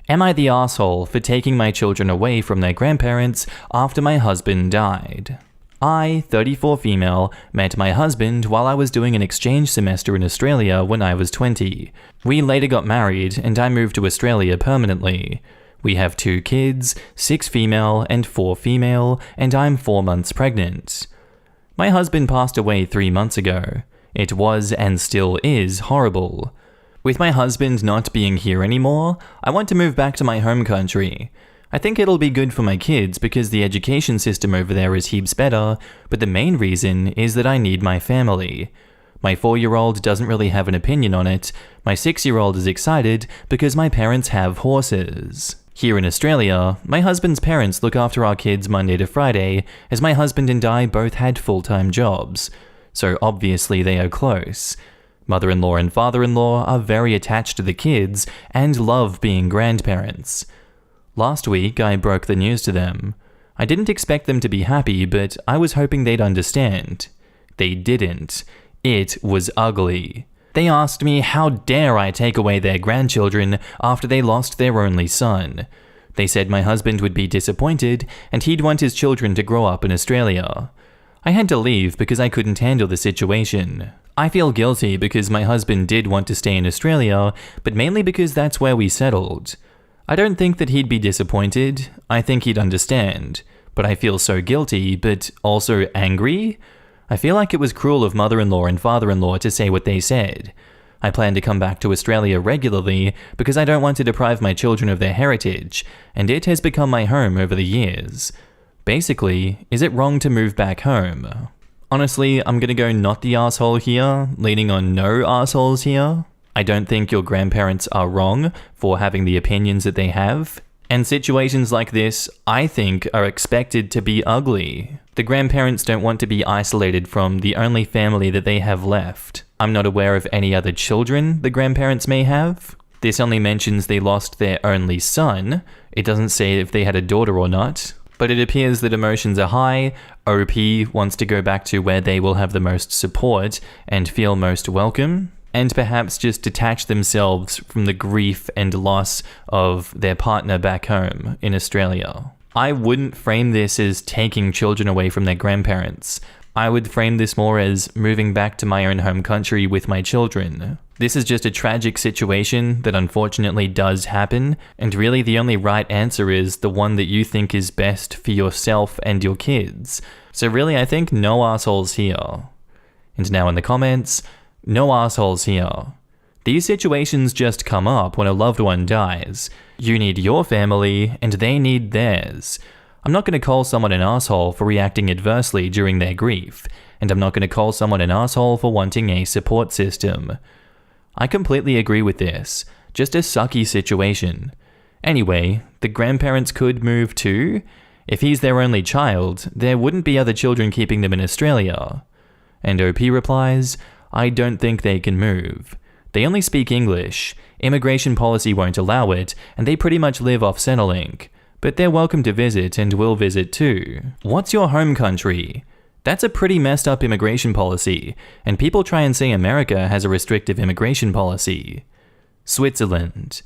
Am I the asshole for taking my children away from their grandparents after my husband died? I, 34 female, met my husband while I was doing an exchange semester in Australia when I was 20. We later got married and I moved to Australia permanently. We have 2 kids, 6 female and 4 female, and I'm 4 months pregnant. My husband passed away 3 months ago. It was and still is horrible. With my husband not being here anymore, I want to move back to my home country. I think it'll be good for my kids because the education system over there is heaps better, but the main reason is that I need my family. My 4-year-old doesn't really have an opinion on it. My 6-year-old is excited because my parents have horses. Here in Australia, my husband's parents look after our kids Monday to Friday, as my husband and I both had full-time jobs. So obviously they are close. Mother-in-law and father-in-law are very attached to the kids and love being grandparents. Last week, I broke the news to them. I didn't expect them to be happy, but I was hoping they'd understand. They didn't. It was ugly. They asked me how dare I take away their grandchildren after they lost their only son. They said my husband would be disappointed and he'd want his children to grow up in Australia. I had to leave because I couldn't handle the situation. I feel guilty because my husband did want to stay in Australia, but mainly because that's where we settled. I don't think that he'd be disappointed. I think he'd understand. But I feel so guilty, but also angry. I feel like it was cruel of mother-in-law and father-in-law to say what they said. I plan to come back to Australia regularly because I don't want to deprive my children of their heritage, and it has become my home over the years. Basically, is it wrong to move back home? Honestly, I'm gonna go not the asshole here, leaning on no assholes here. I don't think your grandparents are wrong for having the opinions that they have. And situations like this, I think, are expected to be ugly. The grandparents don't want to be isolated from the only family that they have left. I'm not aware of any other children the grandparents may have. This only mentions they lost their only son. It doesn't say if they had a daughter or not. But it appears that emotions are high. OP wants to go back to where they will have the most support and feel most welcome, and perhaps just detach themselves from the grief and loss of their partner back home in Australia. I wouldn't frame this as taking children away from their grandparents. I would frame this more as moving back to my own home country with my children. This is just a tragic situation that unfortunately does happen, and really the only right answer is the one that you think is best for yourself and your kids. So really, I think no assholes here. And now in the comments, no assholes here. These situations just come up when a loved one dies. You need your family, and they need theirs. I'm not going to call someone an asshole for reacting adversely during their grief, and I'm not going to call someone an asshole for wanting a support system. I completely agree with this. Just a sucky situation. Anyway, the grandparents could move too. If he's their only child, there wouldn't be other children keeping them in Australia. And OP replies, I don't think they can move. They only speak English, immigration policy won't allow it, and they pretty much live off Centrelink. But they're welcome to visit and will visit too. What's your home country? That's a pretty messed up immigration policy, and people try and say America has a restrictive immigration policy. Switzerland.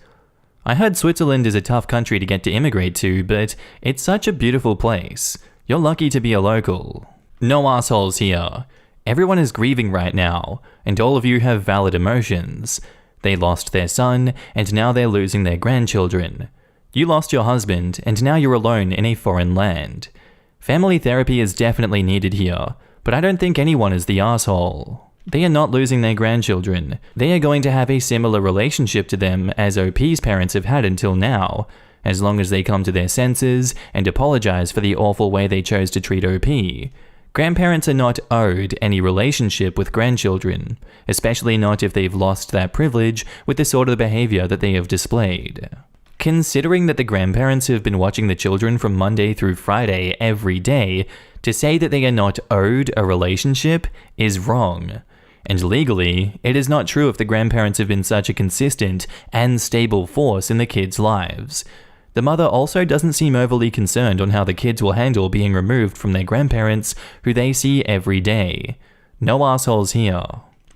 I heard Switzerland is a tough country to get to immigrate to, but it's such a beautiful place. You're lucky to be a local. No assholes here. Everyone is grieving right now, and all of you have valid emotions. They lost their son, and now they're losing their grandchildren. You lost your husband, and now you're alone in a foreign land. Family therapy is definitely needed here, but I don't think anyone is the asshole. They are not losing their grandchildren. They are going to have a similar relationship to them as OP's parents have had until now, as long as they come to their senses and apologize for the awful way they chose to treat OP. Grandparents are not owed any relationship with grandchildren, especially not if they've lost that privilege with the sort of behavior that they have displayed. Considering that the grandparents have been watching the children from Monday through Friday every day, to say that they are not owed a relationship is wrong. And legally, it is not true if the grandparents have been such a consistent and stable force in the kids' lives. The mother also doesn't seem overly concerned on how the kids will handle being removed from their grandparents, who they see every day. No assholes here.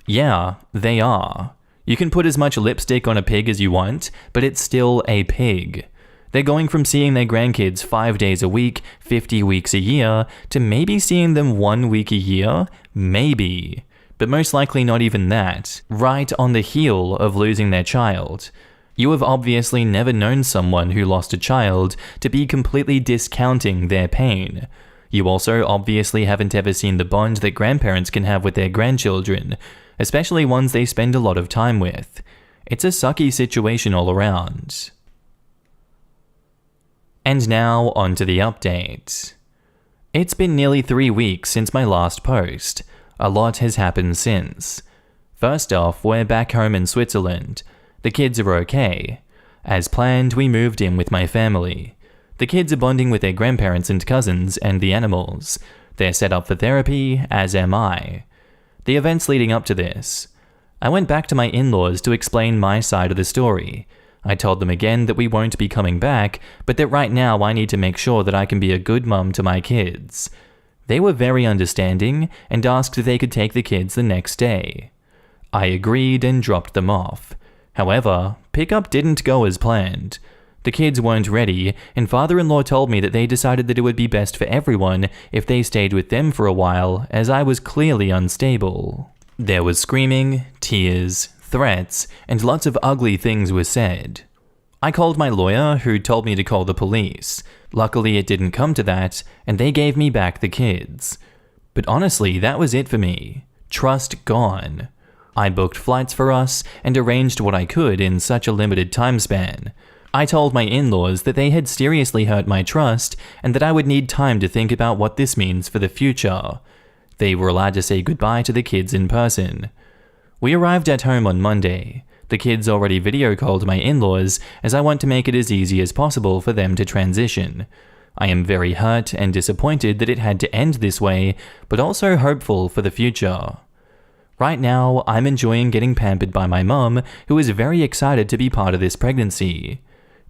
Yeah, they are. You can put as much lipstick on a pig as you want, but it's still a pig. They're going from seeing their grandkids 5 days a week, 50 weeks a year, to maybe seeing them 1 week a year? Maybe. But most likely not even that, right on the heel of losing their child. You have obviously never known someone who lost a child to be completely discounting their pain. You also obviously haven't ever seen the bond that grandparents can have with their grandchildren, especially ones they spend a lot of time with. It's a sucky situation all around. And now onto the update. It's been nearly 3 weeks since my last post. A lot has happened since. First off, we're back home in Switzerland. The kids are okay. As planned, we moved in with my family. The kids are bonding with their grandparents and cousins and the animals. They're set up for therapy, as am I. The events leading up to this. I went back to my in-laws to explain my side of the story. I told them again that we won't be coming back, but that right now I need to make sure that I can be a good mum to my kids. They were very understanding and asked if they could take the kids the next day. I agreed and dropped them off. However, pickup didn't go as planned. The kids weren't ready, and father-in-law told me that they decided that it would be best for everyone if they stayed with them for a while, as I was clearly unstable. There was screaming, tears, threats, and lots of ugly things were said. I called my lawyer, who told me to call the police. Luckily, it didn't come to that, and they gave me back the kids. But honestly, that was it for me. Trust gone. I booked flights for us and arranged what I could in such a limited time span. I told my in-laws that they had seriously hurt my trust and that I would need time to think about what this means for the future. They were allowed to say goodbye to the kids in person. We arrived at home on Monday. The kids already video called my in-laws, as I want to make it as easy as possible for them to transition. I am very hurt and disappointed that it had to end this way, but also hopeful for the future. Right now, I'm enjoying getting pampered by my mum, who is very excited to be part of this pregnancy.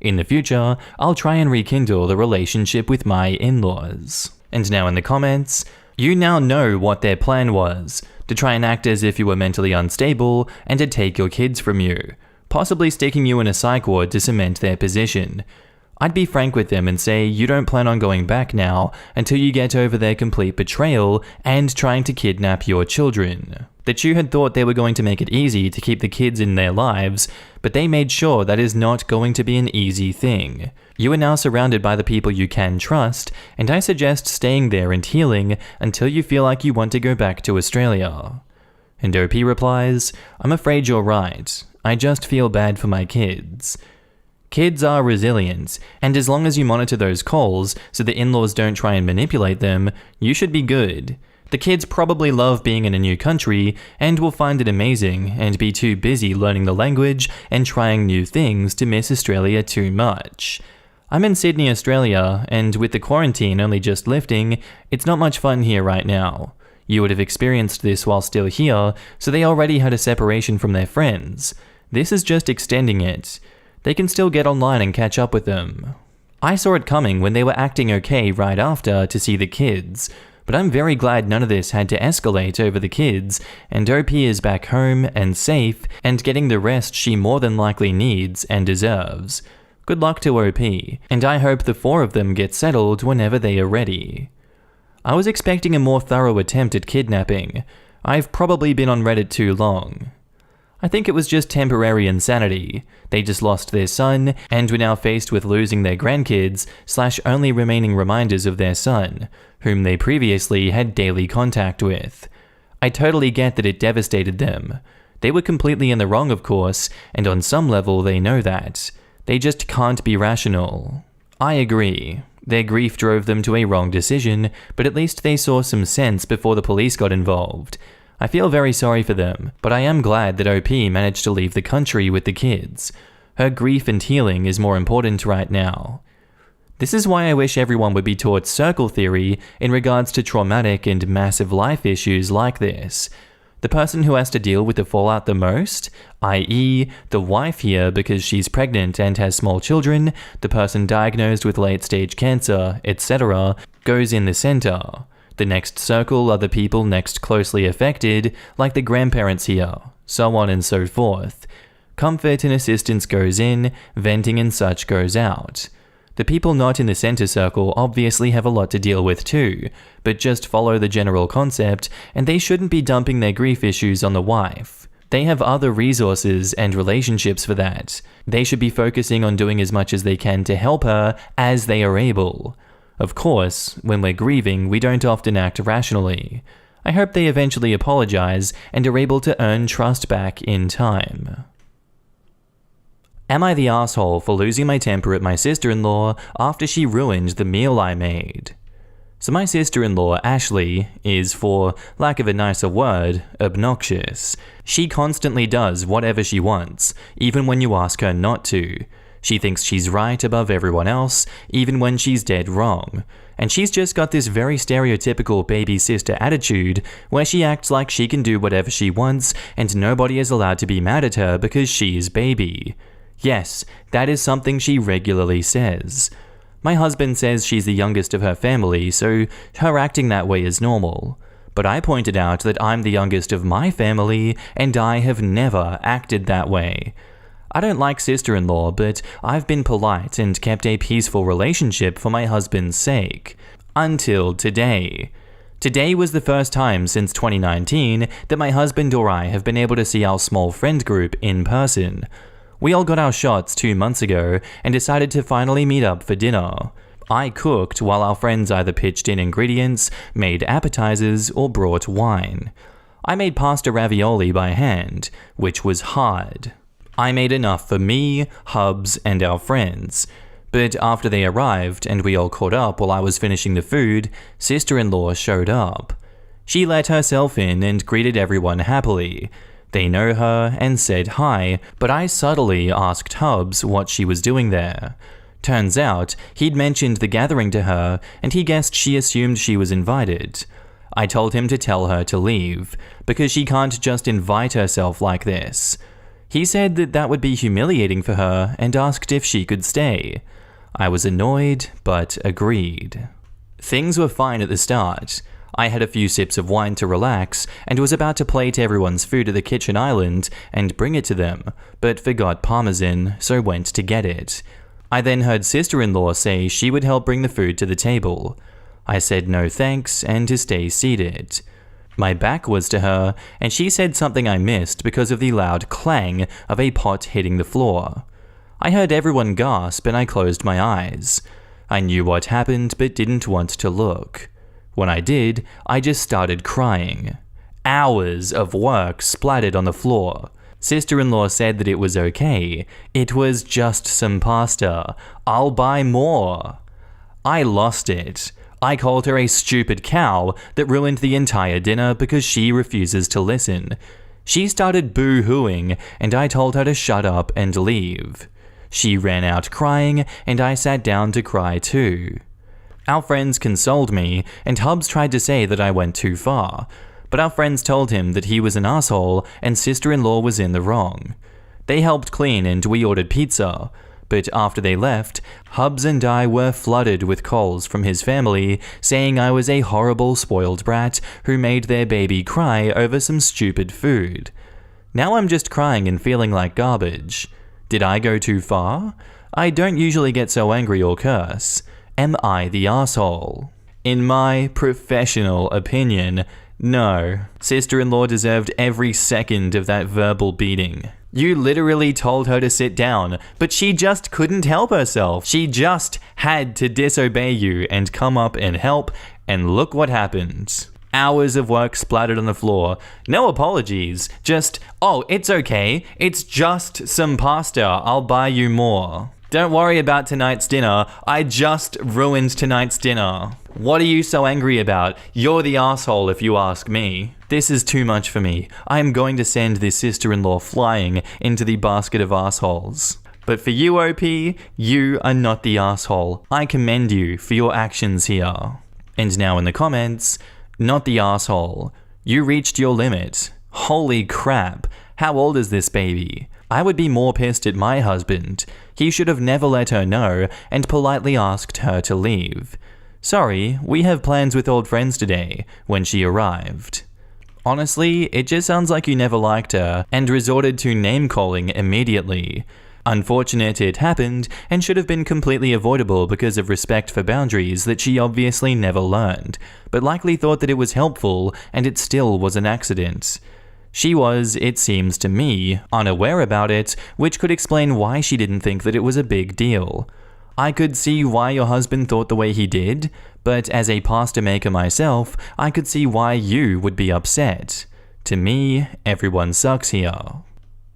In the future, I'll try and rekindle the relationship with my in-laws. And now in the comments, you now know what their plan was, to try and act as if you were mentally unstable and to take your kids from you, possibly sticking you in a psych ward to cement their position. I'd be frank with them and say you don't plan on going back now until you get over their complete betrayal and trying to kidnap your children. That you had thought they were going to make it easy to keep the kids in their lives, but they made sure that is not going to be an easy thing. You are now surrounded by the people you can trust, and I suggest staying there and healing until you feel like you want to go back to Australia. And OP replies, I'm afraid you're right. I just feel bad for my kids. Kids are resilient, and as long as you monitor those calls so the in-laws don't try and manipulate them, you should be good. The kids probably love being in a new country and will find it amazing and be too busy learning the language and trying new things to miss Australia too much. I'm in Sydney, Australia, and with the quarantine only just lifting, it's not much fun here right now. You would have experienced this while still here, so they already had a separation from their friends. This is just extending it. They can still get online and catch up with them. I saw it coming when they were acting okay right after to see the kids, but I'm very glad none of this had to escalate over the kids, and OP is back home and safe and getting the rest she more than likely needs and deserves. Good luck to OP, and I hope the 4 of them get settled whenever they are ready. I was expecting a more thorough attempt at kidnapping. I've probably been on Reddit too long. I think it was just temporary insanity. They just lost their son, and were now faced with losing their grandkids, / only remaining reminders of their son, whom they previously had daily contact with. I totally get that it devastated them. They were completely in the wrong, of course, and on some level they know that. They just can't be rational. I agree. Their grief drove them to a wrong decision, but at least they saw some sense before the police got involved. I feel very sorry for them, but I am glad that OP managed to leave the country with the kids. Her grief and healing is more important right now. This is why I wish everyone would be taught circle theory in regards to traumatic and massive life issues like this. The person who has to deal with the fallout the most, i.e. the wife here because she's pregnant and has small children, the person diagnosed with late-stage cancer, etc., goes in the center. The next circle are the people next closely affected, like the grandparents here. so on and so forth. Comfort and assistance goes in, venting and such goes out. The people not in the center circle obviously have a lot to deal with too, but just follow the general concept and they shouldn't be dumping their grief issues on the wife. They have other resources and relationships for that. They should be focusing on doing as much as they can to help her as they are able. Of course, when we're grieving, we don't often act rationally. I hope they eventually apologize and are able to earn trust back in time. Am I the asshole for losing my temper at my sister-in-law after she ruined the meal I made? So my sister-in-law, Ashley, is, for lack of a nicer word, obnoxious. She constantly does whatever she wants, even when you ask her not to. She thinks she's right above everyone else, even when she's dead wrong. And she's just got this very stereotypical baby sister attitude, where she acts like she can do whatever she wants, and nobody is allowed to be mad at her because she is baby. Yes, that is something she regularly says. My husband says she's the youngest of her family, so her acting that way is normal. But I pointed out that I'm the youngest of my family, and I have never acted that way. I don't like sister-in-law, but I've been polite and kept a peaceful relationship for my husband's sake. Until today. Today was the first time since 2019 that my husband or I have been able to see our small friend group in person. We all got our shots 2 months ago and decided to finally meet up for dinner. I cooked while our friends either pitched in ingredients, made appetizers, or brought wine. I made pasta ravioli by hand, which was hard. I made enough for me, Hubs, and our friends. But after they arrived and we all caught up while I was finishing the food, sister-in-law showed up. She let herself in and greeted everyone happily. They know her and said hi, but I subtly asked Hubs what she was doing there. Turns out, he'd mentioned the gathering to her, and he guessed she assumed she was invited. I told him to tell her to leave, because she can't just invite herself like this. He said that would be humiliating for her and asked if she could stay. I was annoyed, but agreed. Things were fine at the start. I had a few sips of wine to relax and was about to plate everyone's food at the kitchen island and bring it to them, but forgot parmesan, so went to get it. I then heard sister-in-law say she would help bring the food to the table. I said no thanks and to stay seated. My back was to her, and she said something I missed because of the loud clang of a pot hitting the floor. I heard everyone gasp and I closed my eyes. I knew what happened but didn't want to look. When I did, I just started crying. Hours of work splattered on the floor. Sister-in-law said that it was okay. It was just some pasta. I'll buy more. I lost it. I called her a stupid cow that ruined the entire dinner because she refuses to listen. She started boo-hooing, and I told her to shut up and leave. She ran out crying, and I sat down to cry too. Our friends consoled me, and Hubs tried to say that I went too far, but our friends told him that he was an asshole and sister-in-law was in the wrong. They helped clean and we ordered pizza, but after they left, Hubs and I were flooded with calls from his family saying I was a horrible spoiled brat who made their baby cry over some stupid food. Now I'm just crying and feeling like garbage. Did I go too far? I don't usually get so angry or curse. Am I the asshole? In my professional opinion, no. Sister-in-law deserved every second of that verbal beating. You literally told her to sit down, but she just couldn't help herself. She just had to disobey you and come up and help, and look what happened. Hours of work splattered on the floor. No apologies, just, oh, it's okay. It's just some pasta. I'll buy you more. Don't worry about tonight's dinner. I just ruined tonight's dinner. What are you so angry about? You're the asshole if you ask me. This is too much for me. I am going to send this sister-in-law flying into the basket of assholes. But for you, OP, you are not the asshole. I commend you for your actions here. And now in the comments, not the asshole. You reached your limit. Holy crap. How old is this baby? I would be more pissed at my husband. He should have never let her know and politely asked her to leave. Sorry, we have plans with old friends today, when she arrived. Honestly, it just sounds like you never liked her and resorted to name-calling immediately. Unfortunate it happened and should have been completely avoidable because of respect for boundaries that she obviously never learned, but likely thought that it was helpful and it still was an accident. She was, it seems to me, unaware about it, which could explain why she didn't think that it was a big deal. I could see why your husband thought the way he did, but as a pasta maker myself, I could see why you would be upset. To me, everyone sucks here.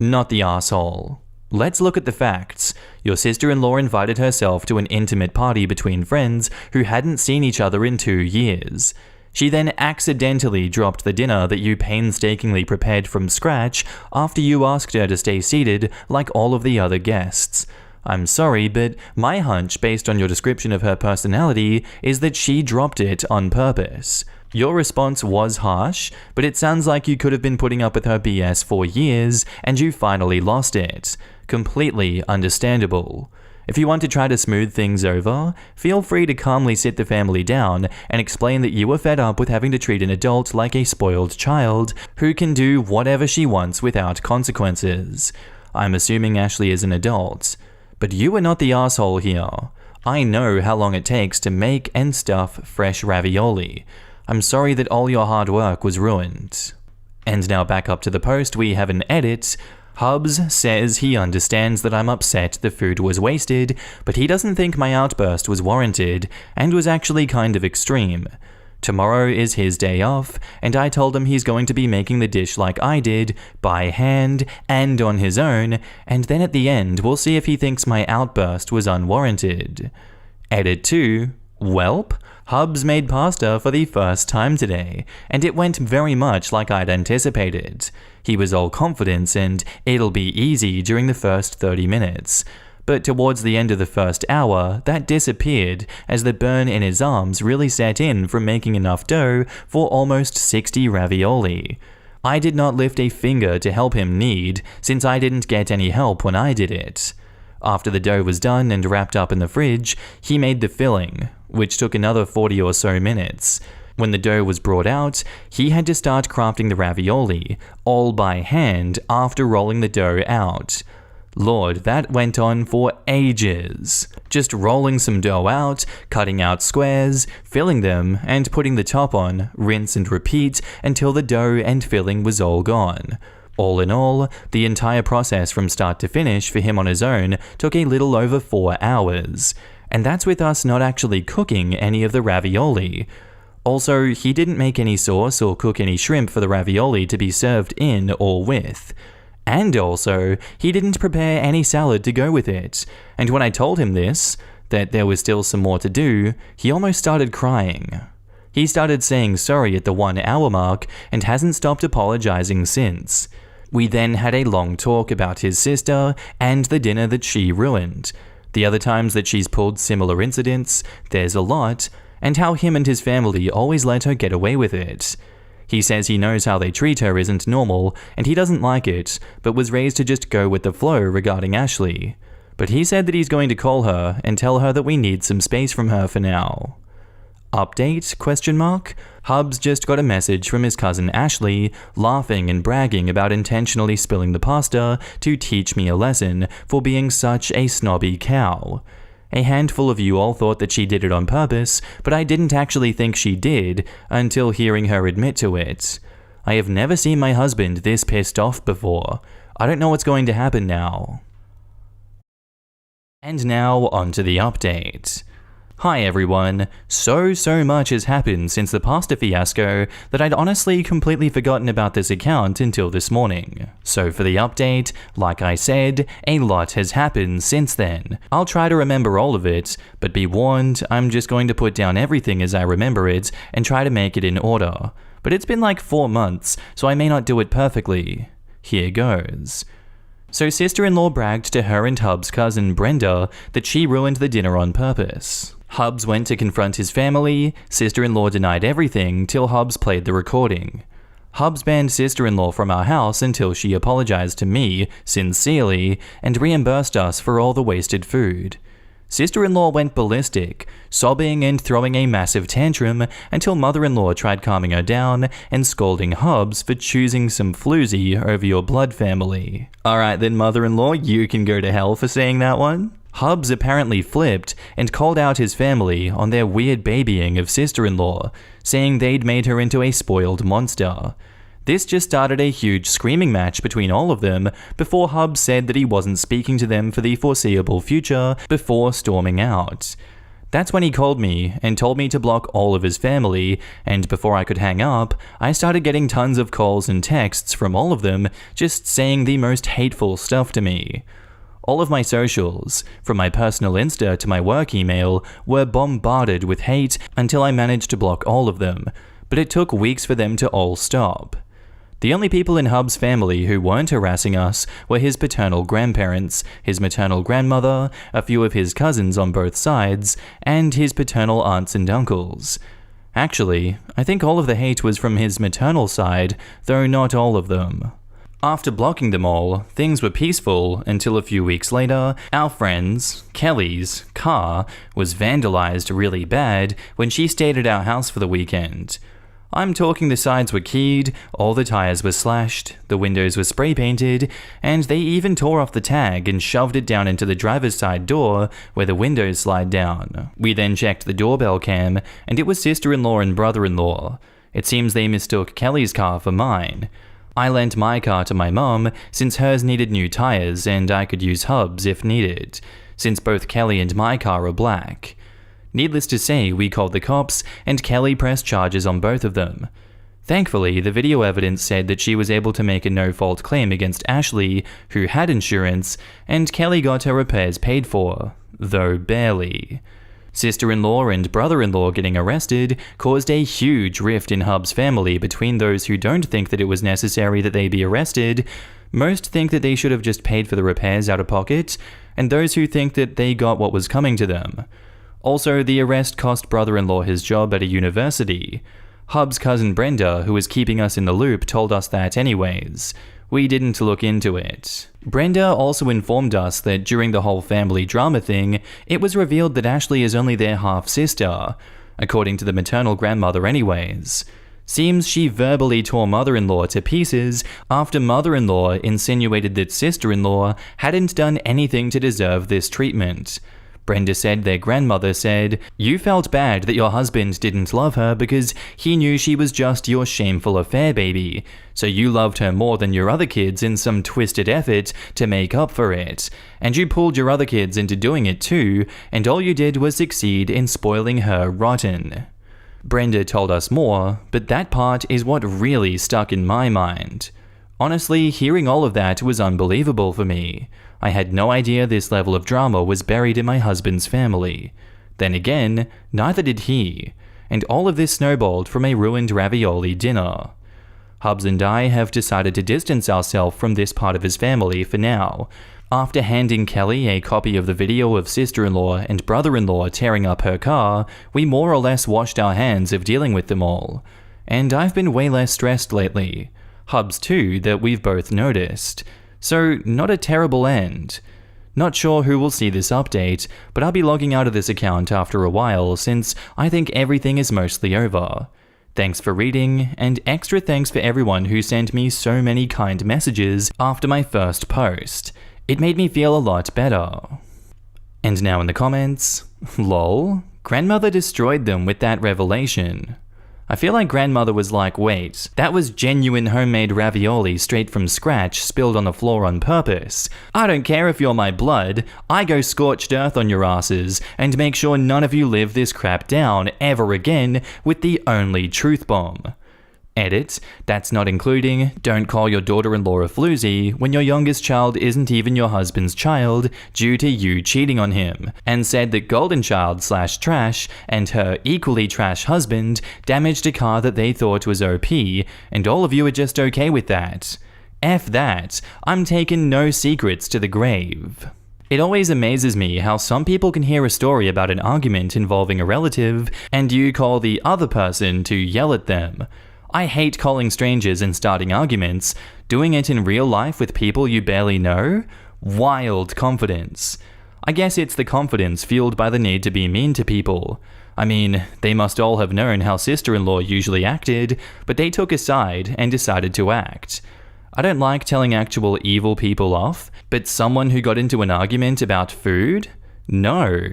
Not the asshole. Let's look at the facts. Your sister-in-law invited herself to an intimate party between friends who hadn't seen each other in 2 years. She then accidentally dropped the dinner that you painstakingly prepared from scratch after you asked her to stay seated like all of the other guests. I'm sorry, but my hunch based on your description of her personality is that she dropped it on purpose. Your response was harsh, but it sounds like you could have been putting up with her BS for years and you finally lost it. Completely understandable. If you want to try to smooth things over, feel free to calmly sit the family down and explain that you were fed up with having to treat an adult like a spoiled child who can do whatever she wants without consequences. I'm assuming Ashley is an adult. But you are not the asshole here. I know how long it takes to make and stuff fresh ravioli. I'm sorry that all your hard work was ruined. And now back up to the post, we have an edit. Hubs says he understands that I'm upset the food was wasted, but he doesn't think my outburst was warranted and was actually kind of extreme. Tomorrow is his day off, and I told him he's going to be making the dish like I did, by hand and on his own, and then at the end we'll see if he thinks my outburst was unwarranted. Edit 2. Welp. Hubs made pasta for the first time today, and it went very much like I'd anticipated. He was all confidence and it'll be easy during the first 30 minutes. But towards the end of the first hour, that disappeared as the burn in his arms really set in from making enough dough for almost 60 ravioli. I did not lift a finger to help him knead, since I didn't get any help when I did it. After the dough was done and wrapped up in the fridge, he made the filling, which took another 40 or so minutes. When the dough was brought out, he had to start crafting the ravioli, all by hand after rolling the dough out. Lord, that went on for ages. Just rolling some dough out, cutting out squares, filling them, and putting the top on, rinse and repeat until the dough and filling was all gone. All in all, the entire process from start to finish for him on his own took a little over 4 hours. And that's with us not actually cooking any of the ravioli. Also, he didn't make any sauce or cook any shrimp for the ravioli to be served in or with. And also, he didn't prepare any salad to go with it. And when I told him this, that there was still some more to do, he almost started crying. He started saying sorry at the 1 hour mark and hasn't stopped apologizing since. We then had a long talk about his sister and the dinner that she ruined. The other times that she's pulled similar incidents, there's a lot, and how him and his family always let her get away with it. He says he knows how they treat her isn't normal, and he doesn't like it, but was raised to just go with the flow regarding Ashley. But he said that he's going to call her and tell her that we need some space from her for now. Update? Hubs just got a message from his cousin Ashley, laughing and bragging about intentionally spilling the pasta to teach me a lesson for being such a snobby cow. A handful of you all thought that she did it on purpose, but I didn't actually think she did until hearing her admit to it. I have never seen my husband this pissed off before. I don't know what's going to happen now. And now onto the update. Hi everyone, so much has happened since the pasta fiasco that I'd honestly completely forgotten about this account until this morning. So for the update, like I said, a lot has happened since then. I'll try to remember all of it, but be warned, I'm just going to put down everything as I remember it and try to make it in order. But it's been like 4 months, so I may not do it perfectly. Here goes. So sister-in-law bragged to her and Hub's cousin Brenda that she ruined the dinner on purpose. Hubs went to confront his family, sister-in-law denied everything till Hubs played the recording. Hubs banned sister-in-law from our house until she apologized to me, sincerely, and reimbursed us for all the wasted food. Sister-in-law went ballistic, sobbing and throwing a massive tantrum until mother-in-law tried calming her down and scolding Hubs for choosing some floozy over your blood family. Alright then, mother-in-law, you can go to hell for saying that one. Hubs apparently flipped and called out his family on their weird babying of sister-in-law, saying they'd made her into a spoiled monster. This just started a huge screaming match between all of them before Hubs said that he wasn't speaking to them for the foreseeable future before storming out. That's when he called me and told me to block all of his family, and before I could hang up, I started getting tons of calls and texts from all of them just saying the most hateful stuff to me. All of my socials, from my personal Insta to my work email, were bombarded with hate until I managed to block all of them, but it took weeks for them to all stop. The only people in Hub's family who weren't harassing us were his paternal grandparents, his maternal grandmother, a few of his cousins on both sides, and his paternal aunts and uncles. Actually, I think all of the hate was from his maternal side, though not all of them. After blocking them all, things were peaceful until a few weeks later, our friend's, Kelly's, car was vandalized really bad when she stayed at our house for the weekend. I'm talking the sides were keyed, all the tires were slashed, the windows were spray painted, and they even tore off the tag and shoved it down into the driver's side door where the windows slide down. We then checked the doorbell cam, and it was sister-in-law and brother-in-law. It seems they mistook Kelly's car for mine. I lent my car to my mum since hers needed new tires and I could use Hubs if needed, since both Kelly and my car are black. Needless to say, we called the cops, and Kelly pressed charges on both of them. Thankfully, the video evidence said that she was able to make a no-fault claim against Ashley, who had insurance, and Kelly got her repairs paid for, though barely. Sister-in-law and brother-in-law getting arrested caused a huge rift in Hub's family between those who don't think that it was necessary that they be arrested, most think that they should have just paid for the repairs out of pocket, and those who think that they got what was coming to them. Also, the arrest cost brother-in-law his job at a university. Hub's cousin Brenda, who was keeping us in the loop, told us that anyways. We didn't look into it. Brenda also informed us that during the whole family drama thing, it was revealed that Ashley is only their half-sister, according to the maternal grandmother anyways. Seems she verbally tore mother-in-law to pieces after mother-in-law insinuated that sister-in-law hadn't done anything to deserve this treatment. Brenda said their grandmother said, "You felt bad that your husband didn't love her because he knew she was just your shameful affair baby, so you loved her more than your other kids in some twisted effort to make up for it, and you pulled your other kids into doing it too, and all you did was succeed in spoiling her rotten." Brenda told us more, but that part is what really stuck in my mind. Honestly, hearing all of that was unbelievable for me. I had no idea this level of drama was buried in my husband's family. Then again, neither did he, and all of this snowballed from a ruined ravioli dinner. Hubs and I have decided to distance ourselves from this part of his family for now. After handing Kelly a copy of the video of sister-in-law and brother-in-law tearing up her car, we more or less washed our hands of dealing with them all. And I've been way less stressed lately. Hubs too, that we've both noticed. So, not a terrible end. Not sure who will see this update, but I'll be logging out of this account after a while since I think everything is mostly over. Thanks for reading, and extra thanks for everyone who sent me so many kind messages after my first post. It made me feel a lot better. And now in the comments, lol, grandmother destroyed them with that revelation. I feel like grandmother was like, wait, that was genuine homemade ravioli straight from scratch spilled on the floor on purpose. I don't care if you're my blood, I go scorched earth on your asses and make sure none of you live this crap down ever again with the only truth bomb. Edit, that's not including, don't call your daughter-in-law a floozy when your youngest child isn't even your husband's child due to you cheating on him, and said that golden child / trash and her equally trash husband damaged a car that they thought was OP, and all of you are just okay with that. F that, I'm taking no secrets to the grave. It always amazes me how some people can hear a story about an argument involving a relative, and you call the other person to yell at them. I hate calling strangers and starting arguments. Doing it in real life with people you barely know? Wild confidence. I guess it's the confidence fueled by the need to be mean to people. I mean, they must all have known how sister-in-law usually acted, but they took a side and decided to act. I don't like telling actual evil people off, but someone who got into an argument about food? No.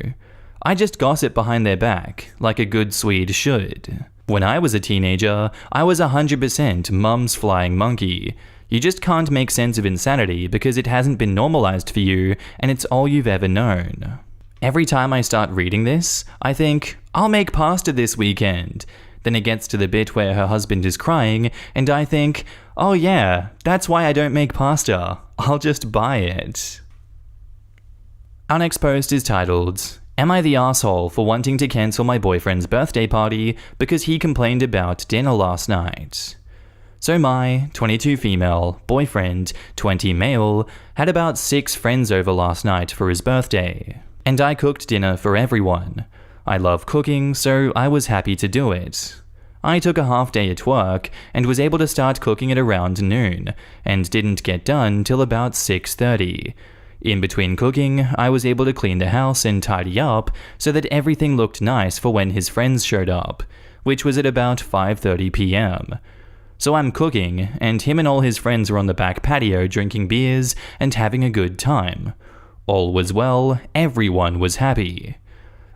I just gossip behind their back, like a good Swede should. When I was a teenager, I was 100% mum's flying monkey. You just can't make sense of insanity because it hasn't been normalized for you and it's all you've ever known. Every time I start reading this, I think, I'll make pasta this weekend. Then it gets to the bit where her husband is crying and I think, oh yeah, that's why I don't make pasta. I'll just buy it. Our next post is titled, Am I the asshole for wanting to cancel my boyfriend's birthday party because he complained about dinner last night? So my 22 female, boyfriend, 20 male, had about 6 friends over last night for his birthday. And I cooked dinner for everyone. I love cooking, so I was happy to do it. I took a half day at work and was able to start cooking at around noon, and didn't get done till about 6:30. In between cooking, I was able to clean the house and tidy up so that everything looked nice for when his friends showed up, which was at about 5:30 p.m. So I'm cooking, and him and all his friends were on the back patio drinking beers and having a good time. All was well, everyone was happy.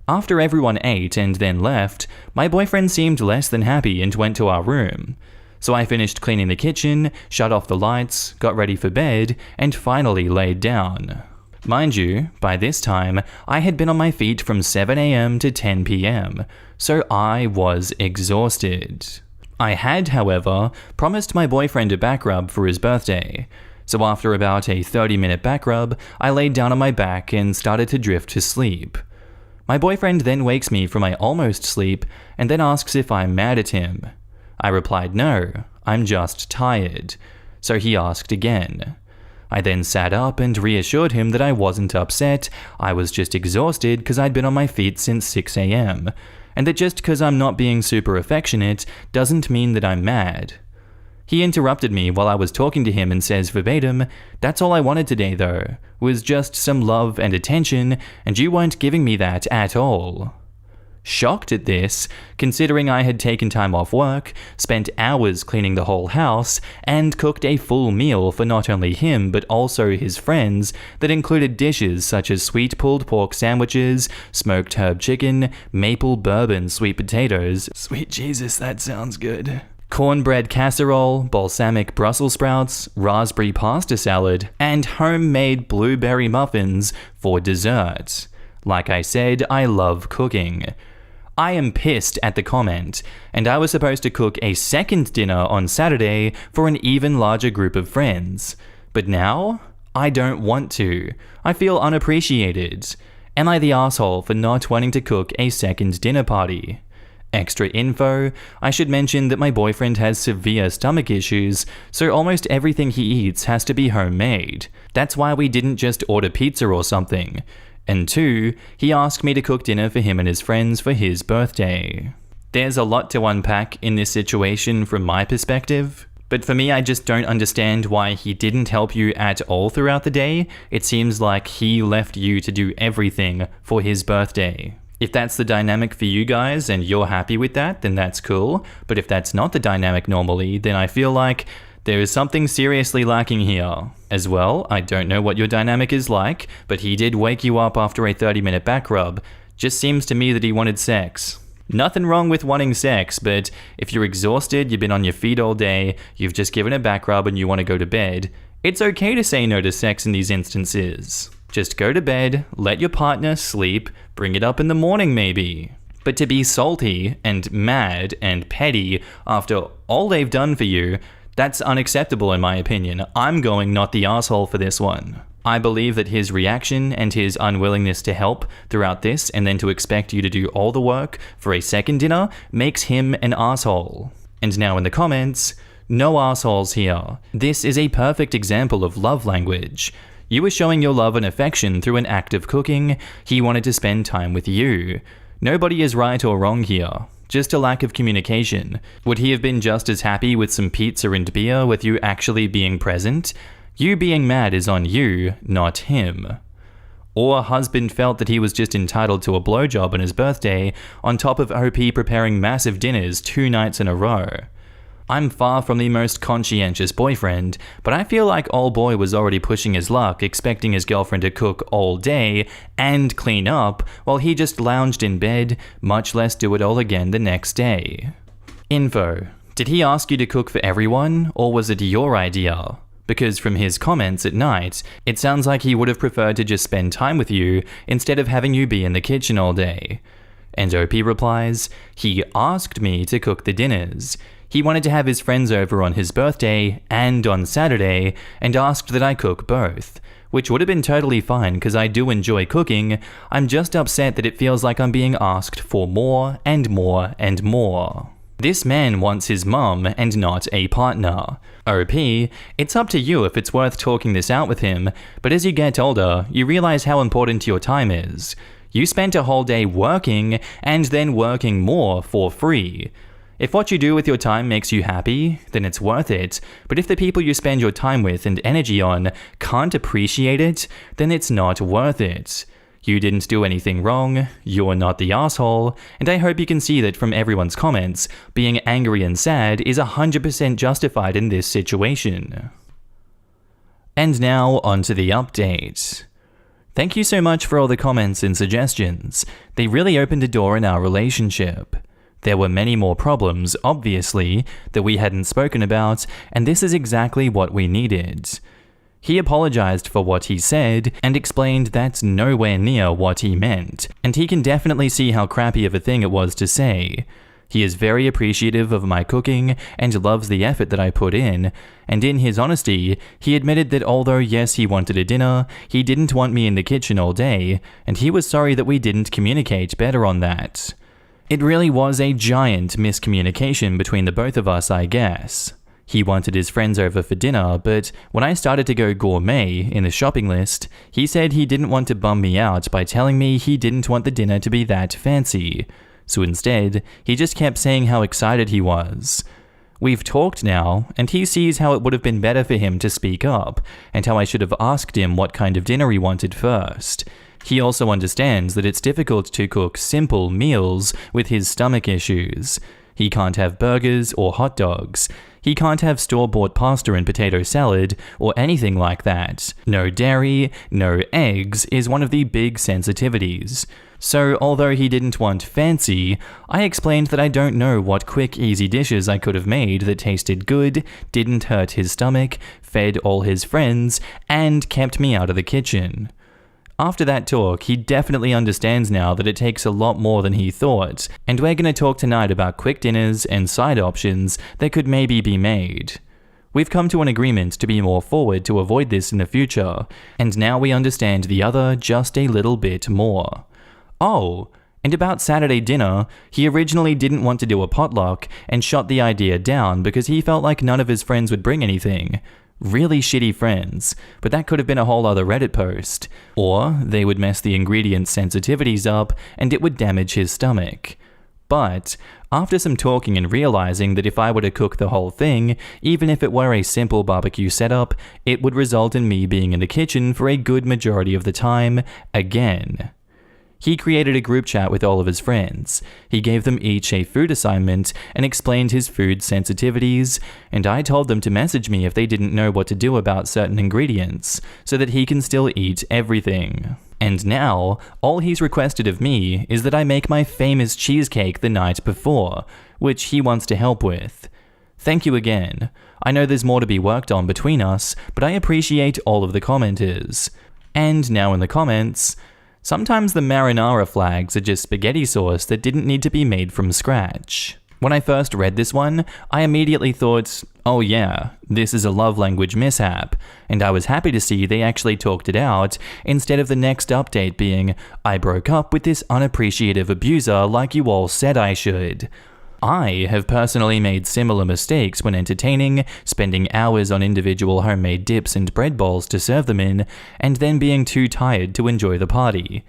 After everyone ate and then left, my boyfriend seemed less than happy and went to our room. So I finished cleaning the kitchen, shut off the lights, got ready for bed, and finally laid down. Mind you, by this time, I had been on my feet from 7 a.m. to 10 p.m., so I was exhausted. I had, however, promised my boyfriend a back rub for his birthday, so after about a 30-minute back rub, I laid down on my back and started to drift to sleep. My boyfriend then wakes me from my almost sleep and then asks if I'm mad at him. I replied no, I'm just tired, so he asked again. I then sat up and reassured him that I wasn't upset, I was just exhausted because I'd been on my feet since 6 a.m., and that just because I'm not being super affectionate doesn't mean that I'm mad. He interrupted me while I was talking to him and says verbatim, "That's all I wanted today though, was just some love and attention, and you weren't giving me that at all." Shocked at this, considering I had taken time off work, spent hours cleaning the whole house, and cooked a full meal for not only him but also his friends that included dishes such as sweet pulled pork sandwiches, smoked herb chicken, maple bourbon sweet potatoes, sweet Jesus, that sounds good, cornbread casserole, balsamic Brussels sprouts, raspberry pasta salad, and homemade blueberry muffins for dessert. Like I said, I love cooking. I am pissed at the comment, and I was supposed to cook a second dinner on Saturday for an even larger group of friends. But now, I don't want to. I feel unappreciated. Am I the asshole for not wanting to cook a second dinner party? Extra info, I should mention that my boyfriend has severe stomach issues, so almost everything he eats has to be homemade. That's why we didn't just order pizza or something. And 2, he asked me to cook dinner for him and his friends for his birthday. There's a lot to unpack in this situation from my perspective, but for me I just don't understand why he didn't help you at all throughout the day. It seems like he left you to do everything for his birthday. If that's the dynamic for you guys and you're happy with that, then that's cool, but if that's not the dynamic normally, then I feel like there is something seriously lacking here. As well, I don't know what your dynamic is like, but he did wake you up after a 30-minute back rub. Just seems to me that he wanted sex. Nothing wrong with wanting sex, but if you're exhausted, you've been on your feet all day, you've just given a back rub and you want to go to bed, it's okay to say no to sex in these instances. Just go to bed, let your partner sleep, bring it up in the morning maybe. But to be salty and mad and petty after all they've done for you, that's unacceptable in my opinion. I'm going not the asshole for this one. I believe that his reaction and his unwillingness to help throughout this and then to expect you to do all the work for a second dinner makes him an asshole. And now in the comments, no assholes here. This is a perfect example of love language. You were showing your love and affection through an act of cooking. He wanted to spend time with you. Nobody is right or wrong here. Just a lack of communication. Would he have been just as happy with some pizza and beer with you actually being present? You being mad is on you, not him. Or husband felt that he was just entitled to a blowjob on his birthday, on top of OP preparing massive dinners 2 nights in a row. I'm far from the most conscientious boyfriend, but I feel like old boy was already pushing his luck, expecting his girlfriend to cook all day and clean up, while he just lounged in bed, much less do it all again the next day. Info: did he ask you to cook for everyone, or was it your idea? Because from his comments at night, it sounds like he would have preferred to just spend time with you instead of having you be in the kitchen all day. And OP replies, he asked me to cook the dinners. He wanted to have his friends over on his birthday and on Saturday, and asked that I cook both. Which would have been totally fine because I do enjoy cooking. I'm just upset that it feels like I'm being asked for more and more and more. This man wants his mum and not a partner. OP, it's up to you if it's worth talking this out with him, but as you get older, you realize how important your time is. You spent a whole day working and then working more for free. If what you do with your time makes you happy, then it's worth it, but if the people you spend your time with and energy on can't appreciate it, then it's not worth it. You didn't do anything wrong, you're not the asshole, and I hope you can see that from everyone's comments, being angry and sad is 100% justified in this situation. And now onto the update. Thank you so much for all the comments and suggestions. They really opened a door in our relationship. There were many more problems, obviously, that we hadn't spoken about, and this is exactly what we needed. He apologized for what he said and explained that's nowhere near what he meant, and he can definitely see how crappy of a thing it was to say. He is very appreciative of my cooking and loves the effort that I put in, and in his honesty, he admitted that although yes he wanted a dinner, he didn't want me in the kitchen all day, and he was sorry that we didn't communicate better on that. It really was a giant miscommunication between the both of us, I guess. He wanted his friends over for dinner, but when I started to go gourmet in the shopping list, he said he didn't want to bum me out by telling me he didn't want the dinner to be that fancy. So instead, he just kept saying how excited he was. We've talked now, and he sees how it would have been better for him to speak up, and how I should have asked him what kind of dinner he wanted first. He also understands that it's difficult to cook simple meals with his stomach issues. He can't have burgers or hot dogs. He can't have store-bought pasta and potato salad or anything like that. No dairy, no eggs is one of the big sensitivities. So although he didn't want fancy, I explained that I don't know what quick, easy dishes I could have made that tasted good, didn't hurt his stomach, fed all his friends, and kept me out of the kitchen. After that talk, he definitely understands now that it takes a lot more than he thought, and we're gonna talk tonight about quick dinners and side options that could maybe be made. We've come to an agreement to be more forward to avoid this in the future, and now we understand the other just a little bit more. Oh, and about Saturday dinner, he originally didn't want to do a potluck and shot the idea down because he felt like none of his friends would bring anything. Really shitty friends, but that could have been a whole other Reddit post. Or they would mess the ingredient sensitivities up and it would damage his stomach. But after some talking and realizing that if I were to cook the whole thing, even if it were a simple barbecue setup, it would result in me being in the kitchen for a good majority of the time, again. He created a group chat with all of his friends. He gave them each a food assignment and explained his food sensitivities, and I told them to message me if they didn't know what to do about certain ingredients, so that he can still eat everything. And now, all he's requested of me is that I make my famous cheesecake the night before, which he wants to help with. Thank you again. I know there's more to be worked on between us, but I appreciate all of the commenters. And now in the comments, sometimes the marinara flags are just spaghetti sauce that didn't need to be made from scratch. When I first read this one, I immediately thought, oh yeah, this is a love language mishap, and I was happy to see they actually talked it out, instead of the next update being, I broke up with this unappreciative abuser like you all said I should. I have personally made similar mistakes when entertaining, spending hours on individual homemade dips and bread bowls to serve them in, and then being too tired to enjoy the party.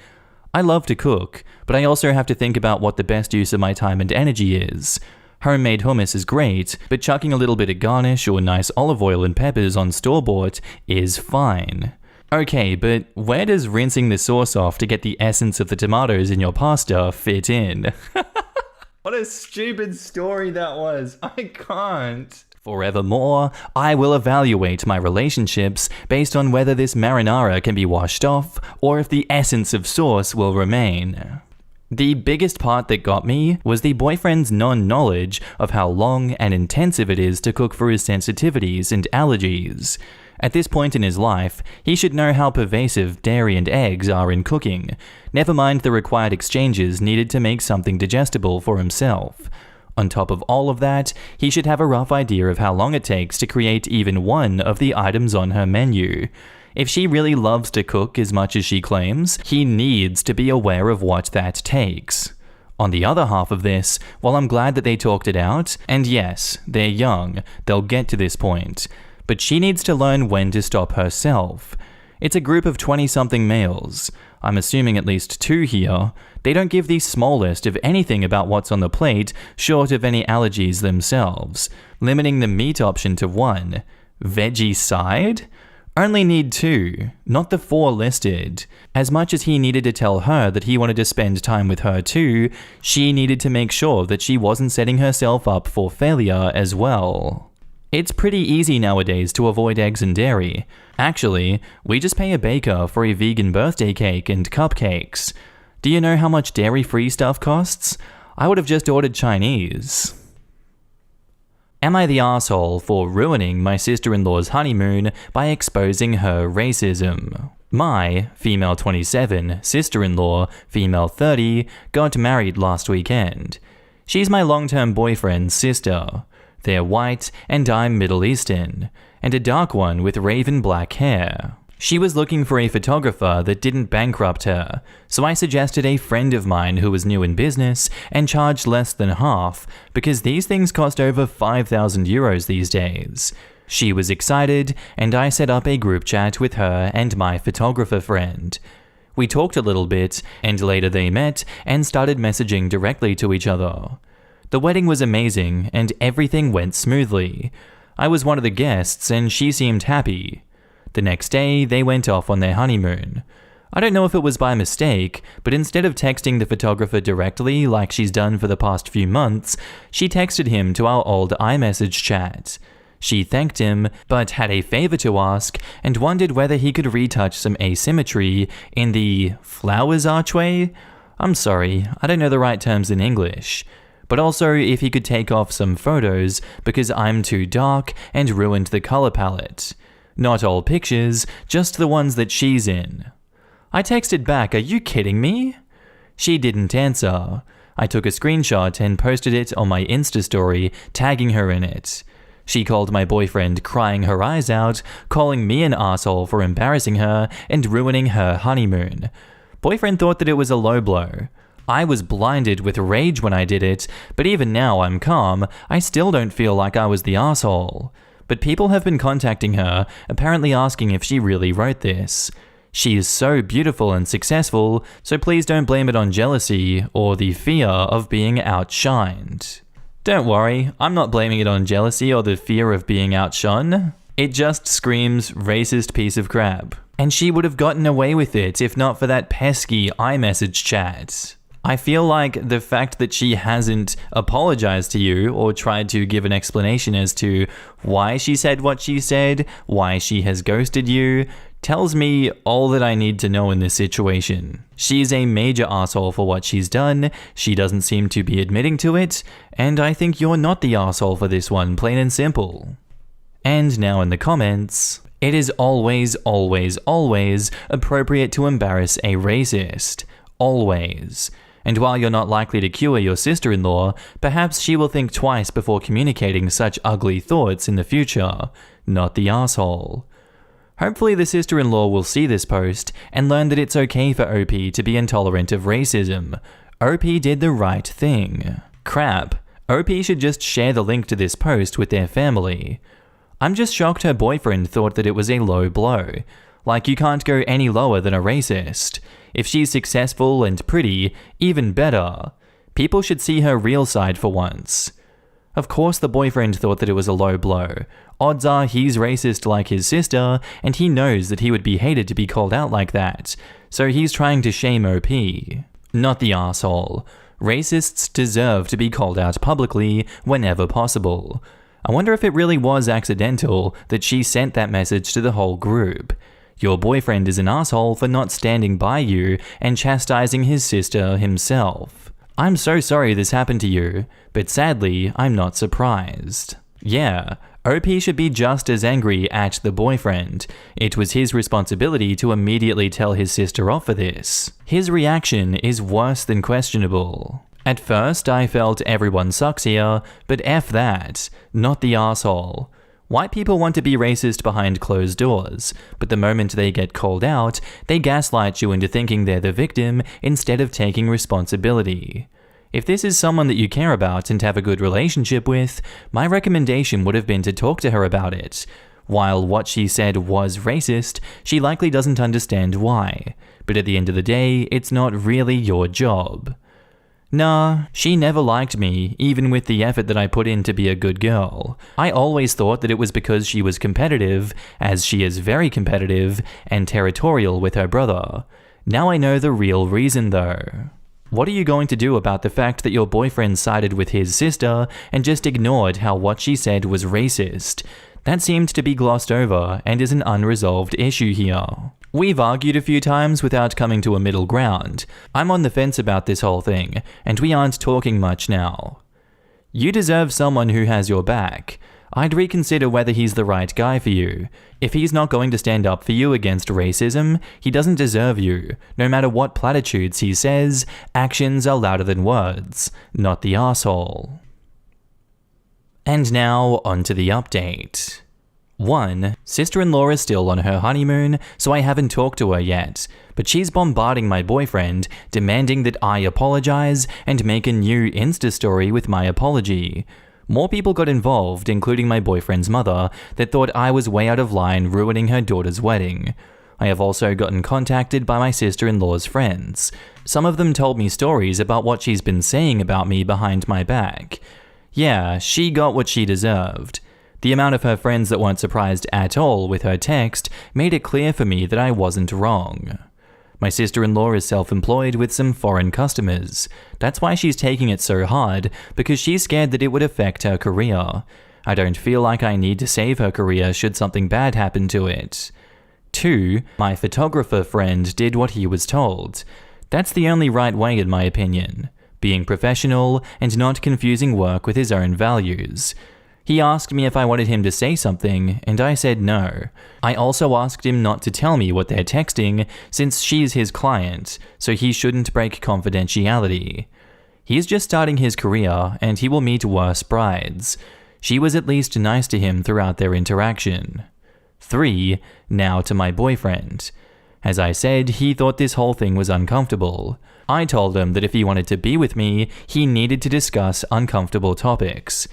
I love to cook, but I also have to think about what the best use of my time and energy is. Homemade hummus is great, but chucking a little bit of garnish or nice olive oil and peppers on store-bought is fine. Okay, but where does rinsing the sauce off to get the essence of the tomatoes in your pasta fit in? What a stupid story that was. I can't. Forevermore, I will evaluate my relationships based on whether this marinara can be washed off or if the essence of sauce will remain. The biggest part that got me was the boyfriend's non-knowledge of how long and intensive it is to cook for his sensitivities and allergies. At this point in his life, he should know how pervasive dairy and eggs are in cooking, never mind the required exchanges needed to make something digestible for himself. On top of all of that, he should have a rough idea of how long it takes to create even one of the items on her menu. If she really loves to cook as much as she claims, he needs to be aware of what that takes. On the other half of this, while I'm glad that they talked it out, and yes, they're young, they'll get to this point, but she needs to learn when to stop herself. It's a group of 20-something males. I'm assuming at least 2 here. They don't give the smallest of anything about what's on the plate, short of any allergies themselves, limiting the meat option to 1. Veggie side? Only need 2, not the 4 listed. As much as he needed to tell her that he wanted to spend time with her too, she needed to make sure that she wasn't setting herself up for failure as well. It's pretty easy nowadays to avoid eggs and dairy. Actually, we just pay a baker for a vegan birthday cake and cupcakes. Do you know how much dairy-free stuff costs? I would have just ordered Chinese. Am I the asshole for ruining my sister-in-law's honeymoon by exposing her racism? My, female 27, sister-in-law, female 30, got married last weekend. She's my long-term boyfriend's sister. They're white and I'm Middle Eastern, and a dark one with raven black hair. She was looking for a photographer that didn't bankrupt her, so I suggested a friend of mine who was new in business and charged less than half, because these things cost over 5,000 euros these days. She was excited, and I set up a group chat with her and my photographer friend. We talked a little bit, and later they met and started messaging directly to each other. The wedding was amazing, and everything went smoothly. I was one of the guests, and she seemed happy. The next day, they went off on their honeymoon. I don't know if it was by mistake, but instead of texting the photographer directly like she's done for the past few months, she texted him to our old iMessage chat. She thanked him, but had a favor to ask and wondered whether he could retouch some asymmetry in the flowers archway? I'm sorry, I don't know the right terms in English. But also if he could take off some photos because I'm too dark and ruined the color palette. Not all pictures, just the ones that she's in. I texted back, "Are you kidding me?" She didn't answer. I took a screenshot and posted it on my Insta story, tagging her in it. She called my boyfriend crying her eyes out, calling me an asshole for embarrassing her and ruining her honeymoon. Boyfriend thought that it was a low blow. I was blinded with rage when I did it, but even now I'm calm, I still don't feel like I was the asshole. But people have been contacting her, apparently asking if she really wrote this. She is so beautiful and successful, so please don't blame it on jealousy or the fear of being outshined. Don't worry, I'm not blaming it on jealousy or the fear of being outshone. It just screams racist piece of crap. And she would have gotten away with it if not for that pesky iMessage chat. I feel like the fact that she hasn't apologized to you or tried to give an explanation as to why she said what she said, why she has ghosted you, tells me all that I need to know in this situation. She's a major asshole for what she's done, she doesn't seem to be admitting to it, and I think you're not the asshole for this one, plain and simple. And now in the comments, it is always, always, always appropriate to embarrass a racist. Always. And while you're not likely to cure your sister-in-law, perhaps she will think twice before communicating such ugly thoughts in the future. Not the asshole. Hopefully the sister-in-law will see this post and learn that it's okay for OP to be intolerant of racism. OP did the right thing. Crap. OP should just share the link to this post with their family. I'm just shocked her boyfriend thought that it was a low blow. Like, you can't go any lower than a racist. If she's successful and pretty, even better. People should see her real side for once. Of course the boyfriend thought that it was a low blow. Odds are he's racist like his sister, and he knows that he would be hated to be called out like that. So he's trying to shame OP. Not the asshole. Racists deserve to be called out publicly whenever possible. I wonder if it really was accidental that she sent that message to the whole group. Your boyfriend is an asshole for not standing by you and chastising his sister himself. I'm so sorry this happened to you, but sadly, I'm not surprised. Yeah, OP should be just as angry at the boyfriend. It was his responsibility to immediately tell his sister off for this. His reaction is worse than questionable. At first, I felt everyone sucks here, but F that, not the asshole. White people want to be racist behind closed doors, but the moment they get called out, they gaslight you into thinking they're the victim instead of taking responsibility. If this is someone that you care about and have a good relationship with, my recommendation would have been to talk to her about it. While what she said was racist, she likely doesn't understand why. But at the end of the day, it's not really your job. Nah, she never liked me, even with the effort that I put in to be a good girl. I always thought that it was because she was competitive, as she is very competitive, and territorial with her brother. Now I know the real reason though. What are you going to do about the fact that your boyfriend sided with his sister and just ignored how what she said was racist? That seemed to be glossed over and is an unresolved issue here. We've argued a few times without coming to a middle ground. I'm on the fence about this whole thing, and we aren't talking much now. You deserve someone who has your back. I'd reconsider whether he's the right guy for you. If he's not going to stand up for you against racism, he doesn't deserve you. No matter what platitudes he says, actions are louder than words, not the asshole. And now, onto the update. 1. Sister-in-law is still on her honeymoon, so I haven't talked to her yet, but she's bombarding my boyfriend, demanding that I apologize and make a new Insta story with my apology. More people got involved, including my boyfriend's mother, that thought I was way out of line ruining her daughter's wedding. I have also gotten contacted by my sister-in-law's friends. Some of them told me stories about what she's been saying about me behind my back. Yeah, she got what she deserved. The amount of her friends that weren't surprised at all with her text made it clear for me that I wasn't wrong. My sister-in-law is self-employed with some foreign customers. That's why she's taking it so hard, because she's scared that it would affect her career. I don't feel like I need to save her career should something bad happen to it. 2. My photographer friend did what he was told. That's the only right way in my opinion. Being professional and not confusing work with his own values. He asked me if I wanted him to say something, and I said no. I also asked him not to tell me what they're texting, since she's his client, so he shouldn't break confidentiality. He's just starting his career, and he will meet worse brides. She was at least nice to him throughout their interaction. 3. Now to my boyfriend. As I said, he thought this whole thing was uncomfortable. I told him that if he wanted to be with me, he needed to discuss uncomfortable topics.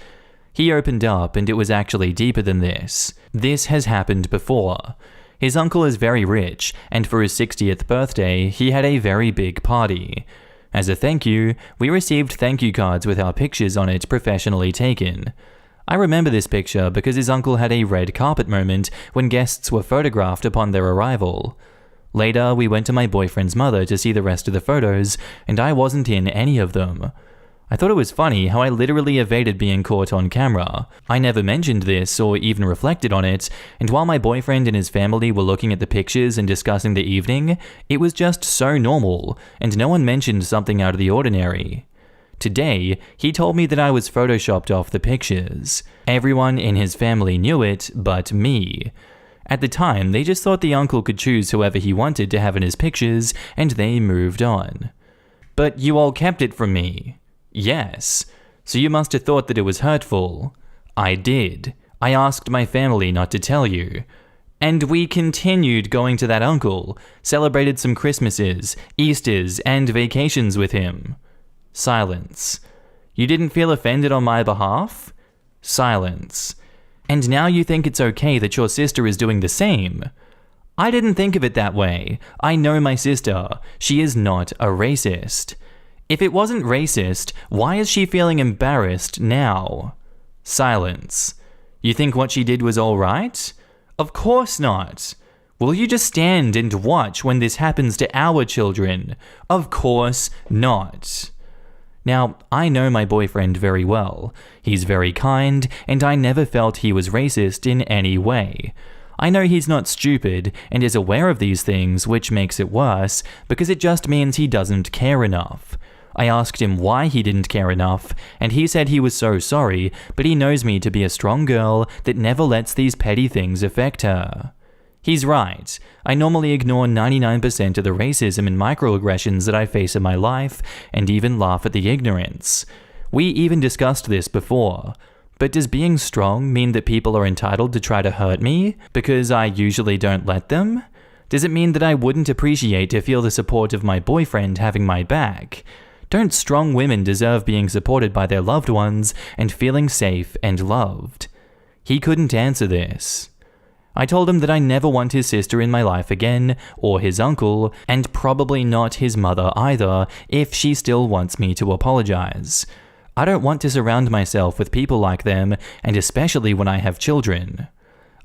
He opened up, and it was actually deeper than this. This has happened before. His uncle is very rich, and for his 60th birthday, he had a very big party. As a thank you, we received thank you cards with our pictures on it professionally taken. I remember this picture because his uncle had a red carpet moment when guests were photographed upon their arrival. Later, we went to my boyfriend's mother to see the rest of the photos, and I wasn't in any of them. I thought it was funny how I literally evaded being caught on camera. I never mentioned this or even reflected on it, and while my boyfriend and his family were looking at the pictures and discussing the evening, it was just so normal, and no one mentioned something out of the ordinary. Today, he told me that I was photoshopped off the pictures. Everyone in his family knew it, but me. At the time, they just thought the uncle could choose whoever he wanted to have in his pictures, and they moved on. But you all kept it from me. Yes. So you must have thought that it was hurtful. I did. I asked my family not to tell you. And we continued going to that uncle, celebrated some Christmases, Easters, and vacations with him. Silence. You didn't feel offended on my behalf? Silence. And now you think it's okay that your sister is doing the same? I didn't think of it that way. I know my sister. She is not a racist. If it wasn't racist, why is she feeling embarrassed now? Silence. You think what she did was alright? Of course not. Will you just stand and watch when this happens to our children? Of course not. Now, I know my boyfriend very well. He's very kind, and I never felt he was racist in any way. I know he's not stupid and is aware of these things, which makes it worse, because it just means he doesn't care enough. I asked him why he didn't care enough, and he said he was so sorry, but he knows me to be a strong girl that never lets these petty things affect her. He's right. I normally ignore 99% of the racism and microaggressions that I face in my life, and even laugh at the ignorance. We even discussed this before. But does being strong mean that people are entitled to try to hurt me, because I usually don't let them? Does it mean that I wouldn't appreciate to feel the support of my boyfriend having my back? Don't strong women deserve being supported by their loved ones and feeling safe and loved? He couldn't answer this. I told him that I never want his sister in my life again, or his uncle, and probably not his mother either, if she still wants me to apologize. I don't want to surround myself with people like them, and especially when I have children.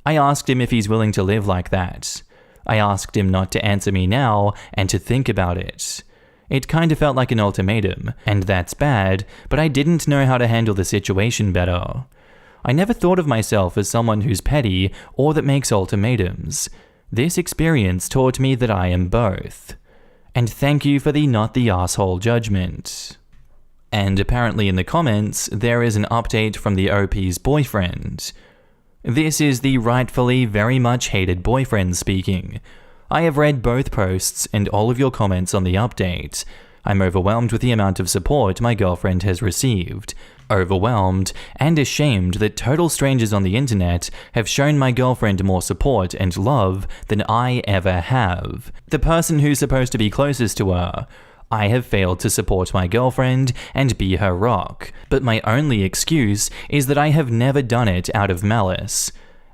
I asked him if he's willing to live like that. I asked him not to answer me now, and to think about it. It kind of felt like an ultimatum, and that's bad, but I didn't know how to handle the situation better. I never thought of myself as someone who's petty or that makes ultimatums. This experience taught me that I am both. And thank you for the not the asshole judgment. And apparently in the comments, there is an update from the OP's boyfriend. This is the rightfully very much hated boyfriend speaking. I have read both posts and all of your comments on the update. I'm overwhelmed with the amount of support my girlfriend has received. Overwhelmed and ashamed that total strangers on the internet have shown my girlfriend more support and love than I ever have. The person who's supposed to be closest to her. I have failed to support my girlfriend and be her rock, but my only excuse is that I have never done it out of malice.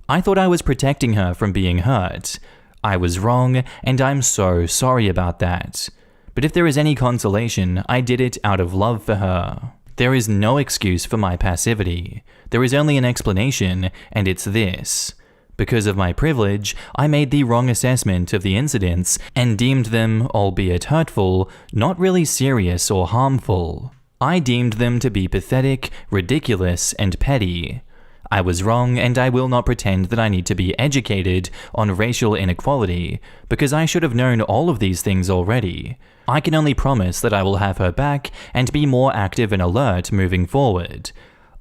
I thought I was protecting her from being hurt. I was wrong, and I'm so sorry about that. But if there is any consolation, I did it out of love for her. There is no excuse for my passivity. There is only an explanation, and it's this. Because of my privilege, I made the wrong assessment of the incidents and deemed them, albeit hurtful, not really serious or harmful. I deemed them to be pathetic, ridiculous, and petty. I was wrong, and I will not pretend that I need to be educated on racial inequality, because I should have known all of these things already. I can only promise that I will have her back and be more active and alert moving forward.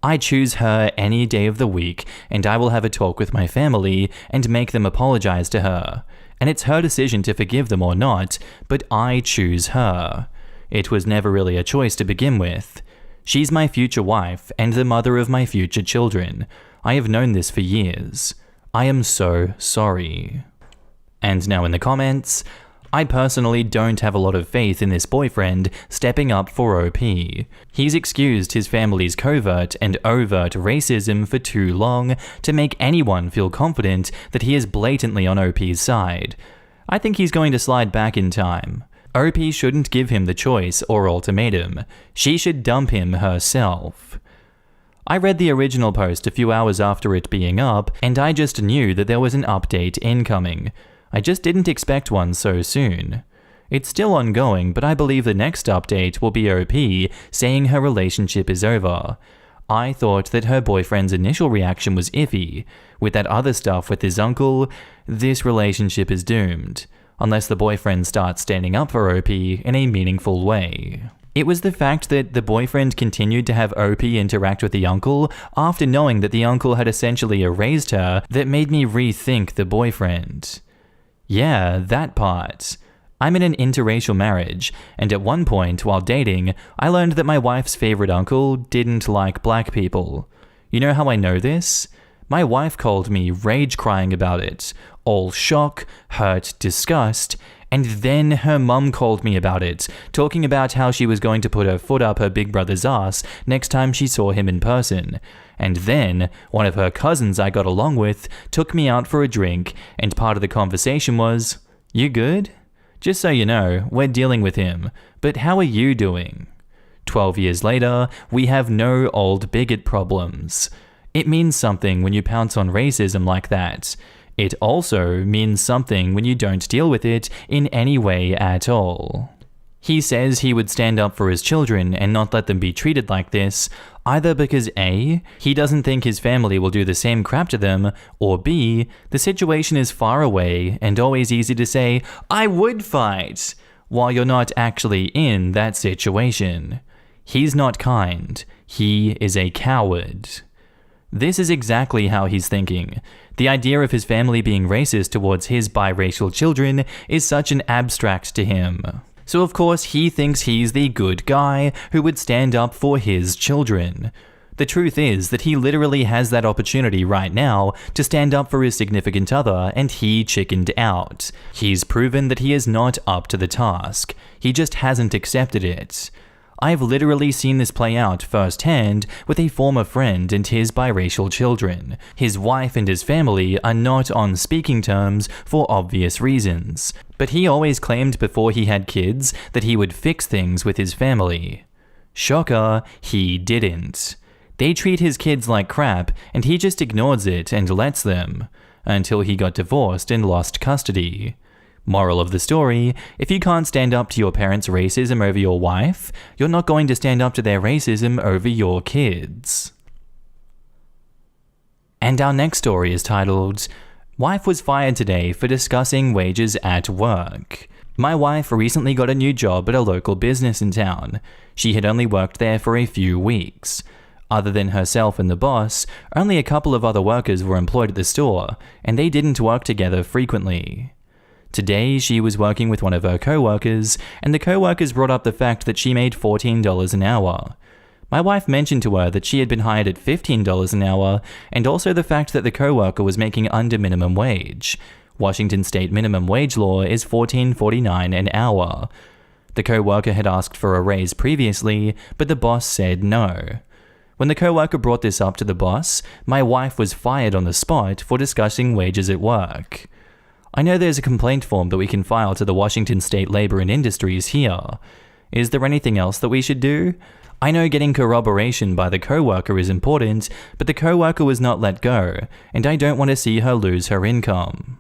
I choose her any day of the week, and I will have a talk with my family and make them apologize to her. And it's her decision to forgive them or not, but I choose her. It was never really a choice to begin with. She's my future wife and the mother of my future children. I have known this for years. I am so sorry. And now in the comments, I personally don't have a lot of faith in this boyfriend stepping up for OP. He's excused his family's covert and overt racism for too long to make anyone feel confident that he is blatantly on OP's side. I think he's going to slide back in time. OP shouldn't give him the choice or ultimatum. She should dump him herself. I read the original post a few hours after it being up, and I just knew that there was an update incoming. I just didn't expect one so soon. It's still ongoing, but I believe the next update will be OP saying her relationship is over. I thought that her boyfriend's initial reaction was iffy. With that other stuff with his uncle, this relationship is doomed, unless the boyfriend starts standing up for OP in a meaningful way. It was the fact that the boyfriend continued to have OP interact with the uncle after knowing that the uncle had essentially erased her that made me rethink the boyfriend. Yeah, that part. I'm in an interracial marriage, and at one point while dating, I learned that my wife's favorite uncle didn't like black people. You know how I know this? My wife called me rage crying about it, all shock, hurt, disgust, and then her mum called me about it, talking about how she was going to put her foot up her big brother's ass next time she saw him in person. And then, one of her cousins I got along with took me out for a drink, and part of the conversation was, "You good? Just so you know, we're dealing with him, but how are you doing?" 12 years later, we have no old bigot problems. It means something when you pounce on racism like that. It also means something when you don't deal with it in any way at all. He says he would stand up for his children and not let them be treated like this, either because A, he doesn't think his family will do the same crap to them, or B, the situation is far away and always easy to say, "I would fight," while you're not actually in that situation. He's not kind. He is a coward. This is exactly how he's thinking. The idea of his family being racist towards his biracial children is such an abstract to him. So of course he thinks he's the good guy who would stand up for his children. The truth is that he literally has that opportunity right now to stand up for his significant other, and he chickened out. He's proven that he is not up to the task. He just hasn't accepted it. I've literally seen this play out firsthand with a former friend and his biracial children. His wife and his family are not on speaking terms for obvious reasons, but he always claimed before he had kids that he would fix things with his family. Shocker, he didn't. They treat his kids like crap, and he just ignores it and lets them, until he got divorced and lost custody. Moral of the story, if you can't stand up to your parents' racism over your wife, you're not going to stand up to their racism over your kids. And our next story is titled, "Wife was fired today for discussing wages at work." My wife recently got a new job at a local business in town. She had only worked there for a few weeks. Other than herself and the boss, only a couple of other workers were employed at the store, and they didn't work together frequently. Today, she was working with one of her co-workers, and the co-workers brought up the fact that she made $14 an hour. My wife mentioned to her that she had been hired at $15 an hour, and also the fact that the co-worker was making under minimum wage. Washington state minimum wage law is $14.49 an hour. The co-worker had asked for a raise previously, but the boss said no. When the co-worker brought this up to the boss, my wife was fired on the spot for discussing wages at work. I know there's a complaint form that we can file to the Washington State Labor and Industries here. Is there anything else that we should do? I know getting corroboration by the co-worker is important, but the co-worker was not let go, and I don't want to see her lose her income.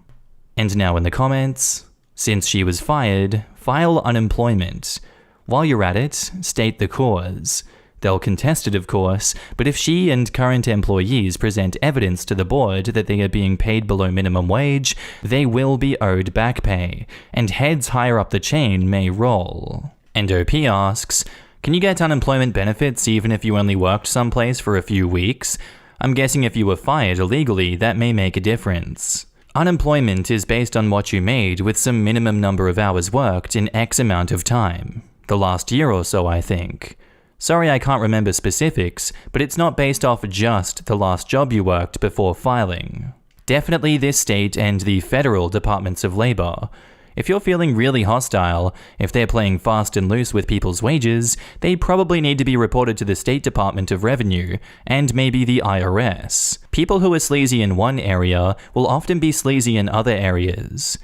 And now in the comments, since she was fired, file unemployment. While you're at it, state the cause. They'll contest it, of course, but if she and current employees present evidence to the board that they are being paid below minimum wage, they will be owed back pay, and heads higher up the chain may roll. And OP asks, can you get unemployment benefits even if you only worked someplace for a few weeks? I'm guessing if you were fired illegally, that may make a difference. Unemployment is based on what you made with some minimum number of hours worked in X amount of time. The last year or so, I think. Sorry I can't remember specifics, but it's not based off just the last job you worked before filing. Definitely this state and the federal departments of labor. If you're feeling really hostile, if they're playing fast and loose with people's wages, they probably need to be reported to the State Department of Revenue, and maybe the IRS. People who are sleazy in one area will often be sleazy in other areas.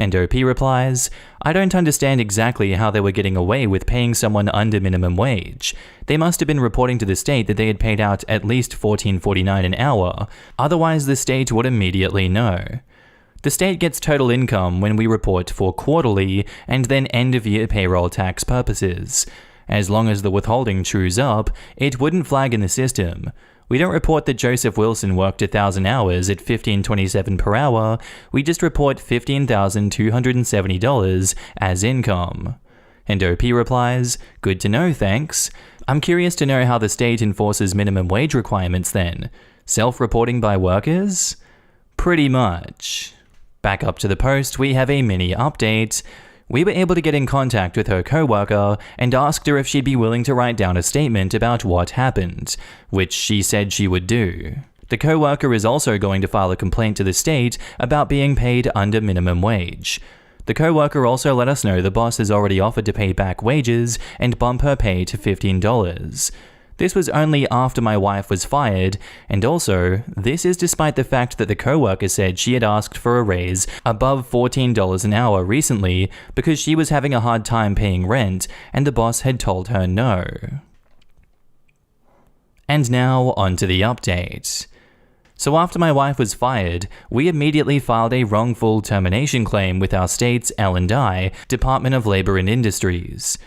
And OP replies, I don't understand exactly how they were getting away with paying someone under minimum wage. They must have been reporting to the state that they had paid out at least $14.49 an hour, otherwise the state would immediately know. The state gets total income when we report for quarterly and then end-of-year payroll tax purposes. As long as the withholding trues up, it wouldn't flag in the system. We don't report that Joseph Wilson worked 1,000 hours at $15.27 per hour, we just report $15,270 as income. And OP replies, good to know, thanks. I'm curious to know how the state enforces minimum wage requirements then. Self-reporting by workers? Pretty much. Back up to the post, we have a mini update. We were able to get in contact with her co-worker and asked her if she'd be willing to write down a statement about what happened, which she said she would do. The co-worker is also going to file a complaint to the state about being paid under minimum wage. The co-worker also let us know the boss has already offered to pay back wages and bump her pay to $15. This was only after my wife was fired, and also, this is despite the fact that the co-worker said she had asked for a raise above $14 an hour recently because she was having a hard time paying rent and the boss had told her no. And now, on to the update. So after my wife was fired, we immediately filed a wrongful termination claim with our state's L&I, Department of Labor and Industries.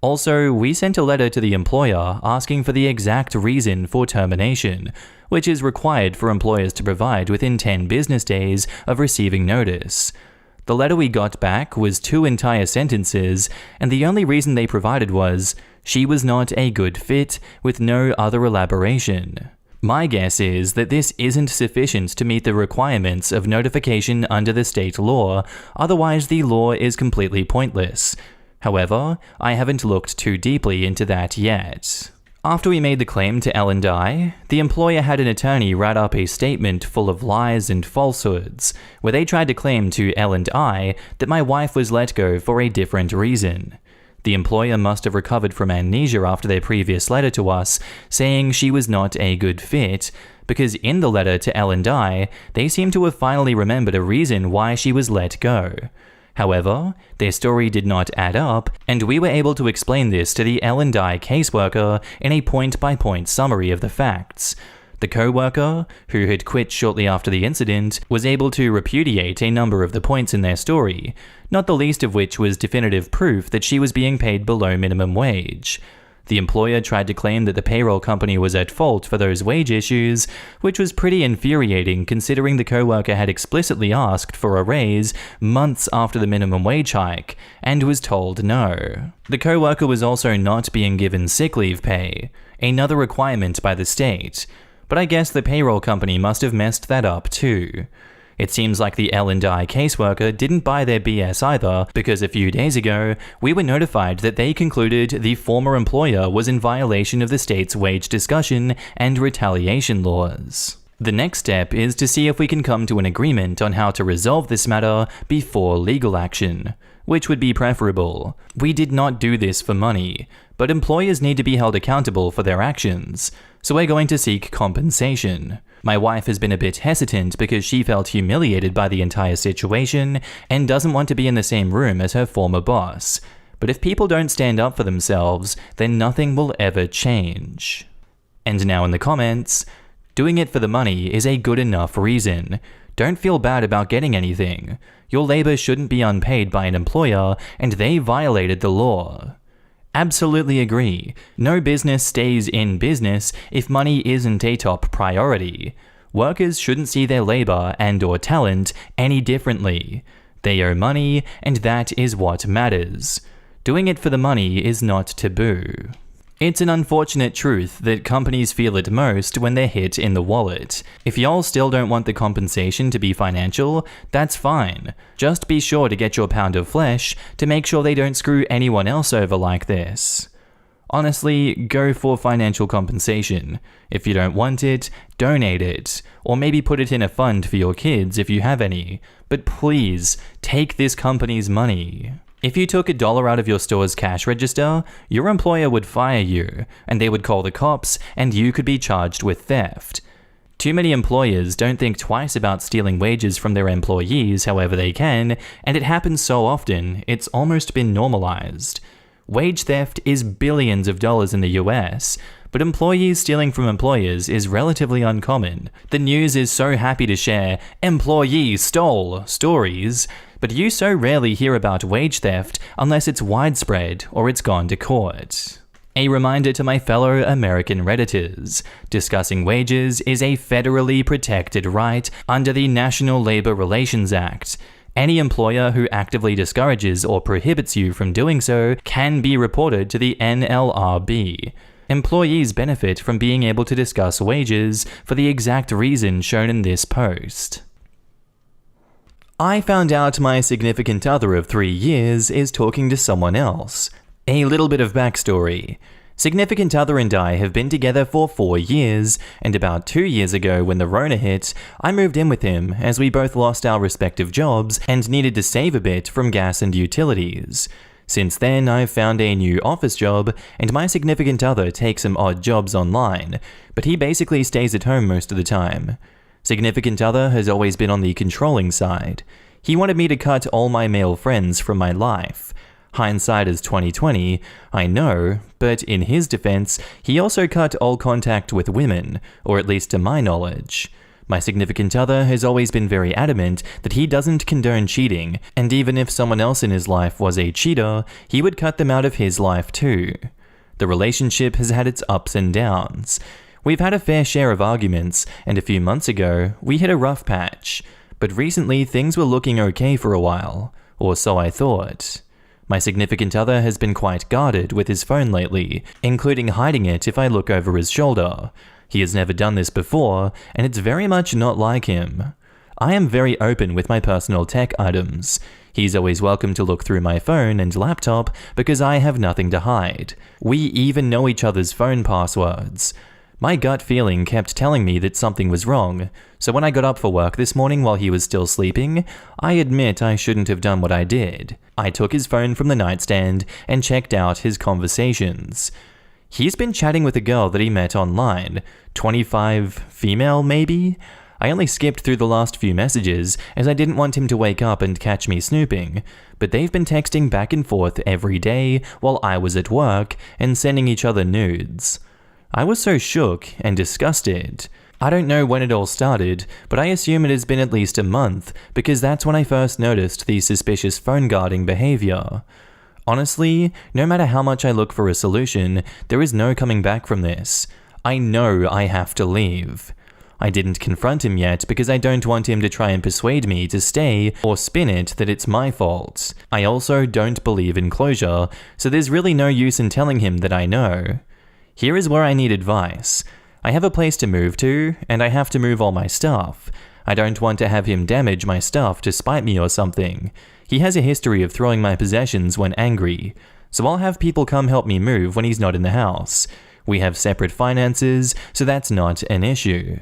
Also, we sent a letter to the employer asking for the exact reason for termination, which is required for employers to provide within 10 business days of receiving notice. The letter we got back was 2 entire sentences, and the only reason they provided was, she was not a good fit, with no other elaboration. My guess is that this isn't sufficient to meet the requirements of notification under the state law, otherwise the law is completely pointless. However, I haven't looked too deeply into that yet. After we made the claim to L&I, the employer had an attorney write up a statement full of lies and falsehoods, where they tried to claim to L&I that my wife was let go for a different reason. The employer must have recovered from amnesia after their previous letter to us, saying she was not a good fit, because in the letter to L&I, they seem to have finally remembered a reason why she was let go. However, their story did not add up, and we were able to explain this to the L&I caseworker in a point-by-point summary of the facts. The co-worker, who had quit shortly after the incident, was able to repudiate a number of the points in their story, not the least of which was definitive proof that she was being paid below minimum wage. The employer tried to claim that the payroll company was at fault for those wage issues, which was pretty infuriating considering the co-worker had explicitly asked for a raise months after the minimum wage hike, and was told no. The co-worker was also not being given sick leave pay, another requirement by the state, but I guess the payroll company must have messed that up too. It seems like the L&I caseworker didn't buy their BS either, because a few days ago, we were notified that they concluded the former employer was in violation of the state's wage discussion and retaliation laws. The next step is to see if we can come to an agreement on how to resolve this matter before legal action, which would be preferable. We did not do this for money, but employers need to be held accountable for their actions, so we're going to seek compensation. My wife has been a bit hesitant because she felt humiliated by the entire situation and doesn't want to be in the same room as her former boss. But if people don't stand up for themselves, then nothing will ever change. And now in the comments, doing it for the money is a good enough reason. Don't feel bad about getting anything. Your labor shouldn't be unpaid by an employer, and they violated the law. Absolutely agree. No business stays in business if money isn't a top priority. Workers shouldn't see their labor and/or talent any differently. They owe money, and that is what matters. Doing it for the money is not taboo. It's an unfortunate truth that companies feel it most when they're hit in the wallet. If y'all still don't want the compensation to be financial, that's fine. Just be sure to get your pound of flesh to make sure they don't screw anyone else over like this. Honestly, go for financial compensation. If you don't want it, donate it, or maybe put it in a fund for your kids if you have any. But please, take this company's money. If you took $1 out of your store's cash register, your employer would fire you, and they would call the cops, and you could be charged with theft. Too many employers don't think twice about stealing wages from their employees however they can, and it happens so often, it's almost been normalized. Wage theft is billions of dollars in the US, but employees stealing from employers is relatively uncommon. The news is so happy to share "employee stole" stories, but you so rarely hear about wage theft unless it's widespread or it's gone to court. A reminder to my fellow American Redditors, discussing wages is a federally protected right under the National Labor Relations Act. Any employer who actively discourages or prohibits you from doing so can be reported to the NLRB. Employees benefit from being able to discuss wages for the exact reason shown in this post. I found out my significant other of 3 years is talking to someone else. A little bit of backstory. Significant other and I have been together for 4 years, and about 2 years ago when the Rona hit, I moved in with him as we both lost our respective jobs and needed to save a bit from gas and utilities. Since then, I've found a new office job, and my significant other takes some odd jobs online, but he basically stays at home most of the time. Significant other has always been on the controlling side. He wanted me to cut all my male friends from my life. Hindsight is 20/20, I know, but in his defense, he also cut all contact with women, or at least to my knowledge. My significant other has always been very adamant that he doesn't condone cheating, and even if someone else in his life was a cheater, he would cut them out of his life too. The relationship has had its ups and downs. We've had a fair share of arguments, and a few months ago, we hit a rough patch. But recently, things were looking okay for a while, or so I thought. My significant other has been quite guarded with his phone lately, including hiding it if I look over his shoulder. He has never done this before, and it's very much not like him. I am very open with my personal tech items. He's always welcome to look through my phone and laptop because I have nothing to hide. We even know each other's phone passwords. My gut feeling kept telling me that something was wrong, so when I got up for work this morning while he was still sleeping, I admit I shouldn't have done what I did. I took his phone from the nightstand and checked out his conversations. He's been chatting with a girl that he met online, 25, female maybe? I only skipped through the last few messages as I didn't want him to wake up and catch me snooping, but they've been texting back and forth every day while I was at work and sending each other nudes. I was so shook and disgusted. I don't know when it all started, but I assume it has been at least a month because that's when I first noticed the suspicious phone guarding behavior. Honestly, no matter how much I look for a solution, there is no coming back from this. I know I have to leave. I didn't confront him yet because I don't want him to try and persuade me to stay or spin it that it's my fault. I also don't believe in closure, so there's really no use in telling him that I know. Here is where I need advice. I have a place to move to, and I have to move all my stuff. I don't want to have him damage my stuff to spite me or something. He has a history of throwing my possessions when angry, so I'll have people come help me move when he's not in the house. We have separate finances, so that's not an issue.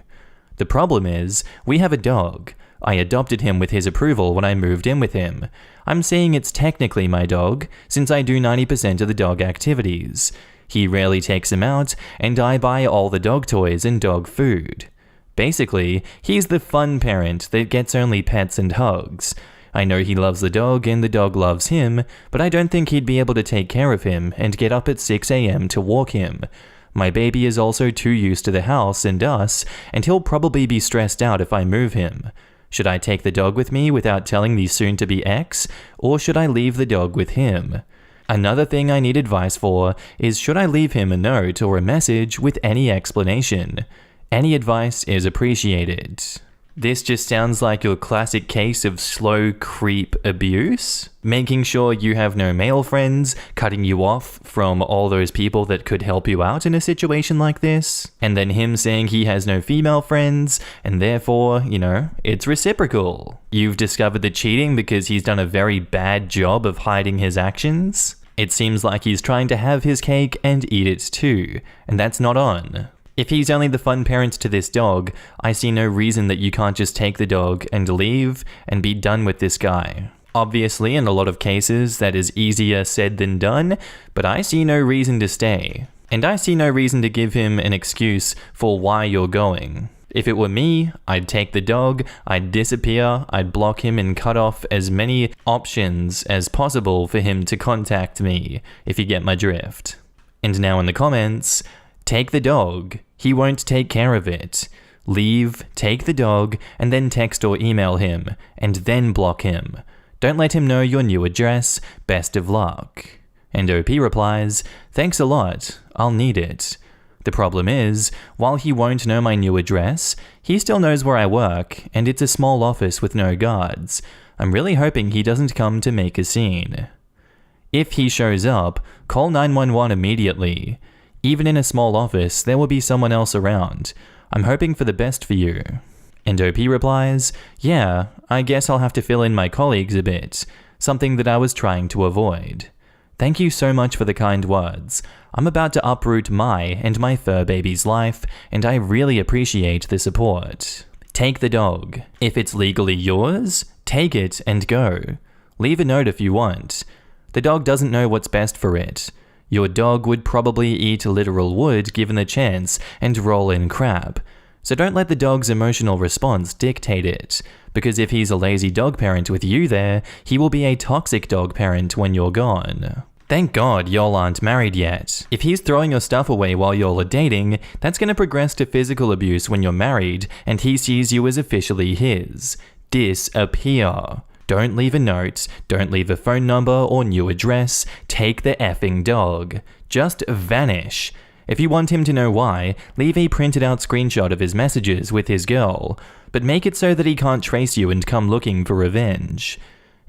The problem is, we have a dog. I adopted him with his approval when I moved in with him. I'm saying it's technically my dog, since I do 90% of the dog activities. He rarely takes him out, and I buy all the dog toys and dog food. Basically, he's the fun parent that gets only pets and hugs. I know he loves the dog and the dog loves him, but I don't think he'd be able to take care of him and get up at 6 a.m. to walk him. My baby is also too used to the house and us, and he'll probably be stressed out if I move him. Should I take the dog with me without telling the soon-to-be ex, or should I leave the dog with him? Another thing I need advice for is should I leave him a note or a message with any explanation? Any advice is appreciated. This just sounds like your classic case of slow creep abuse. Making sure you have no male friends, cutting you off from all those people that could help you out in a situation like this, and then him saying he has no female friends, and therefore, it's reciprocal. You've discovered the cheating because he's done a very bad job of hiding his actions. It seems like he's trying to have his cake and eat it too, and that's not on. If he's only the fun parent to this dog, I see no reason that you can't just take the dog and leave and be done with this guy. Obviously, in a lot of cases, that is easier said than done, but I see no reason to stay. And I see no reason to give him an excuse for why you're going. If it were me, I'd take the dog, I'd disappear, I'd block him and cut off as many options as possible for him to contact me, if you get my drift. And now in the comments, take the dog. He won't take care of it. Leave, take the dog, and then text or email him, and then block him. Don't let him know your new address. Best of luck. And OP replies, thanks a lot, I'll need it. The problem is, while he won't know my new address, he still knows where I work, and it's a small office with no guards. I'm really hoping he doesn't come to make a scene. If he shows up, call 911 immediately. Even in a small office, there will be someone else around. I'm hoping for the best for you. And OP replies, yeah, I guess I'll have to fill in my colleagues a bit, something that I was trying to avoid. Thank you so much for the kind words. I'm about to uproot my and my fur baby's life, and I really appreciate the support. Take the dog. If it's legally yours, take it and go. Leave a note if you want. The dog doesn't know what's best for it. Your dog would probably eat literal wood given the chance and roll in crap. So don't let the dog's emotional response dictate it. because if he's a lazy dog parent with you there, he will be a toxic dog parent when you're gone. Thank God y'all aren't married yet. If he's throwing your stuff away while y'all are dating, that's gonna progress to physical abuse when you're married and he sees you as officially his. Disappear. Don't leave a note, don't leave a phone number or new address, take the effing dog. Just vanish. If you want him to know why, leave a printed out screenshot of his messages with his girl, but make it so that he can't trace you and come looking for revenge.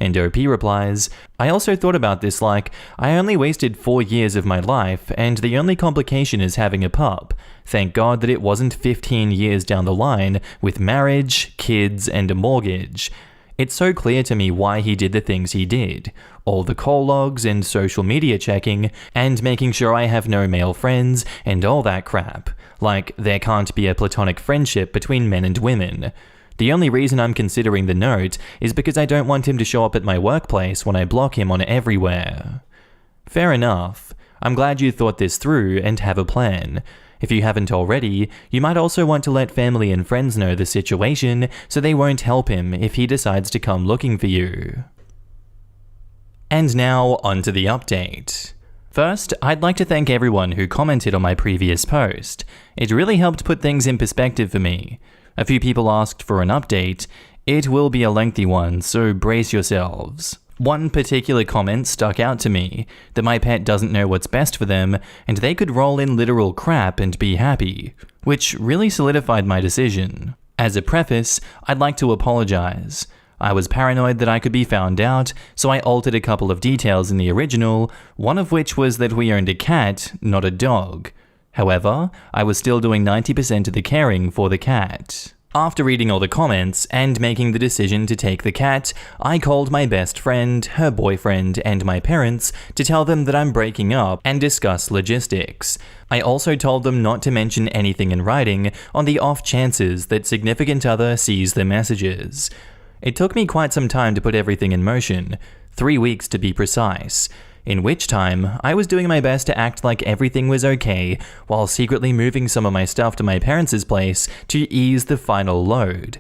And OP replies, I also thought about this like, I only wasted 4 years of my life and the only complication is having a pup. Thank God that it wasn't 15 years down the line with marriage, kids, and a mortgage. It's so clear to me why he did the things he did. All the call logs and social media checking, and making sure I have no male friends, and all that crap. Like, there can't be a platonic friendship between men and women. The only reason I'm considering the note is because I don't want him to show up at my workplace when I block him on everywhere. Fair enough. I'm glad you thought this through and have a plan. If you haven't already, you might also want to let family and friends know the situation so they won't help him if he decides to come looking for you. And now, onto the update. First, I'd like to thank everyone who commented on my previous post. It really helped put things in perspective for me. A few people asked for an update. It will be a lengthy one, so brace yourselves. One particular comment stuck out to me, that my pet doesn't know what's best for them, and they could roll in literal crap and be happy, which really solidified my decision. As a preface, I'd like to apologize. I was paranoid that I could be found out, so I altered a couple of details in the original, one of which was that we owned a cat, not a dog. However, I was still doing 90% of the caring for the cat. After reading all the comments and making the decision to take the cat, I called my best friend, her boyfriend, and my parents to tell them that I'm breaking up and discuss logistics. I also told them not to mention anything in writing on the off chances that significant other sees the messages. It took me quite some time to put everything in motion, 3 weeks to be precise, in which time I was doing my best to act like everything was okay while secretly moving some of my stuff to my parents' place to ease the final load.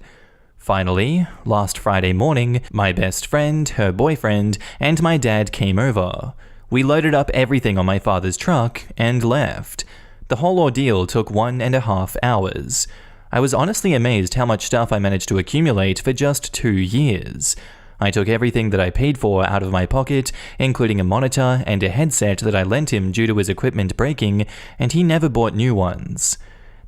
Finally, last Friday morning, my best friend, her boyfriend, and my dad came over. We loaded up everything on my father's truck and left. The whole ordeal took 1.5 hours. I was honestly amazed how much stuff I managed to accumulate for just 2 years. I took everything that I paid for out of my pocket, including a monitor and a headset that I lent him due to his equipment breaking, and he never bought new ones.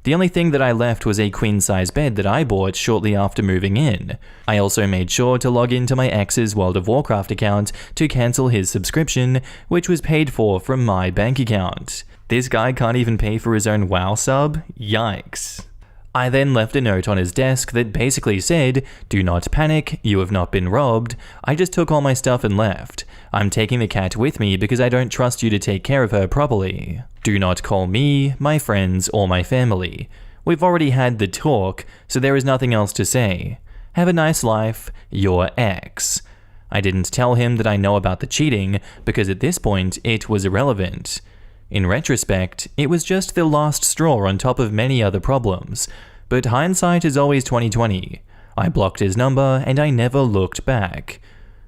The only thing that I left was a queen-size bed that I bought shortly after moving in. I also made sure to log into my ex's World of Warcraft account to cancel his subscription, which was paid for from my bank account. This guy can't even pay for his own WoW sub? Yikes. I then left a note on his desk that basically said, "Do not panic, you have not been robbed. I just took all my stuff and left. I'm taking the cat with me because I don't trust you to take care of her properly. Do not call me, my friends, or my family. We've already had the talk, so there is nothing else to say. Have a nice life, your ex." I didn't tell him that I know about the cheating because at this point it was irrelevant. In retrospect, it was just the last straw on top of many other problems, but hindsight is always 20/20. I blocked his number and I never looked back.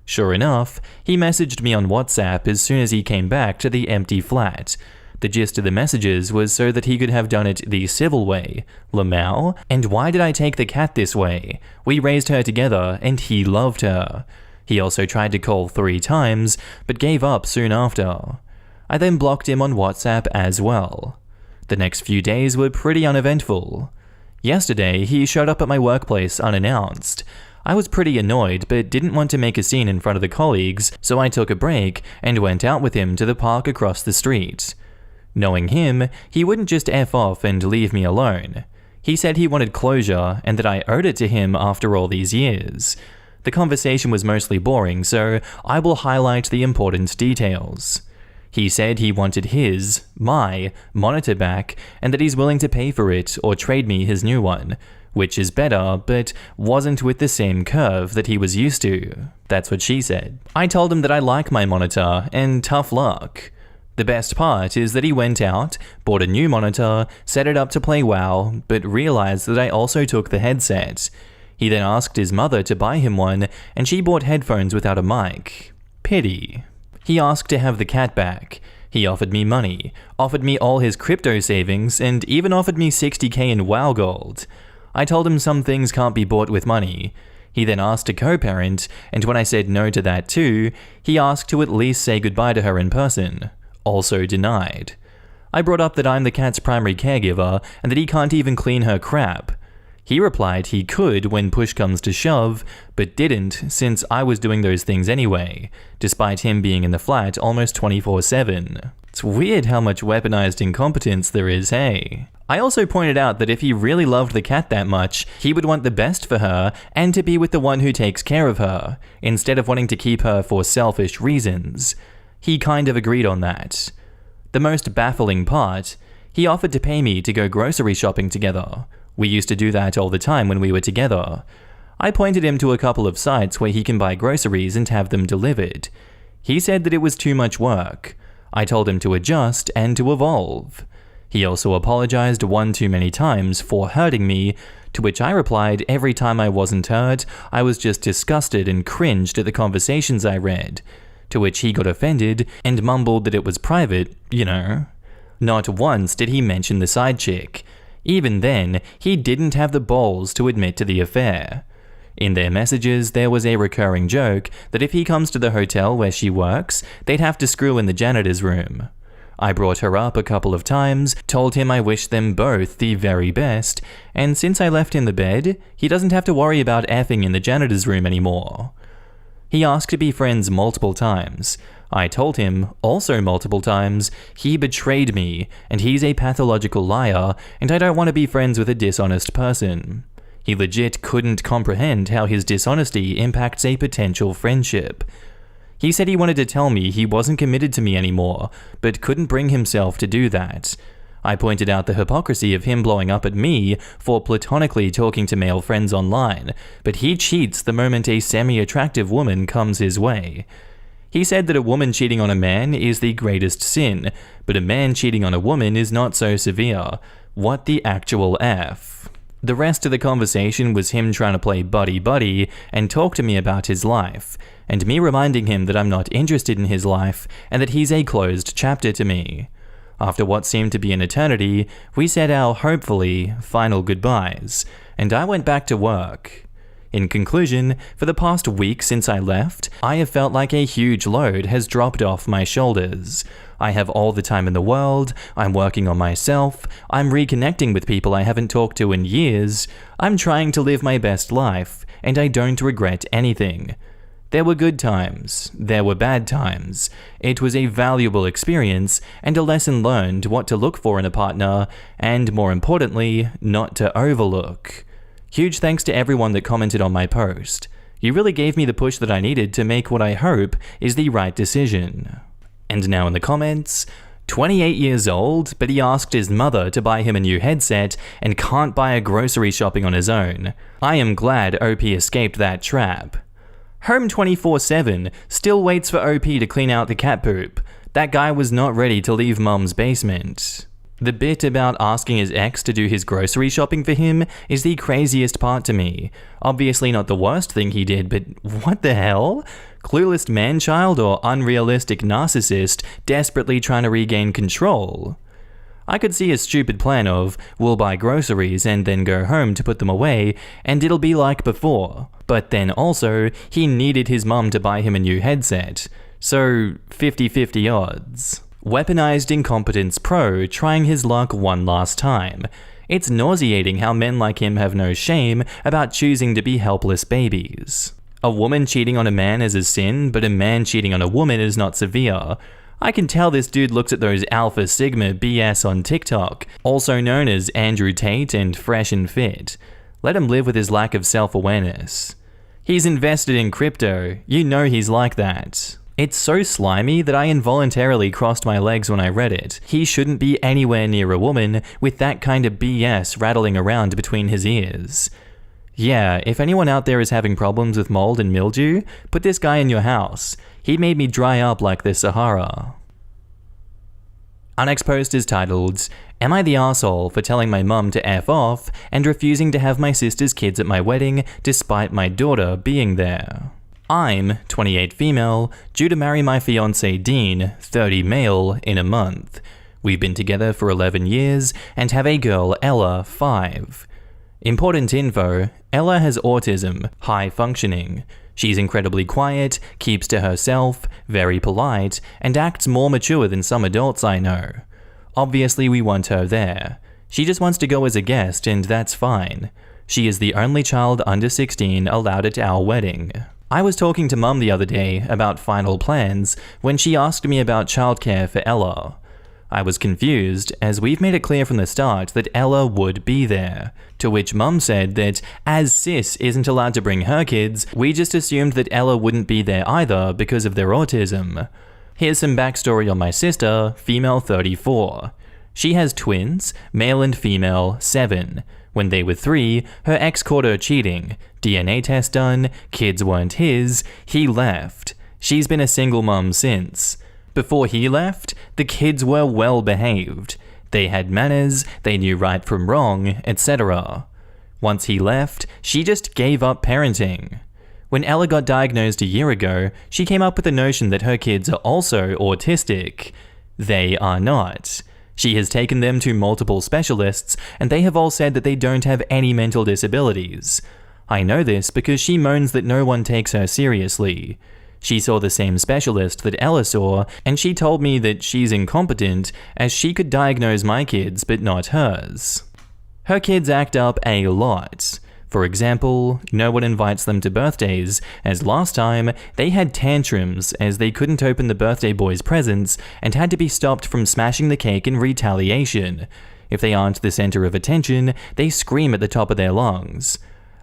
Sure enough, he messaged me on WhatsApp as soon as he came back to the empty flat. The gist of the messages was so that he could have done it the civil way. Lamau? And why did I take the cat this way? We raised her together and he loved her. He also tried to call 3 times, but gave up soon after. I then blocked him on WhatsApp as well. The next few days were pretty uneventful. Yesterday, he showed up at my workplace unannounced. I was pretty annoyed, but didn't want to make a scene in front of the colleagues, so I took a break and went out with him to the park across the street. Knowing him, he wouldn't just F off and leave me alone. He said he wanted closure and that I owed it to him after all these years. The conversation was mostly boring, so I will highlight the important details. He said he wanted my monitor back and that he's willing to pay for it or trade me his new one, which is better, but wasn't with the same curve that he was used to. That's what she said. I told him that I like my monitor and tough luck. The best part is that he went out, bought a new monitor, set it up to play WoW, but realized that I also took the headset. He then asked his mother to buy him one, and she bought headphones without a mic. Pity. He asked to have the cat back. He offered me money, offered me all his crypto savings, and even offered me 60k in WoW gold. I told him some things can't be bought with money. He then asked to co-parent, and when I said no to that too, he asked to at least say goodbye to her in person. Also denied. I brought up that I'm the cat's primary caregiver and that he can't even clean her crap. He replied he could when push comes to shove, but didn't since I was doing those things anyway, despite him being in the flat almost 24/7. It's weird how much weaponized incompetence there is, hey? I also pointed out that if he really loved the cat that much, he would want the best for her and to be with the one who takes care of her, instead of wanting to keep her for selfish reasons. He kind of agreed on that. The most baffling part, he offered to pay me to go grocery shopping together. We used to do that all the time when we were together. I pointed him to a couple of sites where he can buy groceries and have them delivered. He said that it was too much work. I told him to adjust and to evolve. He also apologized one too many times for hurting me, to which I replied every time I wasn't hurt, I was just disgusted and cringed at the conversations I read, to which he got offended and mumbled that it was private, you know. Not once did he mention the side chick. Even then, he didn't have the balls to admit to the affair. In their messages, there was a recurring joke that if he comes to the hotel where she works, they'd have to screw in the janitor's room. I brought her up a couple of times, told him I wished them both the very best, and since I left him the bed, he doesn't have to worry about effing in the janitor's room anymore. He asked to be friends multiple times. I told him, also multiple times, he betrayed me, and he's a pathological liar, and I don't want to be friends with a dishonest person. He legit couldn't comprehend how his dishonesty impacts a potential friendship. He said he wanted to tell me he wasn't committed to me anymore, but couldn't bring himself to do that. I pointed out the hypocrisy of him blowing up at me for platonically talking to male friends online, but he cheats the moment a semi-attractive woman comes his way. He said that a woman cheating on a man is the greatest sin, but a man cheating on a woman is not so severe. What the actual F? The rest of the conversation was him trying to play buddy-buddy and talk to me about his life, and me reminding him that I'm not interested in his life and that he's a closed chapter to me. After what seemed to be an eternity, we said our, hopefully, final goodbyes, and I went back to work. In conclusion, for the past week since I left, I have felt like a huge load has dropped off my shoulders. I have all the time in the world, I'm working on myself, I'm reconnecting with people I haven't talked to in years, I'm trying to live my best life, and I don't regret anything. There were good times, there were bad times. It was a valuable experience and a lesson learned what to look for in a partner, and more importantly, not to overlook. Huge thanks to everyone that commented on my post. You really gave me the push that I needed to make what I hope is the right decision. And now in the comments, 28 years old, but he asked his mother to buy him a new headset and can't buy a grocery shopping on his own. I am glad OP escaped that trap. Home 24/7 still waits for OP to clean out the cat poop. That guy was not ready to leave Mum's basement. The bit about asking his ex to do his grocery shopping for him is the craziest part to me. Obviously not the worst thing he did, but what the hell? Clueless man-child or unrealistic narcissist desperately trying to regain control? I could see a stupid plan of, we'll buy groceries and then go home to put them away, and it'll be like before. But then also, he needed his mum to buy him a new headset. So, 50-50 odds. Weaponized incompetence pro trying his luck one last time. It's nauseating how men like him have no shame about choosing to be helpless babies. A woman cheating on a man is a sin, but a man cheating on a woman is not severe. I can tell this dude looks at those Alpha Sigma BS on TikTok, also known as Andrew Tate and Fresh and Fit. Let him live with his lack of self-awareness. He's invested in crypto, you know he's like that. It's so slimy that I involuntarily crossed my legs when I read it. He shouldn't be anywhere near a woman with that kind of BS rattling around between his ears. Yeah, if anyone out there is having problems with mold and mildew, put this guy in your house. He made me dry up like the Sahara. Our next post is titled, Am I the asshole for telling my mum to F off and refusing to have my sister's kids at my wedding despite my daughter being there? I'm 28 female, due to marry my fiance Dean, 30 male, in a month. We've been together for 11 years and have a girl, Ella, 5. Important info, Ella has autism, high functioning. She's incredibly quiet, keeps to herself, very polite, and acts more mature than some adults I know. Obviously we want her there. She just wants to go as a guest and that's fine. She is the only child under 16 allowed at our wedding. I was talking to Mum the other day about final plans when she asked me about childcare for Ella. I was confused, as we've made it clear from the start that Ella would be there, to which Mum said that as Sis isn't allowed to bring her kids, we just assumed that Ella wouldn't be there either because of their autism. Here's some backstory on my sister, female 34. She has twins, male and female, 7. When they were 3, her ex caught her cheating, DNA test done, kids weren't his, he left. She's been a single mum since. Before he left, the kids were well behaved. They had manners, they knew right from wrong, etc. Once he left, she just gave up parenting. When Ella got diagnosed a year ago, she came up with the notion that her kids are also autistic. They are not. She has taken them to multiple specialists, and they have all said that they don't have any mental disabilities. I know this because she moans that no one takes her seriously. She saw the same specialist that Ella saw, and she told me that she's incompetent as she could diagnose my kids but not hers. Her kids act up a lot. For example, no one invites them to birthdays, as last time they had tantrums as they couldn't open the birthday boy's presents and had to be stopped from smashing the cake in retaliation. If they aren't the center of attention, they scream at the top of their lungs.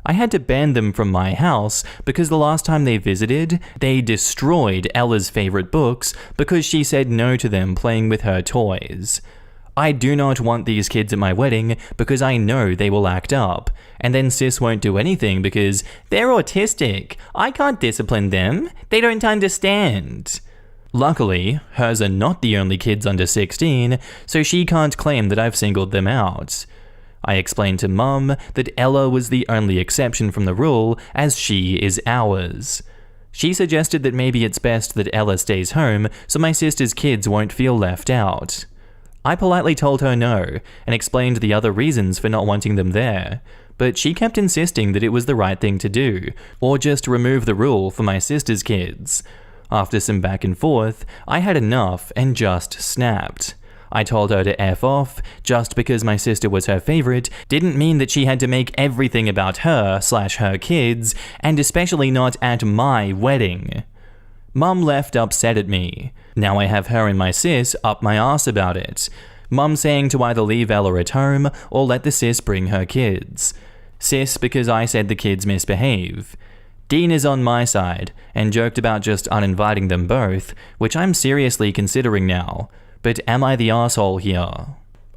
I had to ban them from my house because the last time they visited, they destroyed Ella's favorite books because she said no to them playing with her toys. I do not want these kids at my wedding because I know they will act up, and then Sis won't do anything because they're autistic. I can't discipline them. They don't understand. Luckily, hers are not the only kids under 16, so she can't claim that I've singled them out. I explained to Mum that Ella was the only exception from the rule, as she is ours. She suggested that maybe it's best that Ella stays home so my sister's kids won't feel left out. I politely told her no, and explained the other reasons for not wanting them there, but she kept insisting that it was the right thing to do, or just remove the rule for my sister's kids. After some back and forth, I had enough and just snapped. I told her to F off, just because my sister was her favorite didn't mean that she had to make everything about her/her kids, and especially not at my wedding. Mum left upset at me. Now I have her and my sis up my ass about it. Mum saying to either leave Ella at home or let the sis bring her kids. Sis because I said the kids misbehave. Dean is on my side and joked about just uninviting them both, which I'm seriously considering now. But am I the asshole here?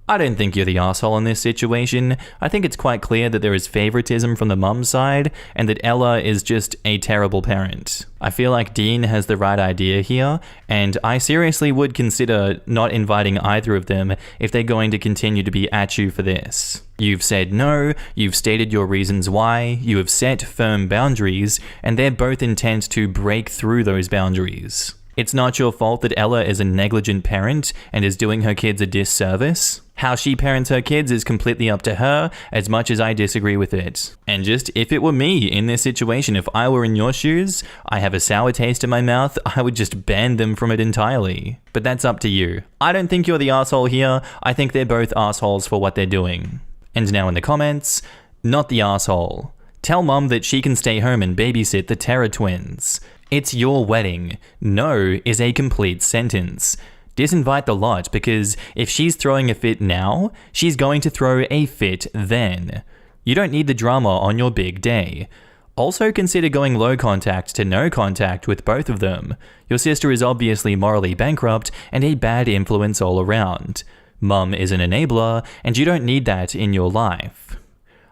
I don't think you're the asshole in this situation. I think it's quite clear that there is favoritism from the mum side, and that Ella is just a terrible parent. I feel like Dean has the right idea here, and I seriously would consider not inviting either of them if they're going to continue to be at you for this. You've said no, you've stated your reasons why, you have set firm boundaries, and they're both intent to break through those boundaries. It's not your fault that Ella is a negligent parent and is doing her kids a disservice. How she parents her kids is completely up to her, as much as I disagree with it. And just, if it were me in this situation, if I were in your shoes, I have a sour taste in my mouth, I would just ban them from it entirely. But that's up to you. I don't think you're the asshole here, I think they're both assholes for what they're doing. And now in the comments, not the asshole. Tell Mum that she can stay home and babysit the Terror twins. It's your wedding. No is a complete sentence. Disinvite the lot because if she's throwing a fit now, she's going to throw a fit then. You don't need the drama on your big day. Also consider going low contact to no contact with both of them. Your sister is obviously morally bankrupt and a bad influence all around. Mum is an enabler and you don't need that in your life.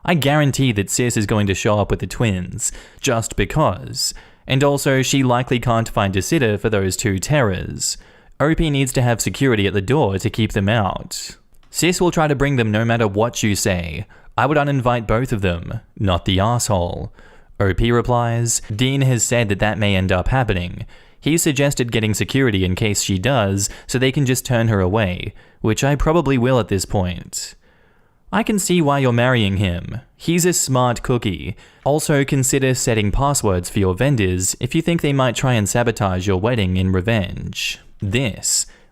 I guarantee that Sis is going to show up with the twins, just because. And also, she likely can't find a sitter for those two terrors. OP needs to have security at the door to keep them out. Sis will try to bring them no matter what you say. I would uninvite both of them, not the asshole. OP replies, Dean has said that may end up happening. He suggested getting security in case she does, so they can just turn her away, which I probably will at this point. I can see why you're marrying him. He's a smart cookie. Also, consider setting passwords for your vendors if you think they might try and sabotage your wedding in revenge.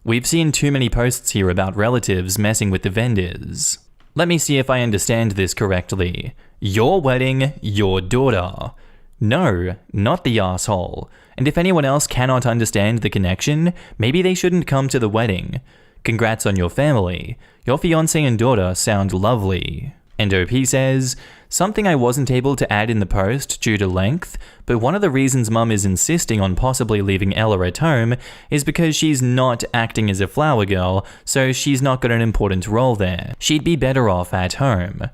We've seen too many posts here about relatives messing with the vendors. Let me see if I understand this correctly. Your wedding, your daughter. No, not the asshole. And if anyone else cannot understand the connection, maybe they shouldn't come to the wedding. Congrats on your family. Your fiancé and daughter sound lovely. And OP says, something I wasn't able to add in the post due to length, but one of the reasons Mum is insisting on possibly leaving Ella at home is because she's not acting as a flower girl, so she's not got an important role there. She'd be better off at home.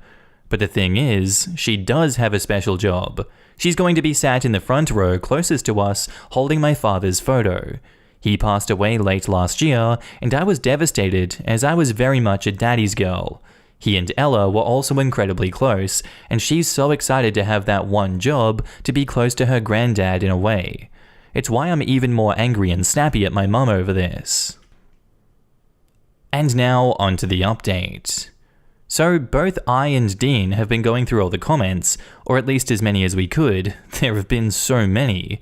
But the thing is, she does have a special job. She's going to be sat in the front row closest to us, holding my father's photo. He passed away late last year, and I was devastated as I was very much a daddy's girl. He and Ella were also incredibly close, and she's so excited to have that one job to be close to her granddad in a way. It's why I'm even more angry and snappy at my mum over this. And now onto the update. So both I and Dean have been going through all the comments, or at least as many as we could. There have been so many.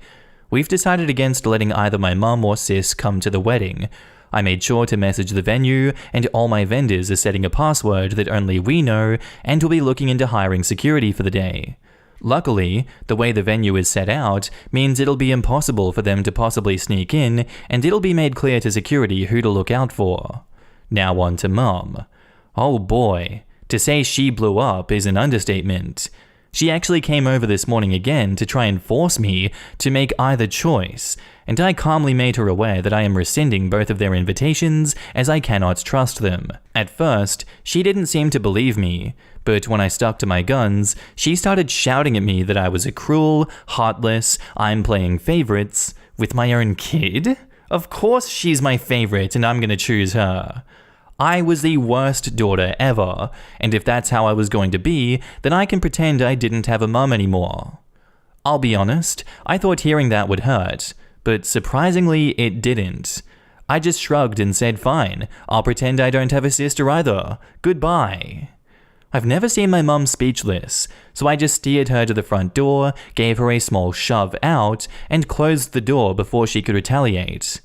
We've decided against letting either my mum or sis come to the wedding. I made sure to message the venue, and all my vendors are setting a password that only we know, and will be looking into hiring security for the day. Luckily, the way the venue is set out means it'll be impossible for them to possibly sneak in, and it'll be made clear to security who to look out for. Now on to Mum. Oh boy, to say she blew up is an understatement. She actually came over this morning again to try and force me to make either choice, and I calmly made her aware that I am rescinding both of their invitations as I cannot trust them. At first, she didn't seem to believe me, but when I stuck to my guns, she started shouting at me that I was a cruel, heartless, I'm playing favorites with my own kid? Of course she's my favorite and I'm gonna choose her. I was the worst daughter ever, and if that's how I was going to be, then I can pretend I didn't have a mum anymore. I'll be honest, I thought hearing that would hurt, but surprisingly it didn't. I just shrugged and said fine, I'll pretend I don't have a sister either. Goodbye. I've never seen my mum speechless, so I just steered her to the front door, gave her a small shove out, and closed the door before she could retaliate.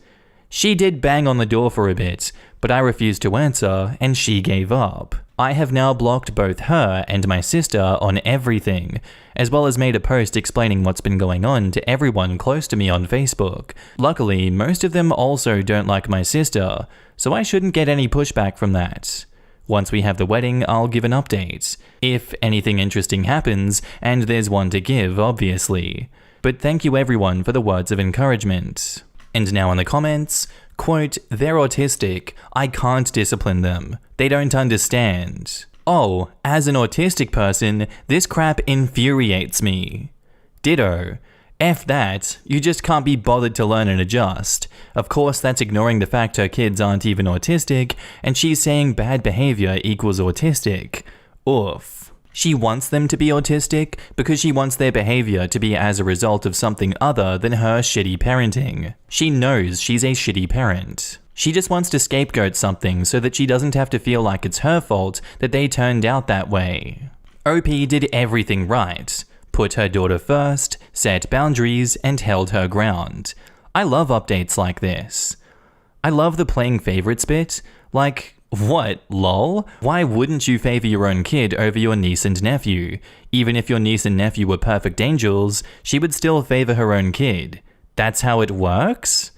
She did bang on the door for a bit, but I refused to answer, and she gave up. I have now blocked both her and my sister on everything, as well as made a post explaining what's been going on to everyone close to me on Facebook. Luckily, most of them also don't like my sister, so I shouldn't get any pushback from that. Once we have the wedding, I'll give an update. If anything interesting happens, and there's one to give, obviously. But thank you everyone for the words of encouragement. And now in the comments, quote, they're autistic, I can't discipline them. They don't understand. Oh, as an autistic person, this crap infuriates me. Ditto. F that, you just can't be bothered to learn and adjust. Of course, that's ignoring the fact her kids aren't even autistic, and she's saying bad behavior equals autistic. Oof. She wants them to be autistic because she wants their behavior to be as a result of something other than her shitty parenting. She knows she's a shitty parent. She just wants to scapegoat something so that she doesn't have to feel like it's her fault that they turned out that way. OP did everything right. Put her daughter first, set boundaries, and held her ground. I love updates like this. I love the playing favorites bit. Like, what, lol? Why wouldn't you favor your own kid over your niece and nephew? Even if your niece and nephew were perfect angels, she would still favor her own kid. That's how it works?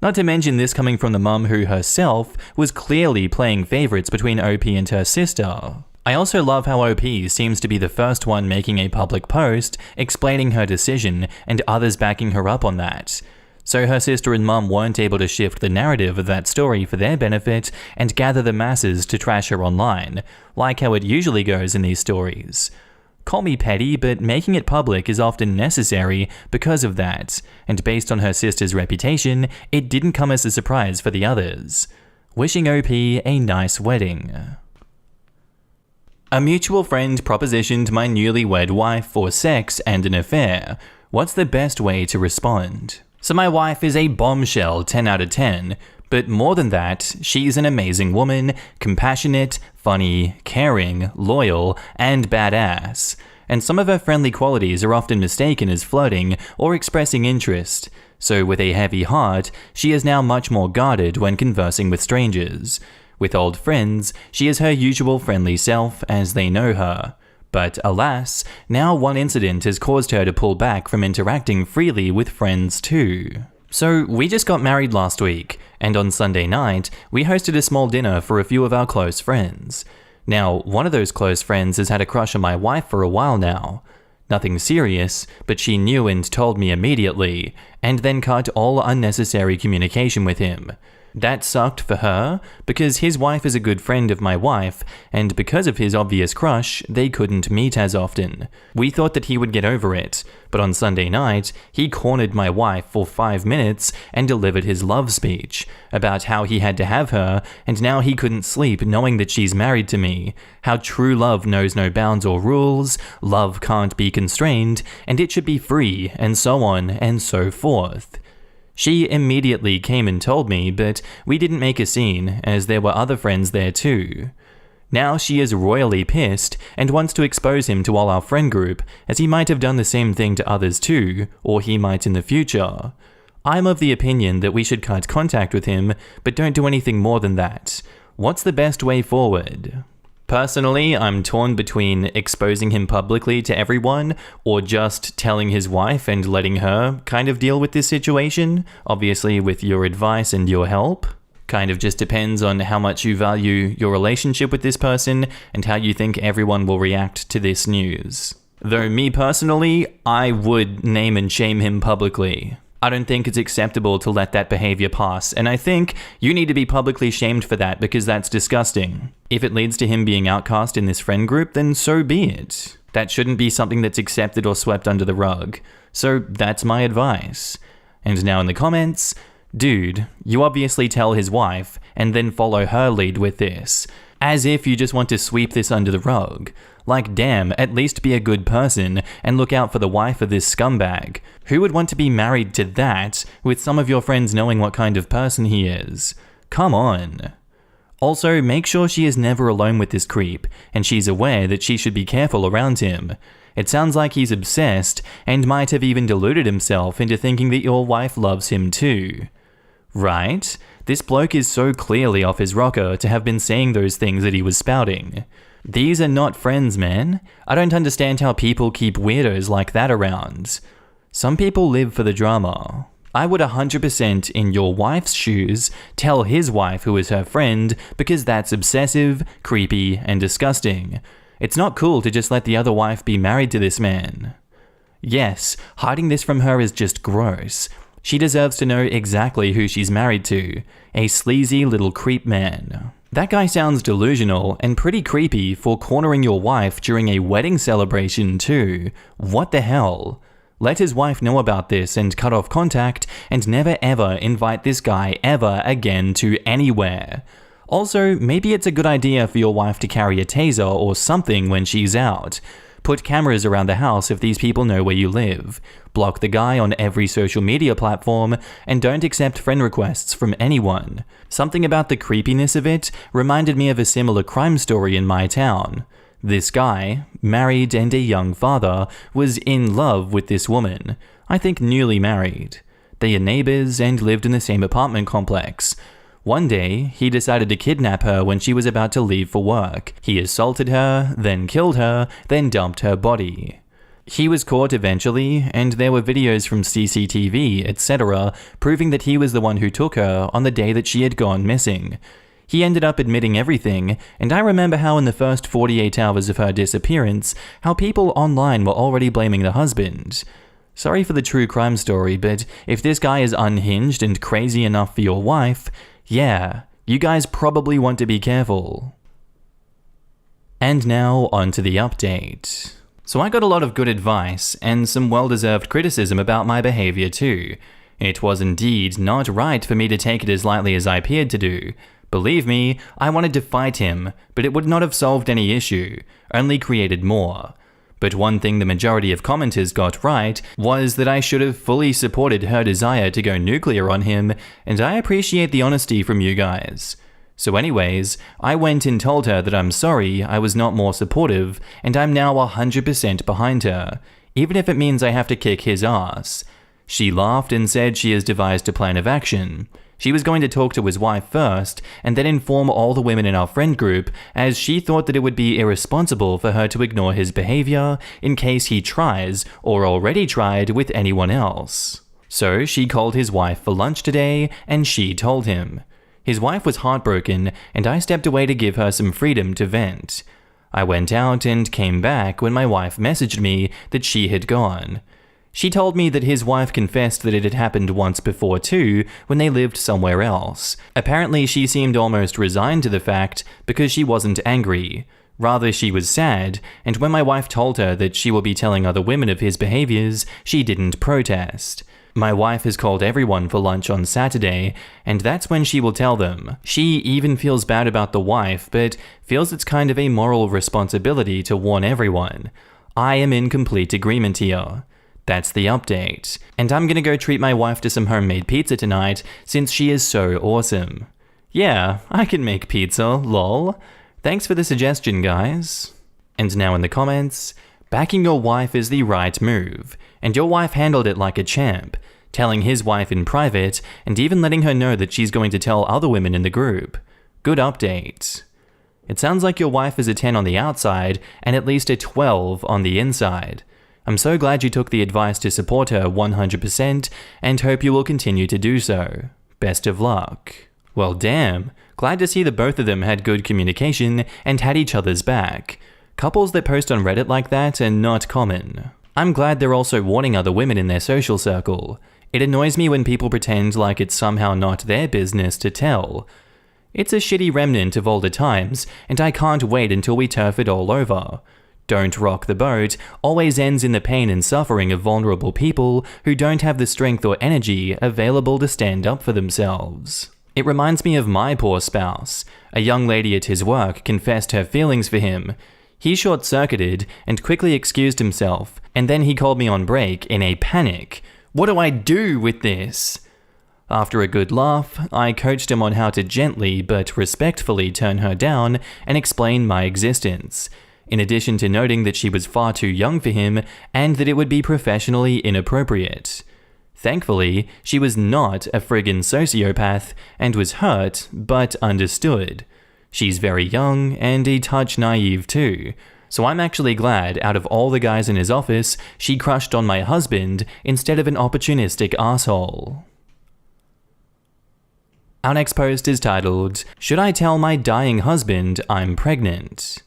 Not to mention this coming from the mum who herself was clearly playing favorites between OP and her sister. I also love how OP seems to be the first one making a public post explaining her decision and others backing her up on that. So her sister and mum weren't able to shift the narrative of that story for their benefit and gather the masses to trash her online, like how it usually goes in these stories. Call me petty, but making it public is often necessary because of that, and based on her sister's reputation, it didn't come as a surprise for the others. Wishing OP a nice wedding. A mutual friend propositioned my newlywed wife for sex and an affair. What's the best way to respond? So my wife is a bombshell 10 out of 10, but more than that, she's an amazing woman, compassionate, funny, caring, loyal, and badass. And some of her friendly qualities are often mistaken as flirting or expressing interest. So with a heavy heart, she is now much more guarded when conversing with strangers. With old friends, she is her usual friendly self as they know her. But alas, now one incident has caused her to pull back from interacting freely with friends too. So we just got married last week, and on Sunday night, we hosted a small dinner for a few of our close friends. Now, one of those close friends has had a crush on my wife for a while now. Nothing serious, but she knew and told me immediately, and then cut all unnecessary communication with him. That sucked for her, because his wife is a good friend of my wife, and because of his obvious crush, they couldn't meet as often. We thought that he would get over it, but on Sunday night, he cornered my wife for 5 minutes and delivered his love speech about how he had to have her, and now he couldn't sleep knowing that she's married to me, how true love knows no bounds or rules, love can't be constrained, and it should be free, and so on and so forth. She immediately came and told me, but we didn't make a scene, as there were other friends there too. Now she is royally pissed and wants to expose him to all our friend group, as he might have done the same thing to others too, or he might in the future. I'm of the opinion that we should cut contact with him, but don't do anything more than that. What's the best way forward? Personally, I'm torn between exposing him publicly to everyone or just telling his wife and letting her kind of deal with this situation, obviously with your advice and your help. Kind of just depends on how much you value your relationship with this person and how you think everyone will react to this news. Though me personally, I would name and shame him publicly. I don't think it's acceptable to let that behavior pass, and I think you need to be publicly shamed for that because that's disgusting. If it leads to him being outcast in this friend group, then so be it. That shouldn't be something that's accepted or swept under the rug. So that's my advice. And now in the comments, dude, you obviously tell his wife and then follow her lead with this, as if you just want to sweep this under the rug. Like, damn, at least be a good person and look out for the wife of this scumbag. Who would want to be married to that with some of your friends knowing what kind of person he is? Come on. Also, make sure she is never alone with this creep, and she's aware that she should be careful around him. It sounds like he's obsessed and might have even deluded himself into thinking that your wife loves him too. Right? This bloke is so clearly off his rocker to have been saying those things that he was spouting. These are not friends, man. I don't understand how people keep weirdos like that around. Some people live for the drama. I would 100% in your wife's shoes tell his wife who is her friend because that's obsessive, creepy, and disgusting. It's not cool to just let the other wife be married to this man. Yes, hiding this from her is just gross. She deserves to know exactly who she's married to, a sleazy little creep man. That guy sounds delusional and pretty creepy for cornering your wife during a wedding celebration too. What the hell? Let his wife know about this and cut off contact and never ever invite this guy ever again to anywhere. Also, maybe it's a good idea for your wife to carry a taser or something when she's out. Put cameras around the house if these people know where you live. Block the guy on every social media platform, and don't accept friend requests from anyone. Something about the creepiness of it reminded me of a similar crime story in my town. This guy, married and a young father, was in love with this woman, I think newly married. They are neighbors and lived in the same apartment complex. One day, he decided to kidnap her when she was about to leave for work. He assaulted her, then killed her, then dumped her body. He was caught eventually, and there were videos from CCTV, etc., proving that he was the one who took her on the day that she had gone missing. He ended up admitting everything, and I remember how in the first 48 hours of her disappearance, how people online were already blaming the husband. Sorry for the true crime story, but if this guy is unhinged and crazy enough for your wife, yeah, you guys probably want to be careful. And now, on to the update. So I got a lot of good advice, and some well-deserved criticism about my behavior too. It was indeed not right for me to take it as lightly as I appeared to do, Believe me, I wanted to fight him, but it would not have solved any issue, only created more. But one thing the majority of commenters got right was that I should have fully supported her desire to go nuclear on him, and I appreciate the honesty from you guys. So anyways, I went and told her that I'm sorry I was not more supportive, and I'm now 100% behind her, even if it means I have to kick his ass. She laughed and said she has devised a plan of action. She was going to talk to his wife first, and then inform all the women in our friend group, as she thought that it would be irresponsible for her to ignore his behavior in case he tries, or already tried, with anyone else. So she called his wife for lunch today, and she told him. His wife was heartbroken, and I stepped away to give her some freedom to vent. I went out and came back when my wife messaged me that she had gone. She told me that his wife confessed that it had happened once before too, when they lived somewhere else. Apparently she seemed almost resigned to the fact because she wasn't angry. Rather, she was sad, and when my wife told her that she will be telling other women of his behaviors, she didn't protest. My wife has called everyone for lunch on Saturday, and that's when she will tell them. She even feels bad about the wife, but feels it's kind of a moral responsibility to warn everyone. I am in complete agreement here. That's the update. And I'm gonna go treat my wife to some homemade pizza tonight, since she is so awesome. Yeah, I can make pizza, lol. Thanks for the suggestion, guys. And now in the comments, backing your wife is the right move, and your wife handled it like a champ, telling his wife in private, and even letting her know that she's going to tell other women in the group. Good update. It sounds like your wife is a 10 on the outside, and at least a 12 on the inside. I'm so glad you took the advice to support her 100% and hope you will continue to do so. Best of luck. Well damn, glad to see that both of them had good communication and had each other's back. Couples that post on Reddit like that are not common. I'm glad they're also warning other women in their social circle. It annoys me when people pretend like it's somehow not their business to tell. It's a shitty remnant of older times, and I can't wait until we turf it all over. Don't rock the boat always ends in the pain and suffering of vulnerable people who don't have the strength or energy available to stand up for themselves. It reminds me of my poor spouse. A young lady at his work confessed her feelings for him. He short-circuited and quickly excused himself, and then he called me on break in a panic. What do I do with this? After a good laugh, I coached him on how to gently but respectfully turn her down and explain my existence, in addition to noting that she was far too young for him and that it would be professionally inappropriate. Thankfully, she was not a friggin' sociopath and was hurt, but understood. She's very young and a touch naive too, so I'm actually glad out of all the guys in his office, she crushed on my husband instead of an opportunistic asshole. Our next post is titled, "Should I Tell My Dying Husband I'm Pregnant?"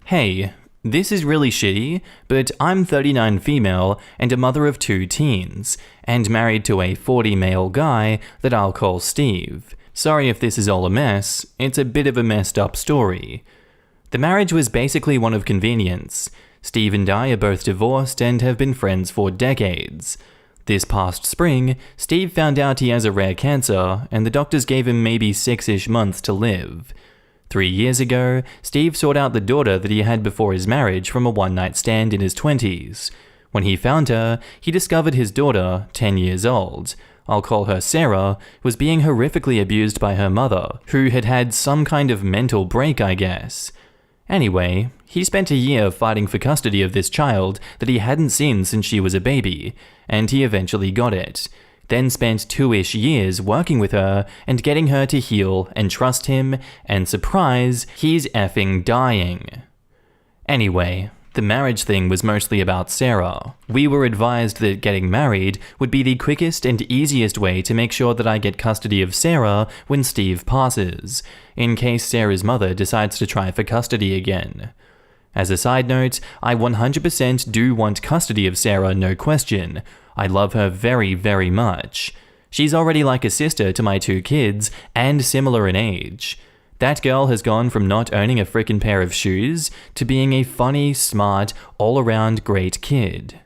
Hey, this is really shitty, but I'm 39 female and a mother of 2 teens, and married to a 40 male guy that I'll call Steve. Sorry if this is all a mess, it's a bit of a messed up story. The marriage was basically one of convenience. Steve and I are both divorced and have been friends for decades. This past spring, Steve found out he has a rare cancer, and the doctors gave him maybe 6-ish months to live. 3 years ago, Steve sought out the daughter that he had before his marriage from a one-night stand in his 20s. When he found her, he discovered his daughter, 10 years old, I'll call her Sarah, was being horrifically abused by her mother, who had had some kind of mental break, I guess. Anyway, he spent a year fighting for custody of this child that he hadn't seen since she was a baby, and he eventually got it. Then spent 2-ish years working with her and getting her to heal and trust him, and surprise, he's effing dying. Anyway, the marriage thing was mostly about Sarah. We were advised that getting married would be the quickest and easiest way to make sure that I get custody of Sarah when Steve passes, in case Sarah's mother decides to try for custody again. As a side note, I 100% do want custody of Sarah, no question. I love her very, very much. She's already like a sister to my 2 kids, and similar in age. That girl has gone from not owning a frickin' pair of shoes to being a funny, smart, all-around great kid.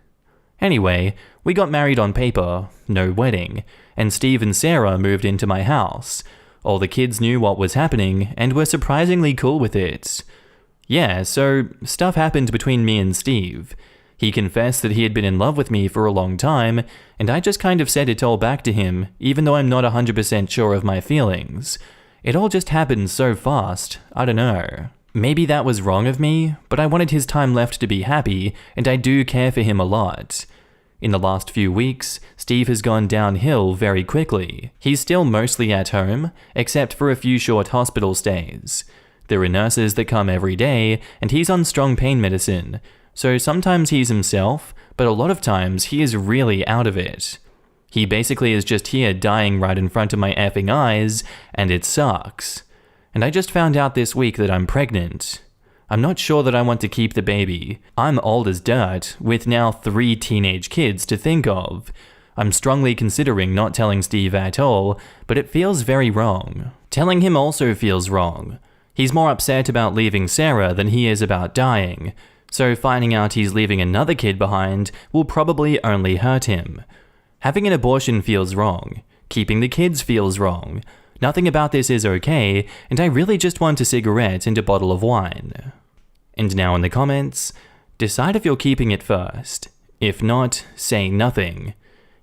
Anyway, we got married on paper, no wedding, and Steve and Sarah moved into my house. All the kids knew what was happening and were surprisingly cool with it. Yeah, so stuff happened between me and Steve. He confessed that he had been in love with me for a long time, and I just kind of said it all back to him, even though I'm not 100% sure of my feelings. It all just happened so fast, I don't know. Maybe that was wrong of me, but I wanted his time left to be happy, and I do care for him a lot. In the last few weeks, Steve has gone downhill very quickly. He's still mostly at home, except for a few short hospital stays. There are nurses that come every day, and he's on strong pain medicine, so sometimes he's himself, but a lot of times he is really out of it. He basically is just here dying right in front of my effing eyes, and it sucks. And I just found out this week that I'm pregnant. I'm not sure that I want to keep the baby. I'm old as dirt, with now 3 teenage kids to think of. I'm strongly considering not telling Steve at all, but it feels very wrong. Telling him also feels wrong. He's more upset about leaving Sarah than he is about dying, so finding out he's leaving another kid behind will probably only hurt him. Having an abortion feels wrong. Keeping the kids feels wrong. Nothing about this is okay, and I really just want a cigarette and a bottle of wine. And now in the comments, decide if you're keeping it first. If not, say nothing.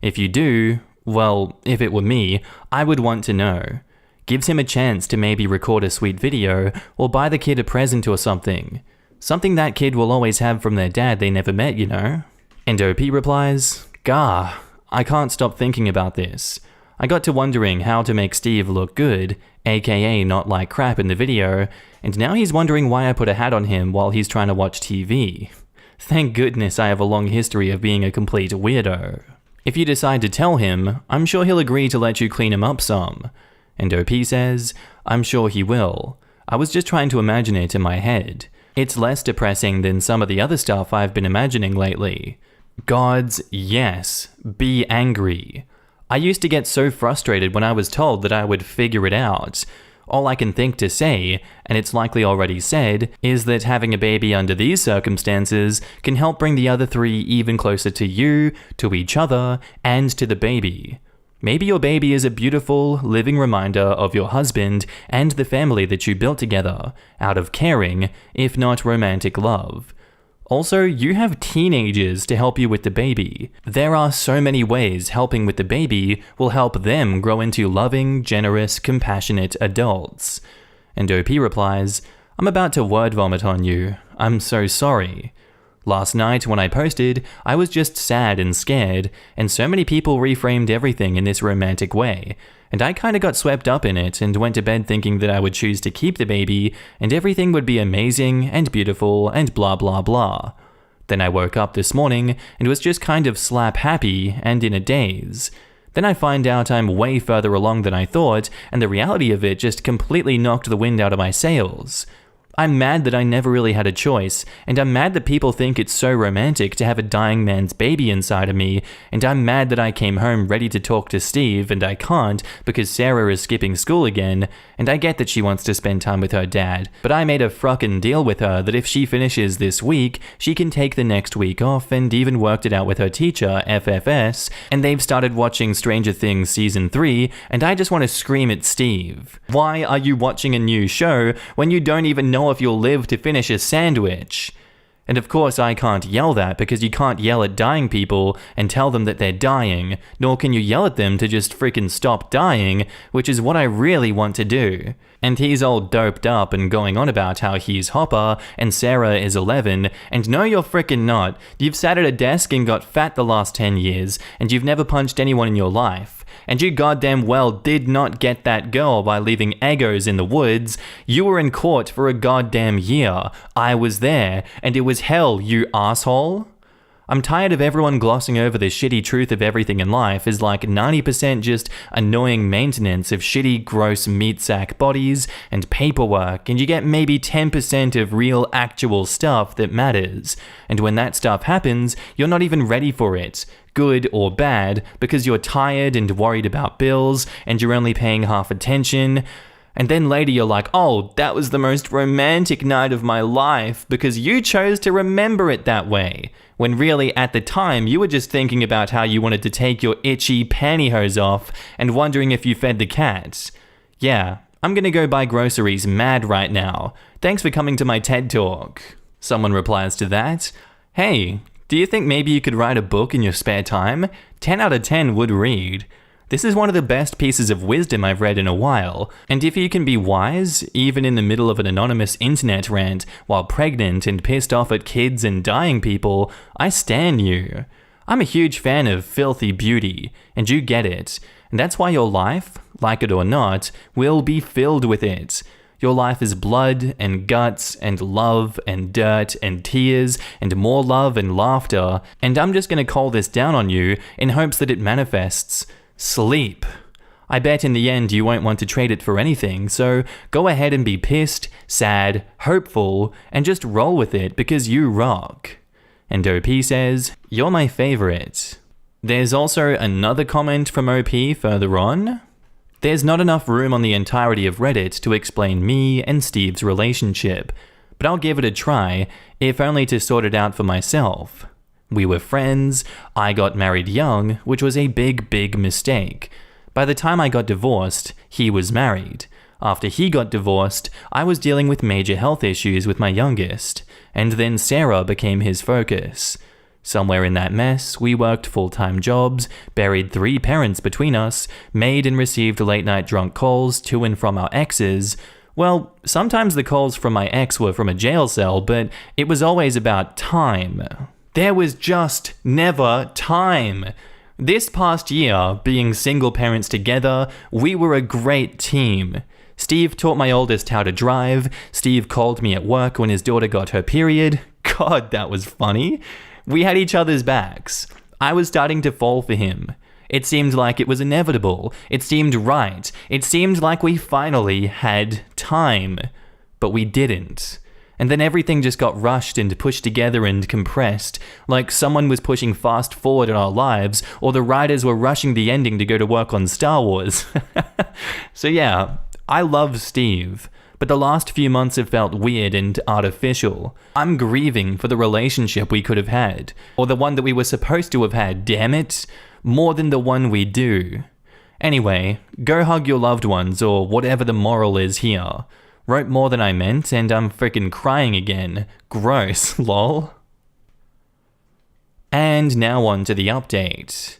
If you do, well, if it were me, I would want to know. Gives him a chance to maybe record a sweet video or buy the kid a present or something. Something that kid will always have from their dad they never met, you know? And OP replies, "Gah, I can't stop thinking about this. I got to wondering how to make Steve look good, aka not like crap in the video, and now he's wondering why I put a hat on him while he's trying to watch TV. Thank goodness I have a long history of being a complete weirdo. If you decide to tell him, I'm sure he'll agree to let you clean him up some." And OP says, "I'm sure he will. I was just trying to imagine it in my head. It's less depressing than some of the other stuff I've been imagining lately. Gods, yes, be angry. I used to get so frustrated when I was told that I would figure it out. All I can think to say, and it's likely already said, is that having a baby under these circumstances can help bring the other 3 even closer to you, to each other, and to the baby. Maybe your baby is a beautiful, living reminder of your husband and the family that you built together, out of caring, if not romantic love. Also, you have teenagers to help you with the baby. There are so many ways helping with the baby will help them grow into loving, generous, compassionate adults." And OP replies, "I'm about to word vomit on you. I'm so sorry. Last night when I posted, I was just sad and scared, and so many people reframed everything in this romantic way, and I kinda got swept up in it and went to bed thinking that I would choose to keep the baby and everything would be amazing and beautiful and blah blah blah. Then I woke up this morning and was just kind of slap happy and in a daze. Then I find out I'm way further along than I thought, and the reality of it just completely knocked the wind out of my sails. I'm mad that I never really had a choice, and I'm mad that people think it's so romantic to have a dying man's baby inside of me, and I'm mad that I came home ready to talk to Steve and I can't because Sarah is skipping school again, and I get that she wants to spend time with her dad, but I made a frickin' deal with her that if she finishes this week, she can take the next week off, and even worked it out with her teacher, FFS, and they've started watching Stranger Things Season 3, and I just want to scream at Steve. Why are you watching a new show when you don't even know if you'll live to finish a sandwich? And of course I can't yell that because you can't yell at dying people and tell them that they're dying, nor can you yell at them to just freaking stop dying, which is what I really want to do. And he's all doped up and going on about how he's Hopper and Sarah is 11, and no you're freaking not. You've sat at a desk and got fat the last 10 years, and you've never punched anyone in your life. And you goddamn well did not get that girl by leaving Eggos in the woods. You were in court for a goddamn year. I was there, and it was hell, you asshole. I'm tired of everyone glossing over the shitty truth of everything in life is like 90% just annoying maintenance of shitty, gross meat sack bodies and paperwork, and you get maybe 10% of real, actual stuff that matters. And when that stuff happens, you're not even ready for it, good or bad, because you're tired and worried about bills, and you're only paying half attention. And then later you're like, oh, that was the most romantic night of my life because you chose to remember it that way. When really at the time you were just thinking about how you wanted to take your itchy pantyhose off and wondering if you fed the cats. Yeah, I'm gonna go buy groceries mad right now. Thanks for coming to my TED Talk. Someone replies to that, hey, do you think maybe you could write a book in your spare time? 10 out of 10 would read. This is one of the best pieces of wisdom I've read in a while, and if you can be wise, even in the middle of an anonymous internet rant, while pregnant and pissed off at kids and dying people, I stan you. I'm a huge fan of filthy beauty, and you get it, and that's why your life, like it or not, will be filled with it. Your life is blood and guts and love and dirt and tears and more love and laughter, and I'm just gonna call this down on you in hopes that it manifests. Sleep. I bet in the end you won't want to trade it for anything, so go ahead and be pissed, sad, hopeful, and just roll with it because you rock. And OP says, you're my favorite. There's also another comment from OP further on. There's not enough room on the entirety of Reddit to explain me and Steve's relationship, but I'll give it a try, if only to sort it out for myself. We were friends, I got married young, which was a big mistake. By the time I got divorced, he was married. After he got divorced, I was dealing with major health issues with my youngest, and then Sarah became his focus. Somewhere in that mess, we worked full-time jobs, buried 3 parents between us, made and received late-night drunk calls to and from our exes. Well, sometimes the calls from my ex were from a jail cell, but it was always about time. There was just never time. This past year, being single parents together, we were a great team. Steve taught my oldest how to drive. Steve called me at work when his daughter got her period. God, that was funny. We had each other's backs. I was starting to fall for him. It seemed like it was inevitable. It seemed right. It seemed like we finally had time. But we didn't. And then everything just got rushed and pushed together and compressed, like someone was pushing fast forward in our lives, or the writers were rushing the ending to go to work on Star Wars. So yeah, I love Steve. But the last few months have felt weird and artificial. I'm grieving for the relationship we could have had, or the one that we were supposed to have had, damn it, more than the one we do. Anyway, go hug your loved ones, or whatever the moral is here. Wrote more than I meant, and I'm freaking crying again. Gross, lol. And now on to the update.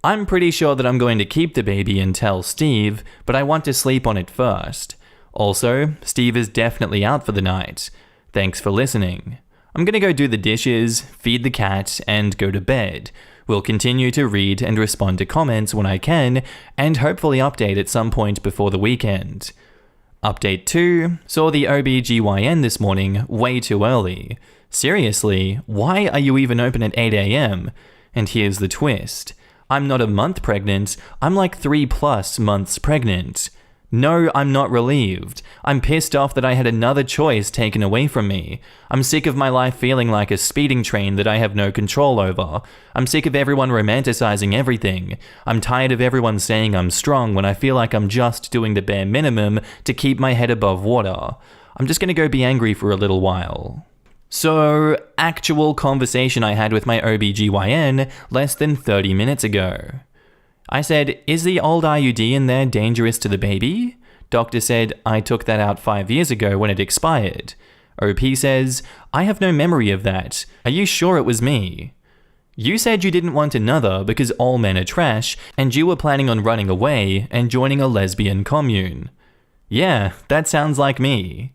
I'm pretty sure that I'm going to keep the baby and tell Steve, but I want to sleep on it first. Also, Steve is definitely out for the night. Thanks for listening. I'm gonna go do the dishes, feed the cat, and go to bed. We'll continue to read and respond to comments when I can, and hopefully update at some point before the weekend. Update 2, saw the OBGYN this morning way too early. Seriously, why are you even open at 8 AM? And here's the twist. I'm not a month pregnant, I'm like 3+ months pregnant. No, I'm not relieved. I'm pissed off that I had another choice taken away from me. I'm sick of my life feeling like a speeding train that I have no control over. I'm sick of everyone romanticizing everything. I'm tired of everyone saying I'm strong when I feel like I'm just doing the bare minimum to keep my head above water. I'm just gonna go be angry for a little while. So, actual conversation I had with my OBGYN less than 30 minutes ago. I said, is the old IUD in there dangerous to the baby? Doctor said, I took that out 5 years ago when it expired. OP says, I have no memory of that. Are you sure it was me? You said you didn't want another because all men are trash, and you were planning on running away and joining a lesbian commune. Yeah, that sounds like me.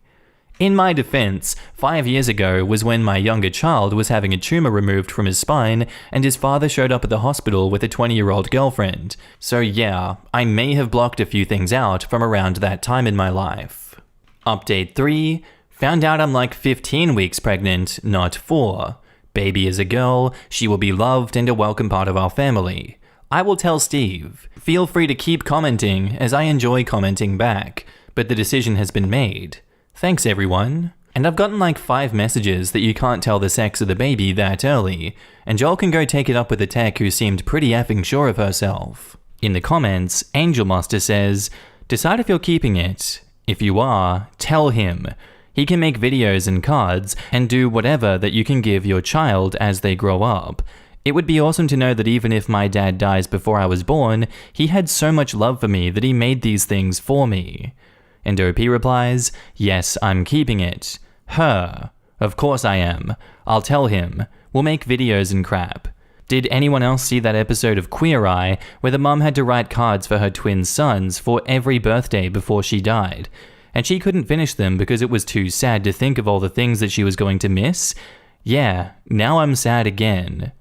In my defense, 5 years ago was when my younger child was having a tumor removed from his spine and his father showed up at the hospital with a 20-year-old girlfriend. So yeah, I may have blocked a few things out from around that time in my life. Update 3, found out I'm like 15 weeks pregnant, not 4. Baby is a girl, she will be loved and a welcome part of our family. I will tell Steve. Feel free to keep commenting as I enjoy commenting back, but the decision has been made. Thanks everyone. And I've gotten like 5 messages that you can't tell the sex of the baby that early, and y'all can go take it up with the tech who seemed pretty effing sure of herself. In the comments, Angel Master says, decide if you're keeping it. If you are, tell him. He can make videos and cards and do whatever that you can give your child as they grow up. It would be awesome to know that even if my dad dies before I was born, he had so much love for me that he made these things for me. And OP replies, yes, I'm keeping it. Her. Of course I am. I'll tell him. We'll make videos and crap. Did anyone else see that episode of Queer Eye where the mum had to write cards for her twin sons for every birthday before she died? And she couldn't finish them because it was too sad to think of all the things that she was going to miss? Yeah, now I'm sad again.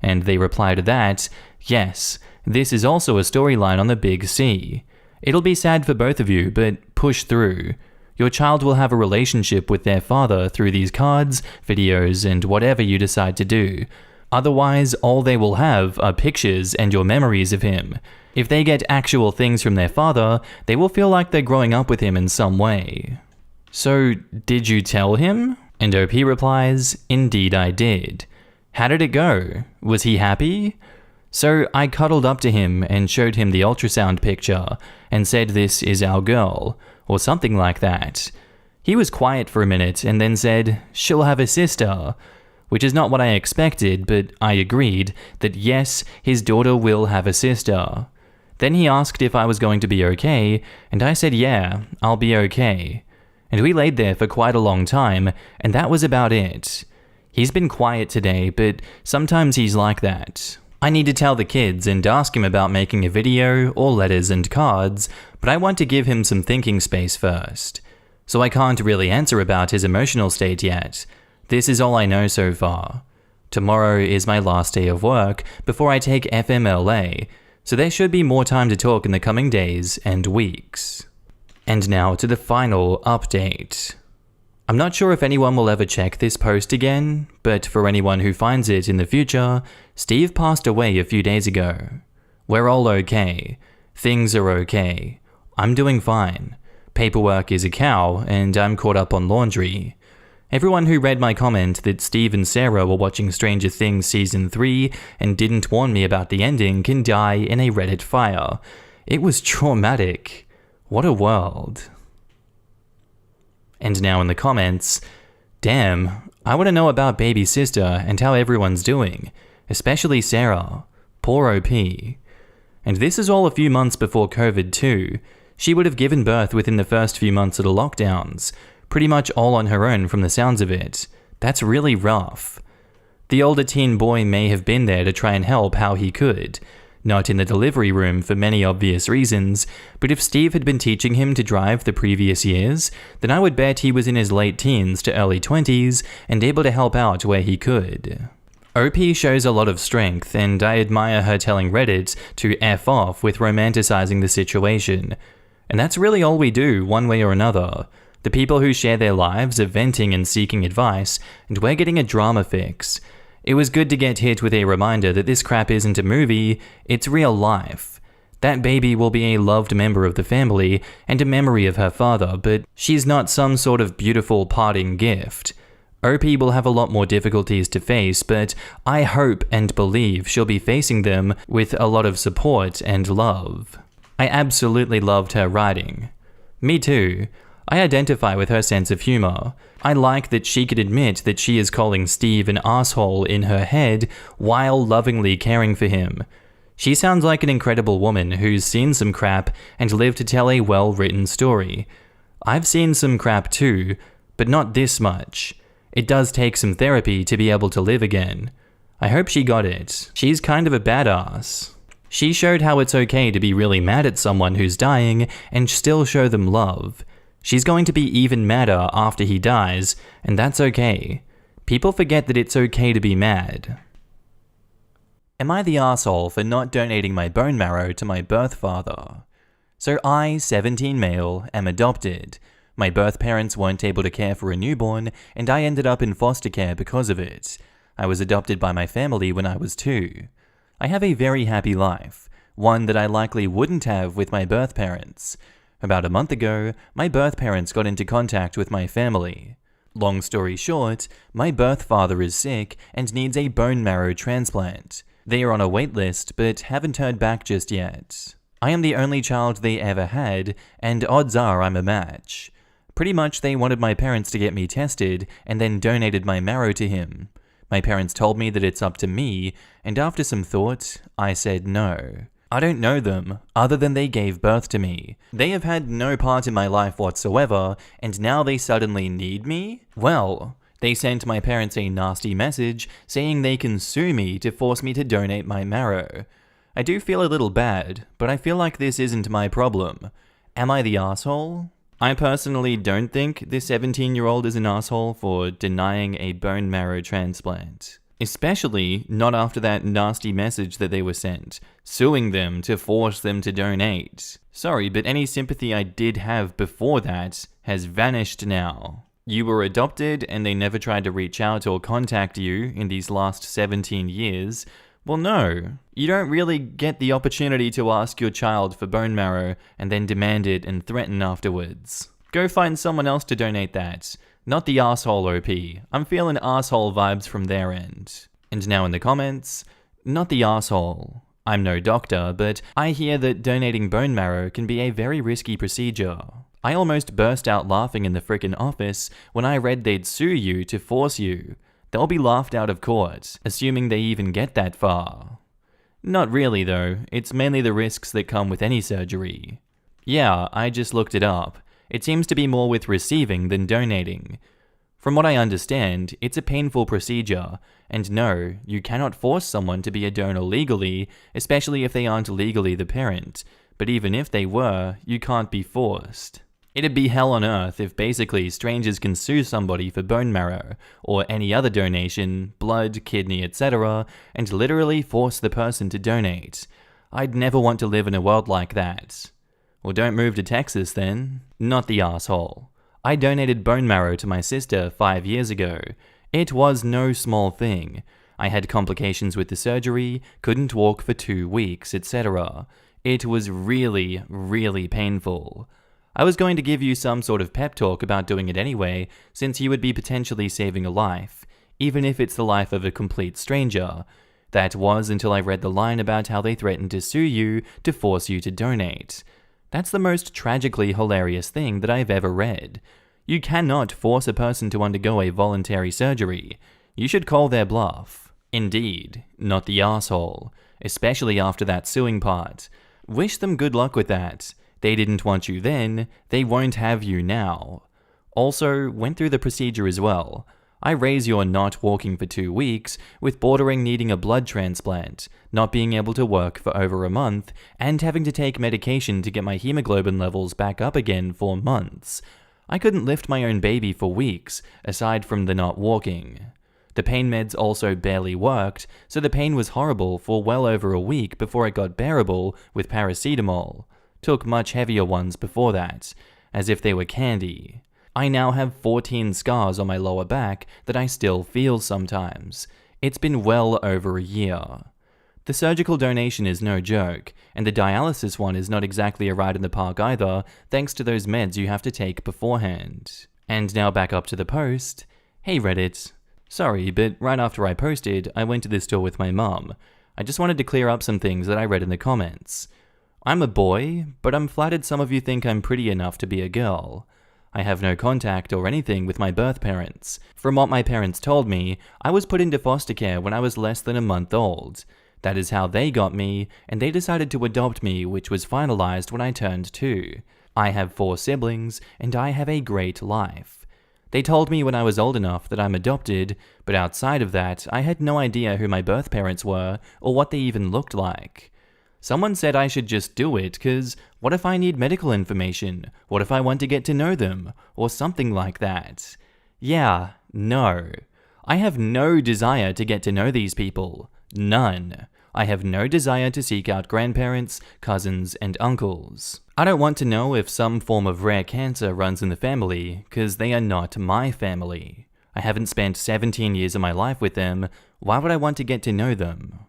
And they reply to that, yes, this is also a storyline on the Big C. It'll be sad for both of you, but push through. Your child will have a relationship with their father through these cards, videos, and whatever you decide to do. Otherwise, all they will have are pictures and your memories of him. If they get actual things from their father, they will feel like they're growing up with him in some way. So, did you tell him? And OP replies, indeed I did. How did it go? Was he happy? So I cuddled up to him and showed him the ultrasound picture and said this is our girl, or something like that. He was quiet for a minute and then said, she'll have a sister, which is not what I expected, but I agreed that yes, his daughter will have a sister. Then he asked if I was going to be okay, and I said yeah, I'll be okay. And we laid there for quite a long time, and that was about it. He's been quiet today, but sometimes he's like that. I need to tell the kids and ask him about making a video or letters and cards, but I want to give him some thinking space first. So I can't really answer about his emotional state yet. This is all I know so far. Tomorrow is my last day of work before I take FMLA, so there should be more time to talk in the coming days and weeks. And now to the final update. I'm not sure if anyone will ever check this post again, but for anyone who finds it in the future, Steve passed away a few days ago. We're all okay. Things are okay. I'm doing fine. Paperwork is a cow, and I'm caught up on laundry. Everyone who read my comment that Steve and Sarah were watching Stranger Things Season 3 and didn't warn me about the ending can die in a Reddit fire. It was traumatic. What a world. And now in the comments, damn, I want to know about baby sister and how everyone's doing, especially Sarah. Poor OP. And this is all a few months before COVID too. She would have given birth within the first few months of the lockdowns, pretty much all on her own from the sounds of it. That's really rough. The older teen boy may have been there to try and help how he could. Not in the delivery room for many obvious reasons, but if Steve had been teaching him to drive the previous years, then I would bet he was in his late teens to early 20s and able to help out where he could. OP shows a lot of strength, and I admire her telling Reddit to F off with romanticizing the situation. And that's really all we do, one way or another. The people who share their lives are venting and seeking advice, and we're getting a drama fix. It was good to get hit with a reminder that this crap isn't a movie, it's real life. That baby will be a loved member of the family and a memory of her father, but she's not some sort of beautiful parting gift. OP will have a lot more difficulties to face, but I hope and believe she'll be facing them with a lot of support and love. I absolutely loved her writing. Me too. I identify with her sense of humor. I like that she could admit that she is calling Steve an asshole in her head while lovingly caring for him. She sounds like an incredible woman who's seen some crap and lived to tell a well-written story. I've seen some crap too, but not this much. It does take some therapy to be able to live again. I hope she got it. She's kind of a badass. She showed how it's okay to be really mad at someone who's dying and still show them love. She's going to be even madder after he dies, and that's okay. People forget that it's okay to be mad. Am I the asshole for not donating my bone marrow to my birth father? So I, 17 male, am adopted. My birth parents weren't able to care for a newborn, and I ended up in foster care because of it. I was adopted by my family when I was 2. I have a very happy life, one that I likely wouldn't have with my birth parents. About a month ago, my birth parents got into contact with my family. Long story short, my birth father is sick and needs a bone marrow transplant. They are on a wait list, but haven't heard back just yet. I am the only child they ever had, and odds are I'm a match. Pretty much they wanted my parents to get me tested and then donated my marrow to him. My parents told me that it's up to me, and after some thought, I said no. I don't know them, other than they gave birth to me. They have had no part in my life whatsoever, and now they suddenly need me? Well, they sent my parents a nasty message saying they can sue me to force me to donate my marrow. I do feel a little bad, but I feel like this isn't my problem. Am I the asshole? I personally don't think this 17-year-old is an asshole for denying a bone marrow transplant. Especially not after that nasty message that they were sent, suing them to force them to donate. Sorry, but any sympathy I did have before that has vanished now. You were adopted and they never tried to reach out or contact you in these last 17 years. Well, no. You don't really get the opportunity to ask your child for bone marrow and then demand it and threaten afterwards. Go find someone else to donate that. Not the asshole OP. I'm feeling asshole vibes from their end. And now in the comments, not the asshole. I'm no doctor, but I hear that donating bone marrow can be a very risky procedure. I almost burst out laughing in the frickin' office when I read they'd sue you to force you. They'll be laughed out of court, assuming they even get that far. Not really though, it's mainly the risks that come with any surgery. Yeah, I just looked it up. It seems to be more with receiving than donating. From what I understand, it's a painful procedure, and no, you cannot force someone to be a donor legally, especially if they aren't legally the parent. But even if they were, you can't be forced. It'd be hell on earth if basically strangers can sue somebody for bone marrow, or any other donation, blood, kidney, etc., and literally force the person to donate. I'd never want to live in a world like that. Well, don't move to Texas then. Not the asshole. I donated bone marrow to my sister 5 years ago. It was no small thing. I had complications with the surgery, couldn't walk for 2 weeks, etc. It was really, really painful. I was going to give you some sort of pep talk about doing it anyway, since you would be potentially saving a life, even if it's the life of a complete stranger. That was until I read the line about how they threatened to sue you to force you to donate. That's the most tragically hilarious thing that I've ever read. You cannot force a person to undergo a voluntary surgery. You should call their bluff. Indeed, not the asshole, especially after that suing part. Wish them good luck with that. They didn't want you then, they won't have you now. Also, went through the procedure as well. I raise your not walking for 2 weeks, with bordering needing a blood transplant, not being able to work for over a month, and having to take medication to get my hemoglobin levels back up again for months. I couldn't lift my own baby for weeks, aside from the not walking. The pain meds also barely worked, so the pain was horrible for well over a week before it got bearable with paracetamol. Took much heavier ones before that, as if they were candy. I now have 14 scars on my lower back that I still feel sometimes. It's been well over a year. The surgical donation is no joke, and the dialysis one is not exactly a ride in the park either, thanks to those meds you have to take beforehand. And now back up to the post. Hey Reddit. Sorry, but right after I posted, I went to the store with my mum. I just wanted to clear up some things that I read in the comments. I'm a boy, but I'm flattered some of you think I'm pretty enough to be a girl. I have no contact or anything with my birth parents. From what my parents told me, I was put into foster care when I was less than a month old. That is how they got me, and they decided to adopt me, which was finalized when I turned 2. I have 4 siblings, and I have a great life. They told me when I was old enough that I'm adopted, but outside of that, I had no idea who my birth parents were, or what they even looked like. Someone said I should just do it, cause what if I need medical information? What if I want to get to know them? Or something like that. Yeah, no. I have no desire to get to know these people. None. I have no desire to seek out grandparents, cousins, and uncles. I don't want to know if some form of rare cancer runs in the family, cause they are not my family. I haven't spent 17 years of my life with them. Why would I want to get to know them?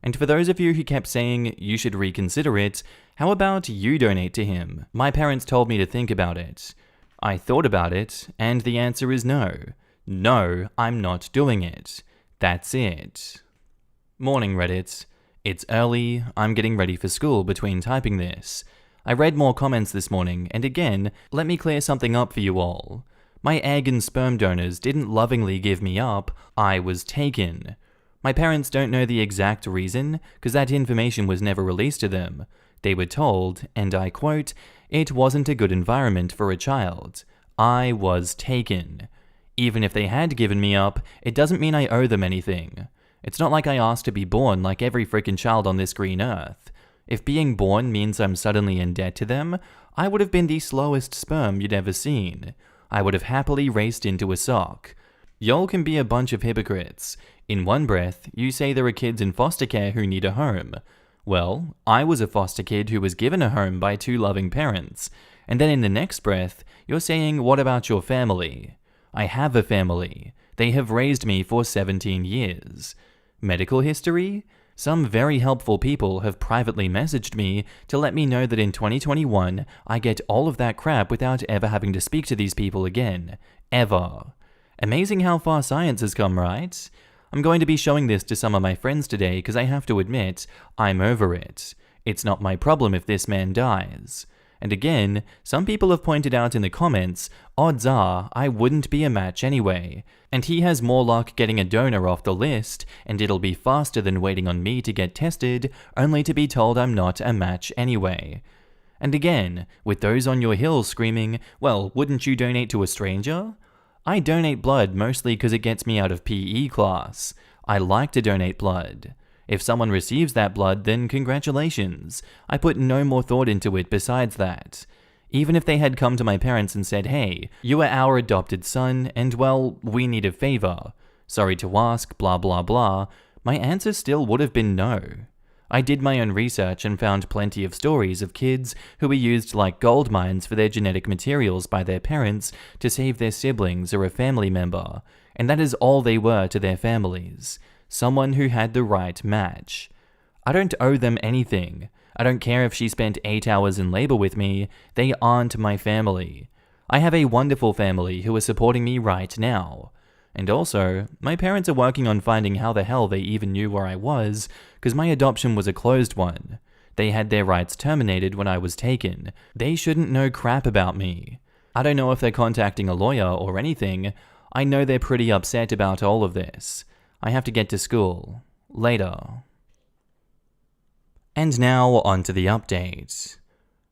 And for those of you who kept saying you should reconsider it, how about you donate to him? My parents told me to think about it. I thought about it, and the answer is no. No, I'm not doing it. That's it. Morning Reddit. It's early, I'm getting ready for school between typing this. I read more comments this morning, and again, let me clear something up for you all. My egg and sperm donors didn't lovingly give me up, I was taken. My parents don't know the exact reason, because that information was never released to them. They were told, and I quote, "It wasn't a good environment for a child. I was taken. Even if they had given me up, it doesn't mean I owe them anything. It's not like I asked to be born like every freaking child on this green earth. If being born means I'm suddenly in debt to them, I would have been the slowest sperm you'd ever seen. I would have happily raced into a sock. Y'all can be a bunch of hypocrites. In one breath, you say there are kids in foster care who need a home. Well, I was a foster kid who was given a home by 2 loving parents. And then in the next breath, you're saying, what about your family? I have a family. They have raised me for 17 years. Medical history? Some very helpful people have privately messaged me to let me know that in 2021, I get all of that crap without ever having to speak to these people again. Ever. Amazing how far science has come, right? I'm going to be showing this to some of my friends today because I have to admit, I'm over it. It's not my problem if this man dies. And again, some people have pointed out in the comments, odds are I wouldn't be a match anyway, and he has more luck getting a donor off the list, and it'll be faster than waiting on me to get tested, only to be told I'm not a match anyway. And again, with those on your hill screaming, well, wouldn't you donate to a stranger? I donate blood mostly because it gets me out of PE class. I like to donate blood. If someone receives that blood, then congratulations. I put no more thought into it besides that. Even if they had come to my parents and said, hey, you are our adopted son, and well, we need a favor. Sorry to ask, blah blah blah, my answer still would have been no. I did my own research and found plenty of stories of kids who were used like gold mines for their genetic materials by their parents to save their siblings or a family member, and that is all they were to their families. Someone who had the right match. I don't owe them anything. I don't care if she spent 8 hours in labor with me, they aren't my family. I have a wonderful family who are supporting me right now. And also, my parents are working on finding how the hell they even knew where I was, because my adoption was a closed one. They had their rights terminated when I was taken. They shouldn't know crap about me. I don't know if they're contacting a lawyer or anything. I know they're pretty upset about all of this. I have to get to school. Later. And now on to the update.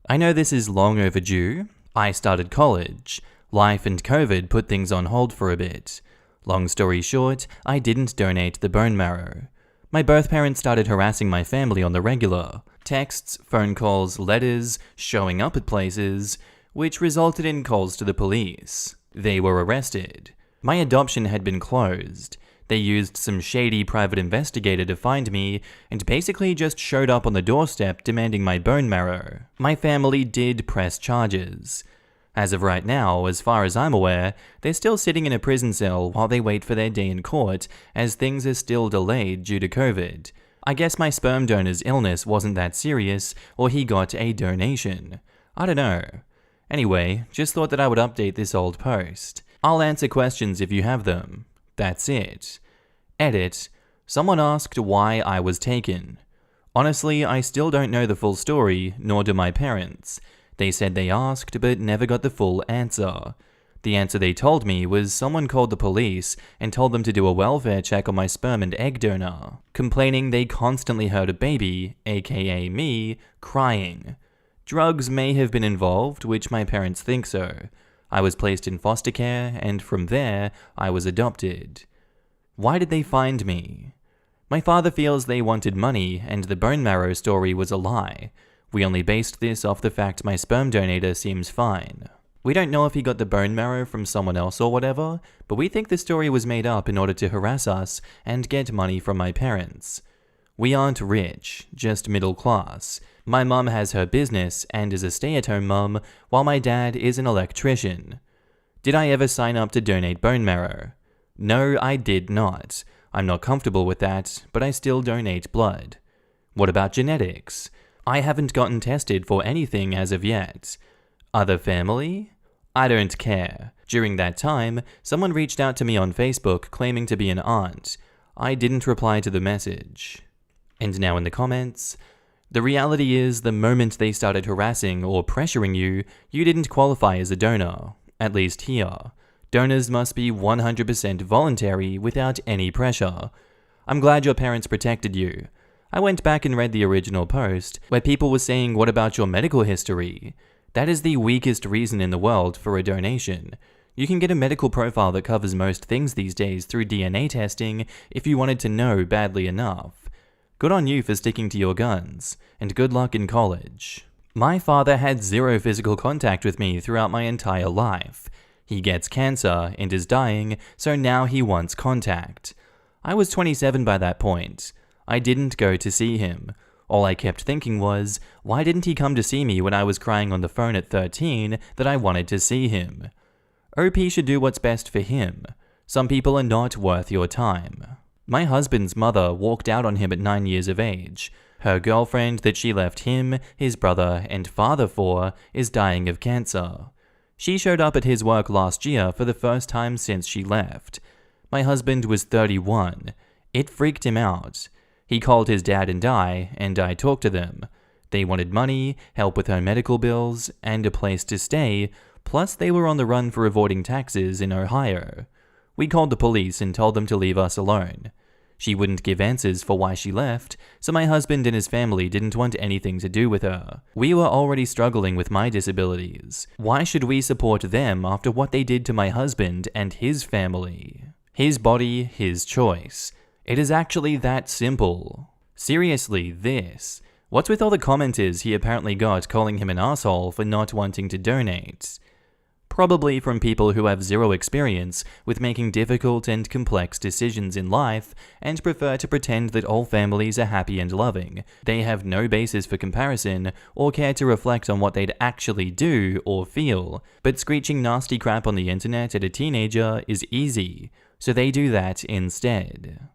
I know this is long overdue. I started college. Life and COVID put things on hold for a bit. Long story short, I didn't donate the bone marrow. My birth parents started harassing my family on the regular. Texts, phone calls, letters, showing up at places, which resulted in calls to the police. They were arrested. My adoption had been closed. They used some shady private investigator to find me, and basically just showed up on the doorstep demanding my bone marrow. My family did press charges. As of right now, as far as I'm aware, they're still sitting in a prison cell while they wait for their day in court, as things are still delayed due to COVID. I guess my sperm donor's illness wasn't that serious, or he got a donation. I don't know. Anyway, just thought that I would update this old post. I'll answer questions if you have them. That's it. Edit. Someone asked why I was taken. Honestly, I still don't know the full story, nor do my parents. They said they asked, but never got the full answer. The answer they told me was someone called the police and told them to do a welfare check on my sperm and egg donor, complaining they constantly heard a baby, aka me, crying. Drugs may have been involved, which my parents think so. I was placed in foster care, and from there, I was adopted. Why did they find me? My father feels they wanted money, and the bone marrow story was a lie. We only based this off the fact my sperm donor seems fine. We don't know if he got the bone marrow from someone else or whatever, but we think the story was made up in order to harass us and get money from my parents. We aren't rich, just middle class. My mum has her business and is a stay-at-home mum, while my dad is an electrician. Did I ever sign up to donate bone marrow? No, I did not. I'm not comfortable with that, but I still donate blood. What about genetics? I haven't gotten tested for anything as of yet. Other family? I don't care. During that time, someone reached out to me on Facebook claiming to be an aunt. I didn't reply to the message. And now in the comments, the reality is the moment they started harassing or pressuring you, you didn't qualify as a donor, at least here. Donors must be 100% voluntary without any pressure. I'm glad your parents protected you. I went back and read the original post, where people were saying, what about your medical history? That is the weakest reason in the world for a donation. You can get a medical profile that covers most things these days through DNA testing if you wanted to know badly enough. Good on you for sticking to your guns, and good luck in college. My father had zero physical contact with me throughout my entire life. He gets cancer and is dying, so now he wants contact. I was 27 by that point. I didn't go to see him. All I kept thinking was, why didn't he come to see me when I was crying on the phone at 13 that I wanted to see him? OP should do what's best for him. Some people are not worth your time. My husband's mother walked out on him at 9 years of age. Her girlfriend that she left him, his brother, and father for is dying of cancer. She showed up at his work last year for the first time since she left. My husband was 31. It freaked him out. He called his dad and I talked to them. They wanted money, help with her medical bills, and a place to stay, plus they were on the run for avoiding taxes in Ohio. We called the police and told them to leave us alone. She wouldn't give answers for why she left, so my husband and his family didn't want anything to do with her. We were already struggling with my disabilities. Why should we support them after what they did to my husband and his family? His body, his choice. It is actually that simple. Seriously, this. What's with all the commenters he apparently got calling him an asshole for not wanting to donate? Probably from people who have zero experience with making difficult and complex decisions in life and prefer to pretend that all families are happy and loving. They have no basis for comparison or care to reflect on what they'd actually do or feel, but screeching nasty crap on the internet at a teenager is easy, so they do that instead.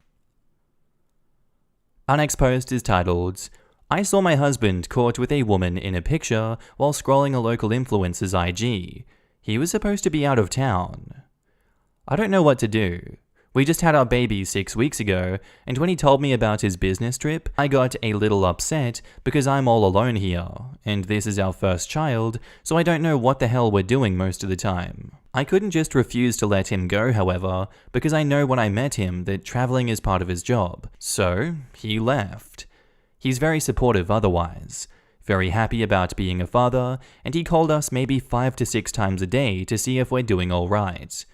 Our next post is titled, I saw my husband caught with a woman in a picture while scrolling a local influencer's IG. He was supposed to be out of town. I don't know what to do. We just had our baby 6 weeks ago, and when he told me about his business trip, I got a little upset because I'm all alone here, and this is our first child, so I don't know what the hell we're doing most of the time. I couldn't just refuse to let him go, however, because I know when I met him that traveling is part of his job. So, he left. He's very supportive otherwise. Very happy about being a father, and he called us maybe 5 to 6 times a day to see if we're doing alright.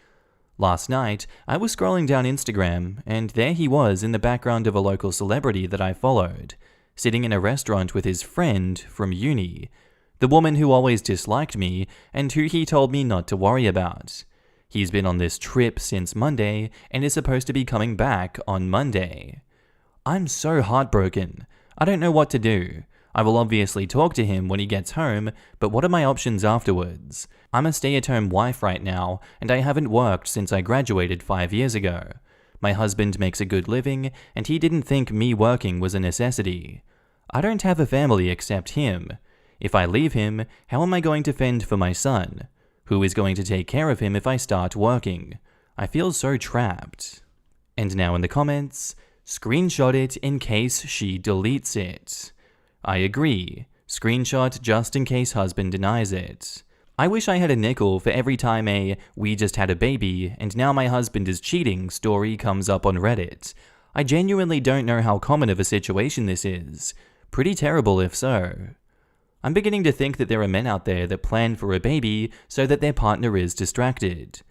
Last night, I was scrolling down Instagram, and there he was in the background of a local celebrity that I followed, sitting in a restaurant with his friend from uni, the woman who always disliked me and who he told me not to worry about. He's been on this trip since Monday and is supposed to be coming back on Monday. I'm so heartbroken. I don't know what to do. I will obviously talk to him when he gets home, but what are my options afterwards? I'm a stay-at-home wife right now, and I haven't worked since I graduated 5 years ago. My husband makes a good living, and he didn't think me working was a necessity. I don't have a family except him. If I leave him, how am I going to fend for my son? Who is going to take care of him if I start working? I feel so trapped. And now in the comments, screenshot it in case she deletes it. I agree. Screenshot just in case husband denies it. I wish I had a nickel for every time a "we just had a baby and now my husband is cheating" story comes up on Reddit. I genuinely don't know how common of a situation this is. Pretty terrible if so. I'm beginning to think that there are men out there that plan for a baby so that their partner is distracted.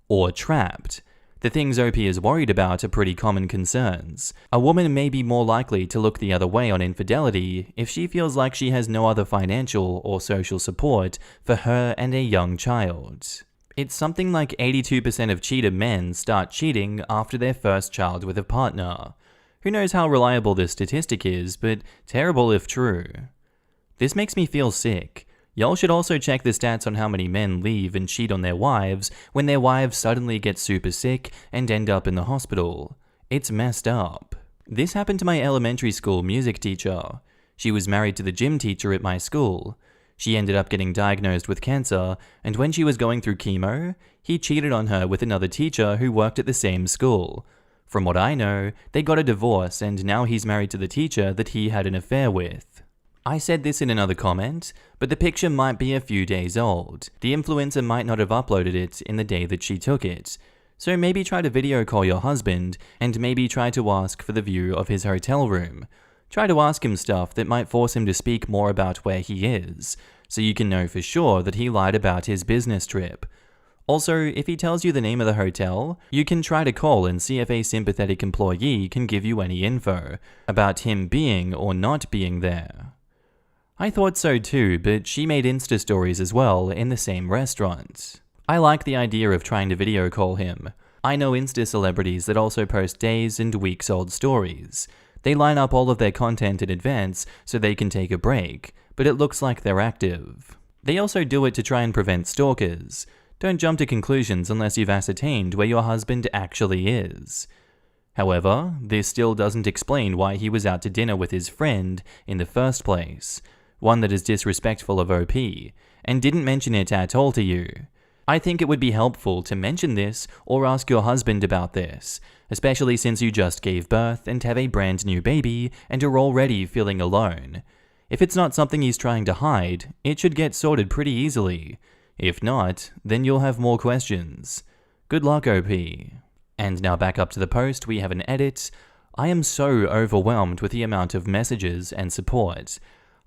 Or trapped. The things OP is worried about are pretty common concerns. A woman may be more likely to look the other way on infidelity if she feels like she has no other financial or social support for her and a young child. It's something like 82% of cheater men start cheating after their first child with a partner. Who knows how reliable this statistic is, but terrible if true. This makes me feel sick. Y'all should also check the stats on how many men leave and cheat on their wives when their wives suddenly get super sick and end up in the hospital. It's messed up. This happened to my elementary school music teacher. She was married to the gym teacher at my school. She ended up getting diagnosed with cancer, and when she was going through chemo, he cheated on her with another teacher who worked at the same school. From what I know, they got a divorce and now he's married to the teacher that he had an affair with. I said this in another comment, but the picture might be a few days old. The influencer might not have uploaded it in the day that she took it. So maybe try to video call your husband, and maybe try to ask for the view of his hotel room. Try to ask him stuff that might force him to speak more about where he is, so you can know for sure that he lied about his business trip. Also, if he tells you the name of the hotel, you can try to call and see if a sympathetic employee can give you any info about him being or not being there. I thought so too, but she made Insta stories as well in the same restaurant. I like the idea of trying to video call him. I know Insta celebrities that also post days and weeks old stories. They line up all of their content in advance so they can take a break, but it looks like they're active. They also do it to try and prevent stalkers. Don't jump to conclusions unless you've ascertained where your husband actually is. However, this still doesn't explain why he was out to dinner with his friend in the first place. One that is disrespectful of OP, and didn't mention it at all to you. I think it would be helpful to mention this or ask your husband about this, especially since you just gave birth and have a brand new baby and are already feeling alone. If it's not something he's trying to hide, it should get sorted pretty easily. If not, then you'll have more questions. Good luck, OP. And now back up to the post, we have an edit. I am so overwhelmed with the amount of messages and support.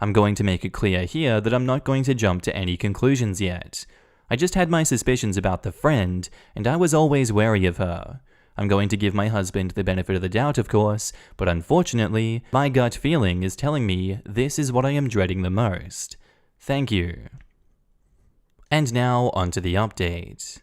I'm going to make it clear here that I'm not going to jump to any conclusions yet. I just had my suspicions about the friend, and I was always wary of her. I'm going to give my husband the benefit of the doubt, of course, but unfortunately, my gut feeling is telling me this is what I am dreading the most. Thank you. And now, onto the update.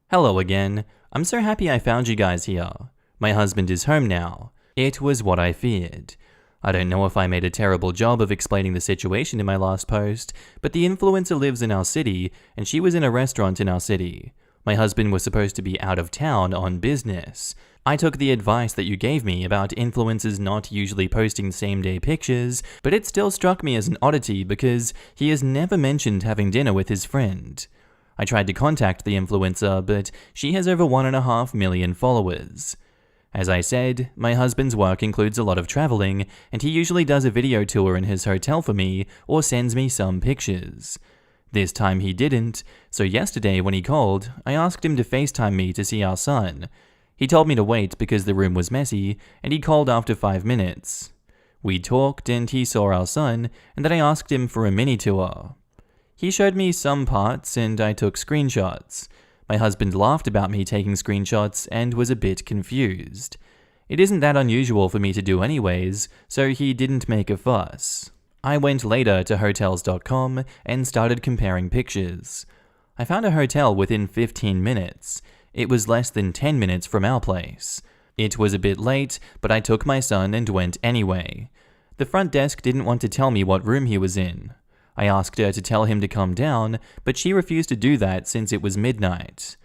Hello again. I'm so happy I found you guys here. My husband is home now. It was what I feared. I don't know if I made a terrible job of explaining the situation in my last post, but the influencer lives in our city, and she was in a restaurant in our city. My husband was supposed to be out of town on business. I took the advice that you gave me about influencers not usually posting same-day pictures, but it still struck me as an oddity because he has never mentioned having dinner with his friend. I tried to contact the influencer, but she has over 1.5 million followers. As I said, my husband's work includes a lot of traveling, and he usually does a video tour in his hotel for me or sends me some pictures. This time he didn't, so yesterday when he called, I asked him to FaceTime me to see our son. He told me to wait because the room was messy, and he called after 5 minutes. We talked and he saw our son, and then I asked him for a mini tour. He showed me some parts and I took screenshots. My husband laughed about me taking screenshots and was a bit confused. It isn't that unusual for me to do anyways, so he didn't make a fuss. I went later to Hotels.com and started comparing pictures. I found a hotel within 15 minutes. It was less than 10 minutes from our place. It was a bit late, but I took my son and went anyway. The front desk didn't want to tell me what room he was in. I asked her to tell him to come down, but she refused to do that since it was midnight.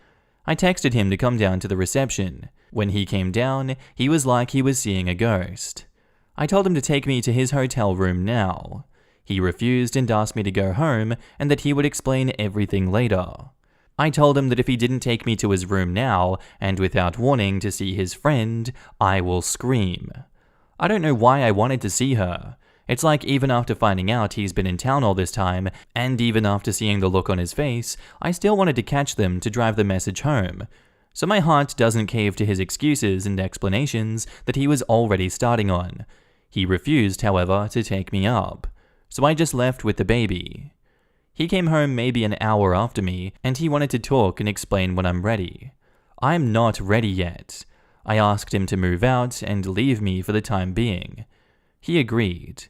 I texted him to come down to the reception. When he came down, he was like he was seeing a ghost. I told him to take me to his hotel room now. He refused and asked me to go home and that he would explain everything later. I told him that if he didn't take me to his room now and without warning to see his friend, I will scream. I don't know why I wanted to see her. It's like even after finding out he's been in town all this time, and even after seeing the look on his face, I still wanted to catch them to drive the message home. So my heart doesn't cave to his excuses and explanations that he was already starting on. He refused, however, to take me up. So I just left with the baby. He came home maybe an hour after me, and he wanted to talk and explain when I'm ready. I'm not ready yet. I asked him to move out and leave me for the time being. He agreed.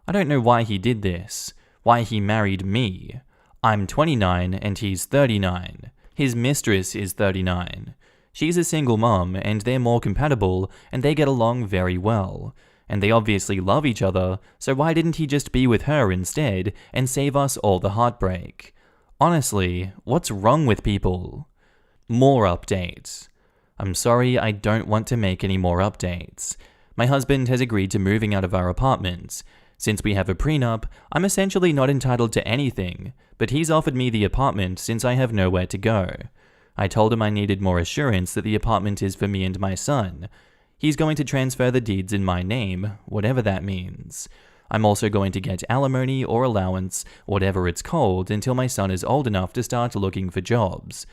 I don't know why he did this, why he married me. I'm 29 and he's 39. His mistress is 39. She's a single mom and they're more compatible and they get along very well. And they obviously love each other, so why didn't he just be with her instead and save us all the heartbreak? Honestly, what's wrong with people? More updates. I'm sorry, I don't want to make any more updates. My husband has agreed to moving out of our apartment. Since we have a prenup, I'm essentially not entitled to anything, but he's offered me the apartment since I have nowhere to go. I told him I needed more assurance that the apartment is for me and my son. He's going to transfer the deeds in my name, whatever that means. I'm also going to get alimony or allowance, whatever it's called, until my son is old enough to start looking for jobs.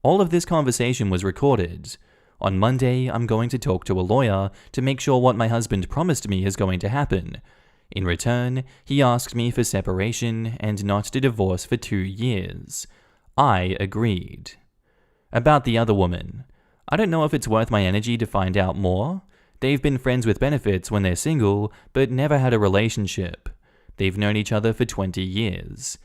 All of this conversation was recorded. On Monday, I'm going to talk to a lawyer to make sure what my husband promised me is going to happen. In return, he asked me for separation and not to divorce for 2 years. I agreed. About the other woman. I don't know if it's worth my energy to find out more. They've been friends with benefits when they're single, but never had a relationship. They've known each other for 20 years.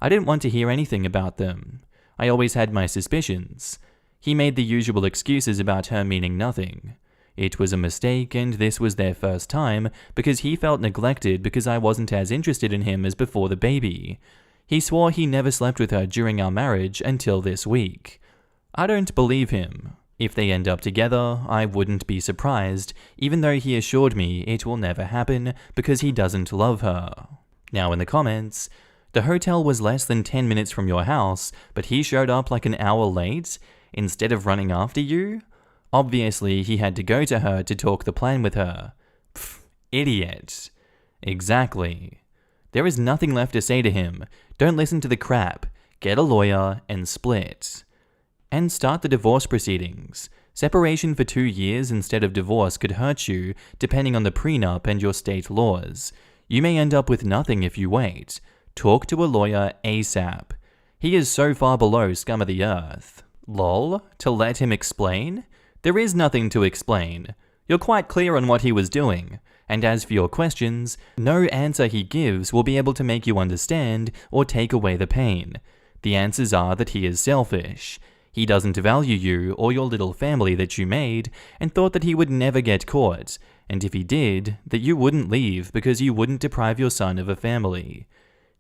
I didn't want to hear anything about them. I always had my suspicions. He made the usual excuses about her meaning nothing. It was a mistake, and this was their first time, because he felt neglected because I wasn't as interested in him as before the baby. He swore he never slept with her during our marriage until this week. I don't believe him. If they end up together, I wouldn't be surprised, even though he assured me it will never happen because he doesn't love her. Now in the comments, the hotel was less than 10 minutes from your house, but he showed up like an hour late instead of running after you? Obviously, he had to go to her to talk the plan with her. Pfft, idiot. Exactly. There is nothing left to say to him. Don't listen to the crap. Get a lawyer and split. And start the divorce proceedings. Separation for 2 years instead of divorce could hurt you, depending on the prenup and your state laws. You may end up with nothing if you wait. Talk to a lawyer ASAP. He is so far below scum of the earth. Lol, to let him explain? There is nothing to explain. You're quite clear on what he was doing. And as for your questions, no answer he gives will be able to make you understand or take away the pain. The answers are that he is selfish. He doesn't value you or your little family that you made and thought that he would never get caught, and if he did, that you wouldn't leave because you wouldn't deprive your son of a family.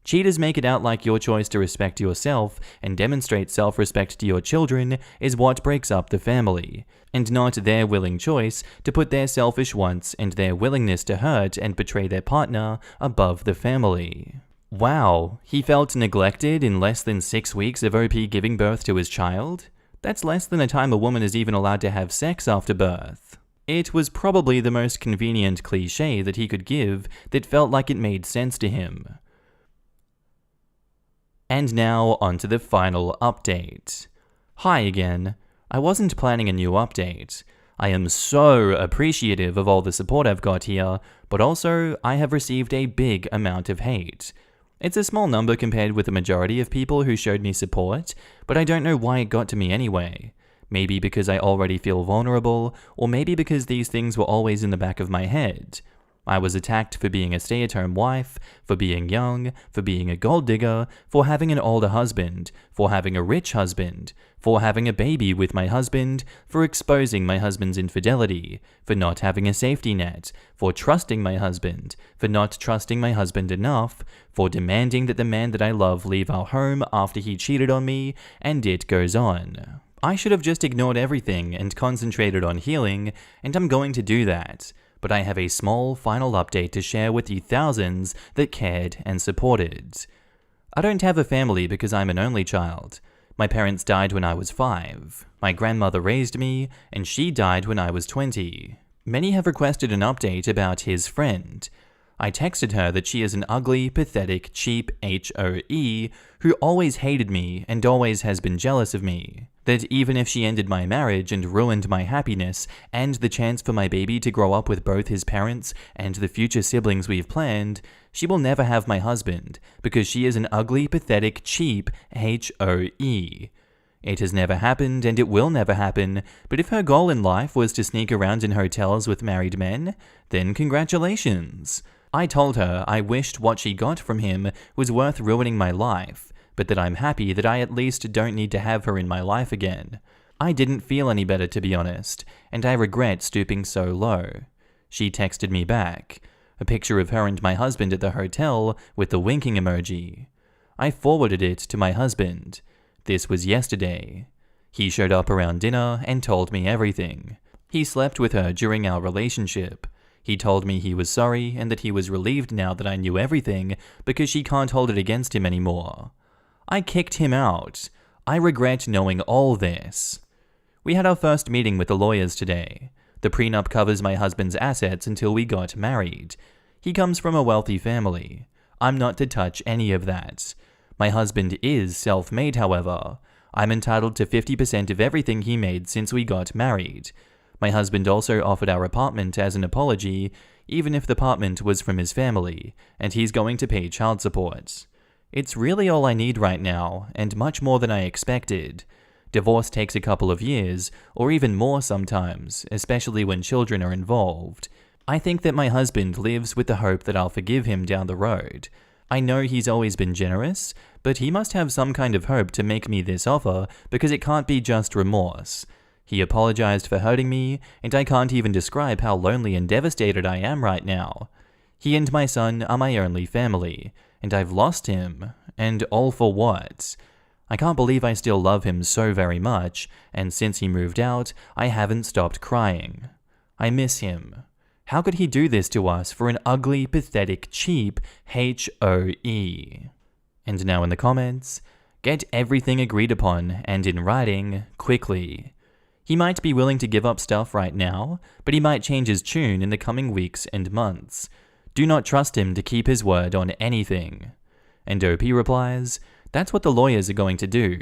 Cheaters make it out like your choice to respect yourself and demonstrate self-respect to your children is what breaks up the family, and not their willing choice to put their selfish wants and their willingness to hurt and betray their partner above the family. Wow, he felt neglected in less than 6 weeks of OP giving birth to his child? That's less than the time a woman is even allowed to have sex after birth. It was probably the most convenient cliché that he could give that felt like it made sense to him. And now onto the final update. Hi again. I wasn't planning a new update. I am so appreciative of all the support I've got here, but also I have received a big amount of hate. It's a small number compared with the majority of people who showed me support, but I don't know why it got to me anyway. Maybe because I already feel vulnerable, or maybe because these things were always in the back of my head. I was attacked for being a stay-at-home wife, for being young, for being a gold digger, for having an older husband, for having a rich husband, for having a baby with my husband, for exposing my husband's infidelity, for not having a safety net, for trusting my husband, for not trusting my husband enough, for demanding that the man that I love leave our home after he cheated on me, and it goes on. I should have just ignored everything and concentrated on healing, and I'm going to do that. But I have a small final update to share with you thousands that cared and supported. I don't have a family because I'm an only child. My parents died when I was 5. My grandmother raised me, and she died when I was 20. Many have requested an update about his friend. I texted her that she is an ugly, pathetic, cheap HOE who always hated me and always has been jealous of me. That even if she ended my marriage and ruined my happiness and the chance for my baby to grow up with both his parents and the future siblings we've planned, she will never have my husband because she is an ugly, pathetic, cheap HOE. It has never happened and it will never happen, but if her goal in life was to sneak around in hotels with married men, then congratulations. I told her I wished what she got from him was worth ruining my life, but that I'm happy that I at least don't need to have her in my life again. I didn't feel any better, to be honest, and I regret stooping so low. She texted me back, a picture of her and my husband at the hotel with the winking emoji. I forwarded it to my husband. This was yesterday. He showed up around dinner and told me everything. He slept with her during our relationship. He told me he was sorry and that he was relieved now that I knew everything because she can't hold it against him anymore. I kicked him out. I regret knowing all this. We had our first meeting with the lawyers today. The prenup covers my husband's assets until we got married. He comes from a wealthy family. I'm not to touch any of that. My husband is self-made, however. I'm entitled to 50% of everything he made since we got married. My husband also offered our apartment as an apology, even if the apartment was from his family, and he's going to pay child support. It's really all I need right now, and much more than I expected. Divorce takes a couple of years, or even more sometimes, especially when children are involved. I think that my husband lives with the hope that I'll forgive him down the road. I know he's always been generous, but he must have some kind of hope to make me this offer because it can't be just remorse. He apologized for hurting me, and I can't even describe how lonely and devastated I am right now. He and my son are my only family, and I've lost him, and all for what? I can't believe I still love him so very much, and since he moved out, I haven't stopped crying. I miss him. How could he do this to us for an ugly, pathetic, cheap HOE? And now in the comments, get everything agreed upon and in writing quickly. He might be willing to give up stuff right now, but he might change his tune in the coming weeks and months. Do not trust him to keep his word on anything. And OP replies, that's what the lawyers are going to do.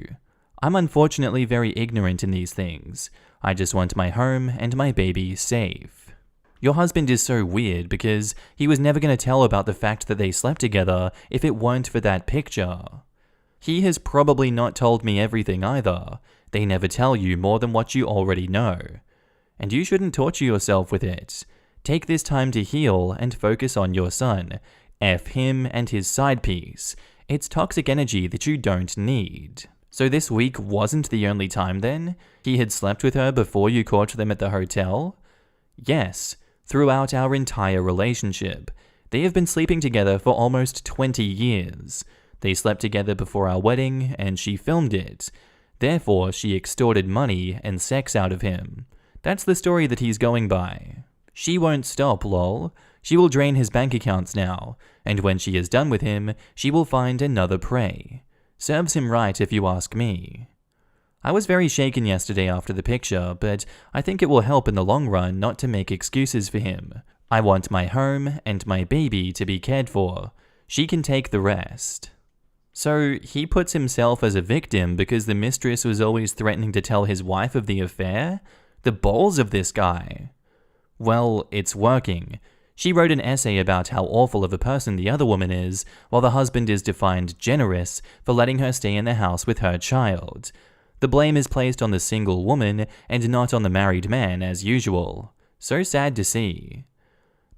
I'm unfortunately very ignorant in these things. I just want my home and my baby safe. Your husband is so weird because he was never going to tell about the fact that they slept together if it weren't for that picture. He has probably not told me everything either. They never tell you more than what you already know. And you shouldn't torture yourself with it. Take this time to heal and focus on your son. F him and his side piece. It's toxic energy that you don't need. So this week wasn't the only time then? He had slept with her before you caught them at the hotel? Yes, throughout our entire relationship. They have been sleeping together for almost 20 years. They slept together before our wedding, and she filmed it. Therefore, she extorted money and sex out of him. That's the story that he's going by. She won't stop, lol. She will drain his bank accounts now, and when she is done with him, she will find another prey. Serves him right if you ask me. I was very shaken yesterday after the picture, but I think it will help in the long run not to make excuses for him. I want my home and my baby to be cared for. She can take the rest. So he puts himself as a victim because the mistress was always threatening to tell his wife of the affair? The balls of this guy. Well, it's working. She wrote an essay about how awful of a person the other woman is, while the husband is defined generous for letting her stay in the house with her child. The blame is placed on the single woman and not on the married man as usual. So sad to see.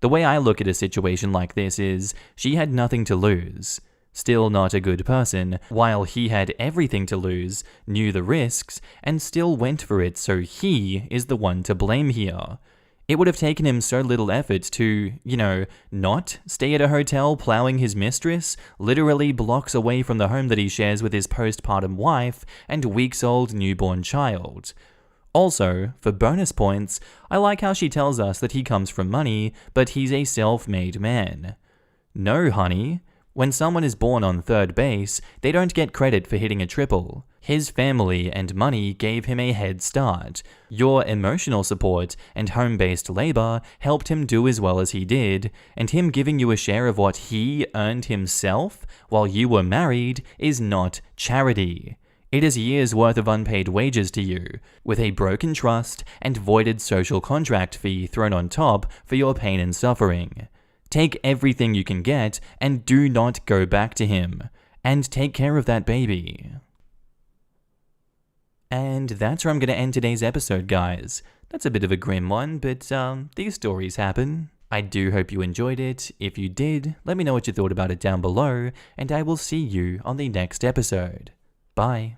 The way I look at a situation like this is, she had nothing to lose. Still not a good person, while he had everything to lose, knew the risks, and still went for it, so he is the one to blame here. It would have taken him so little effort to, not stay at a hotel plowing his mistress, literally blocks away from the home that he shares with his postpartum wife and weeks-old newborn child. Also, for bonus points, I like how she tells us that he comes from money, but he's a self-made man. No, honey. When someone is born on third base, they don't get credit for hitting a triple. His family and money gave him a head start. Your emotional support and home-based labor helped him do as well as he did, and him giving you a share of what he earned himself while you were married is not charity. It is years' worth of unpaid wages to you, with a broken trust and voided social contract fee thrown on top for your pain and suffering. Take everything you can get and do not go back to him. And take care of that baby. And that's where I'm going to end today's episode, guys. That's a bit of a grim one, but these stories happen. I do hope you enjoyed it. If you did, let me know what you thought about it down below, and I will see you on the next episode. Bye.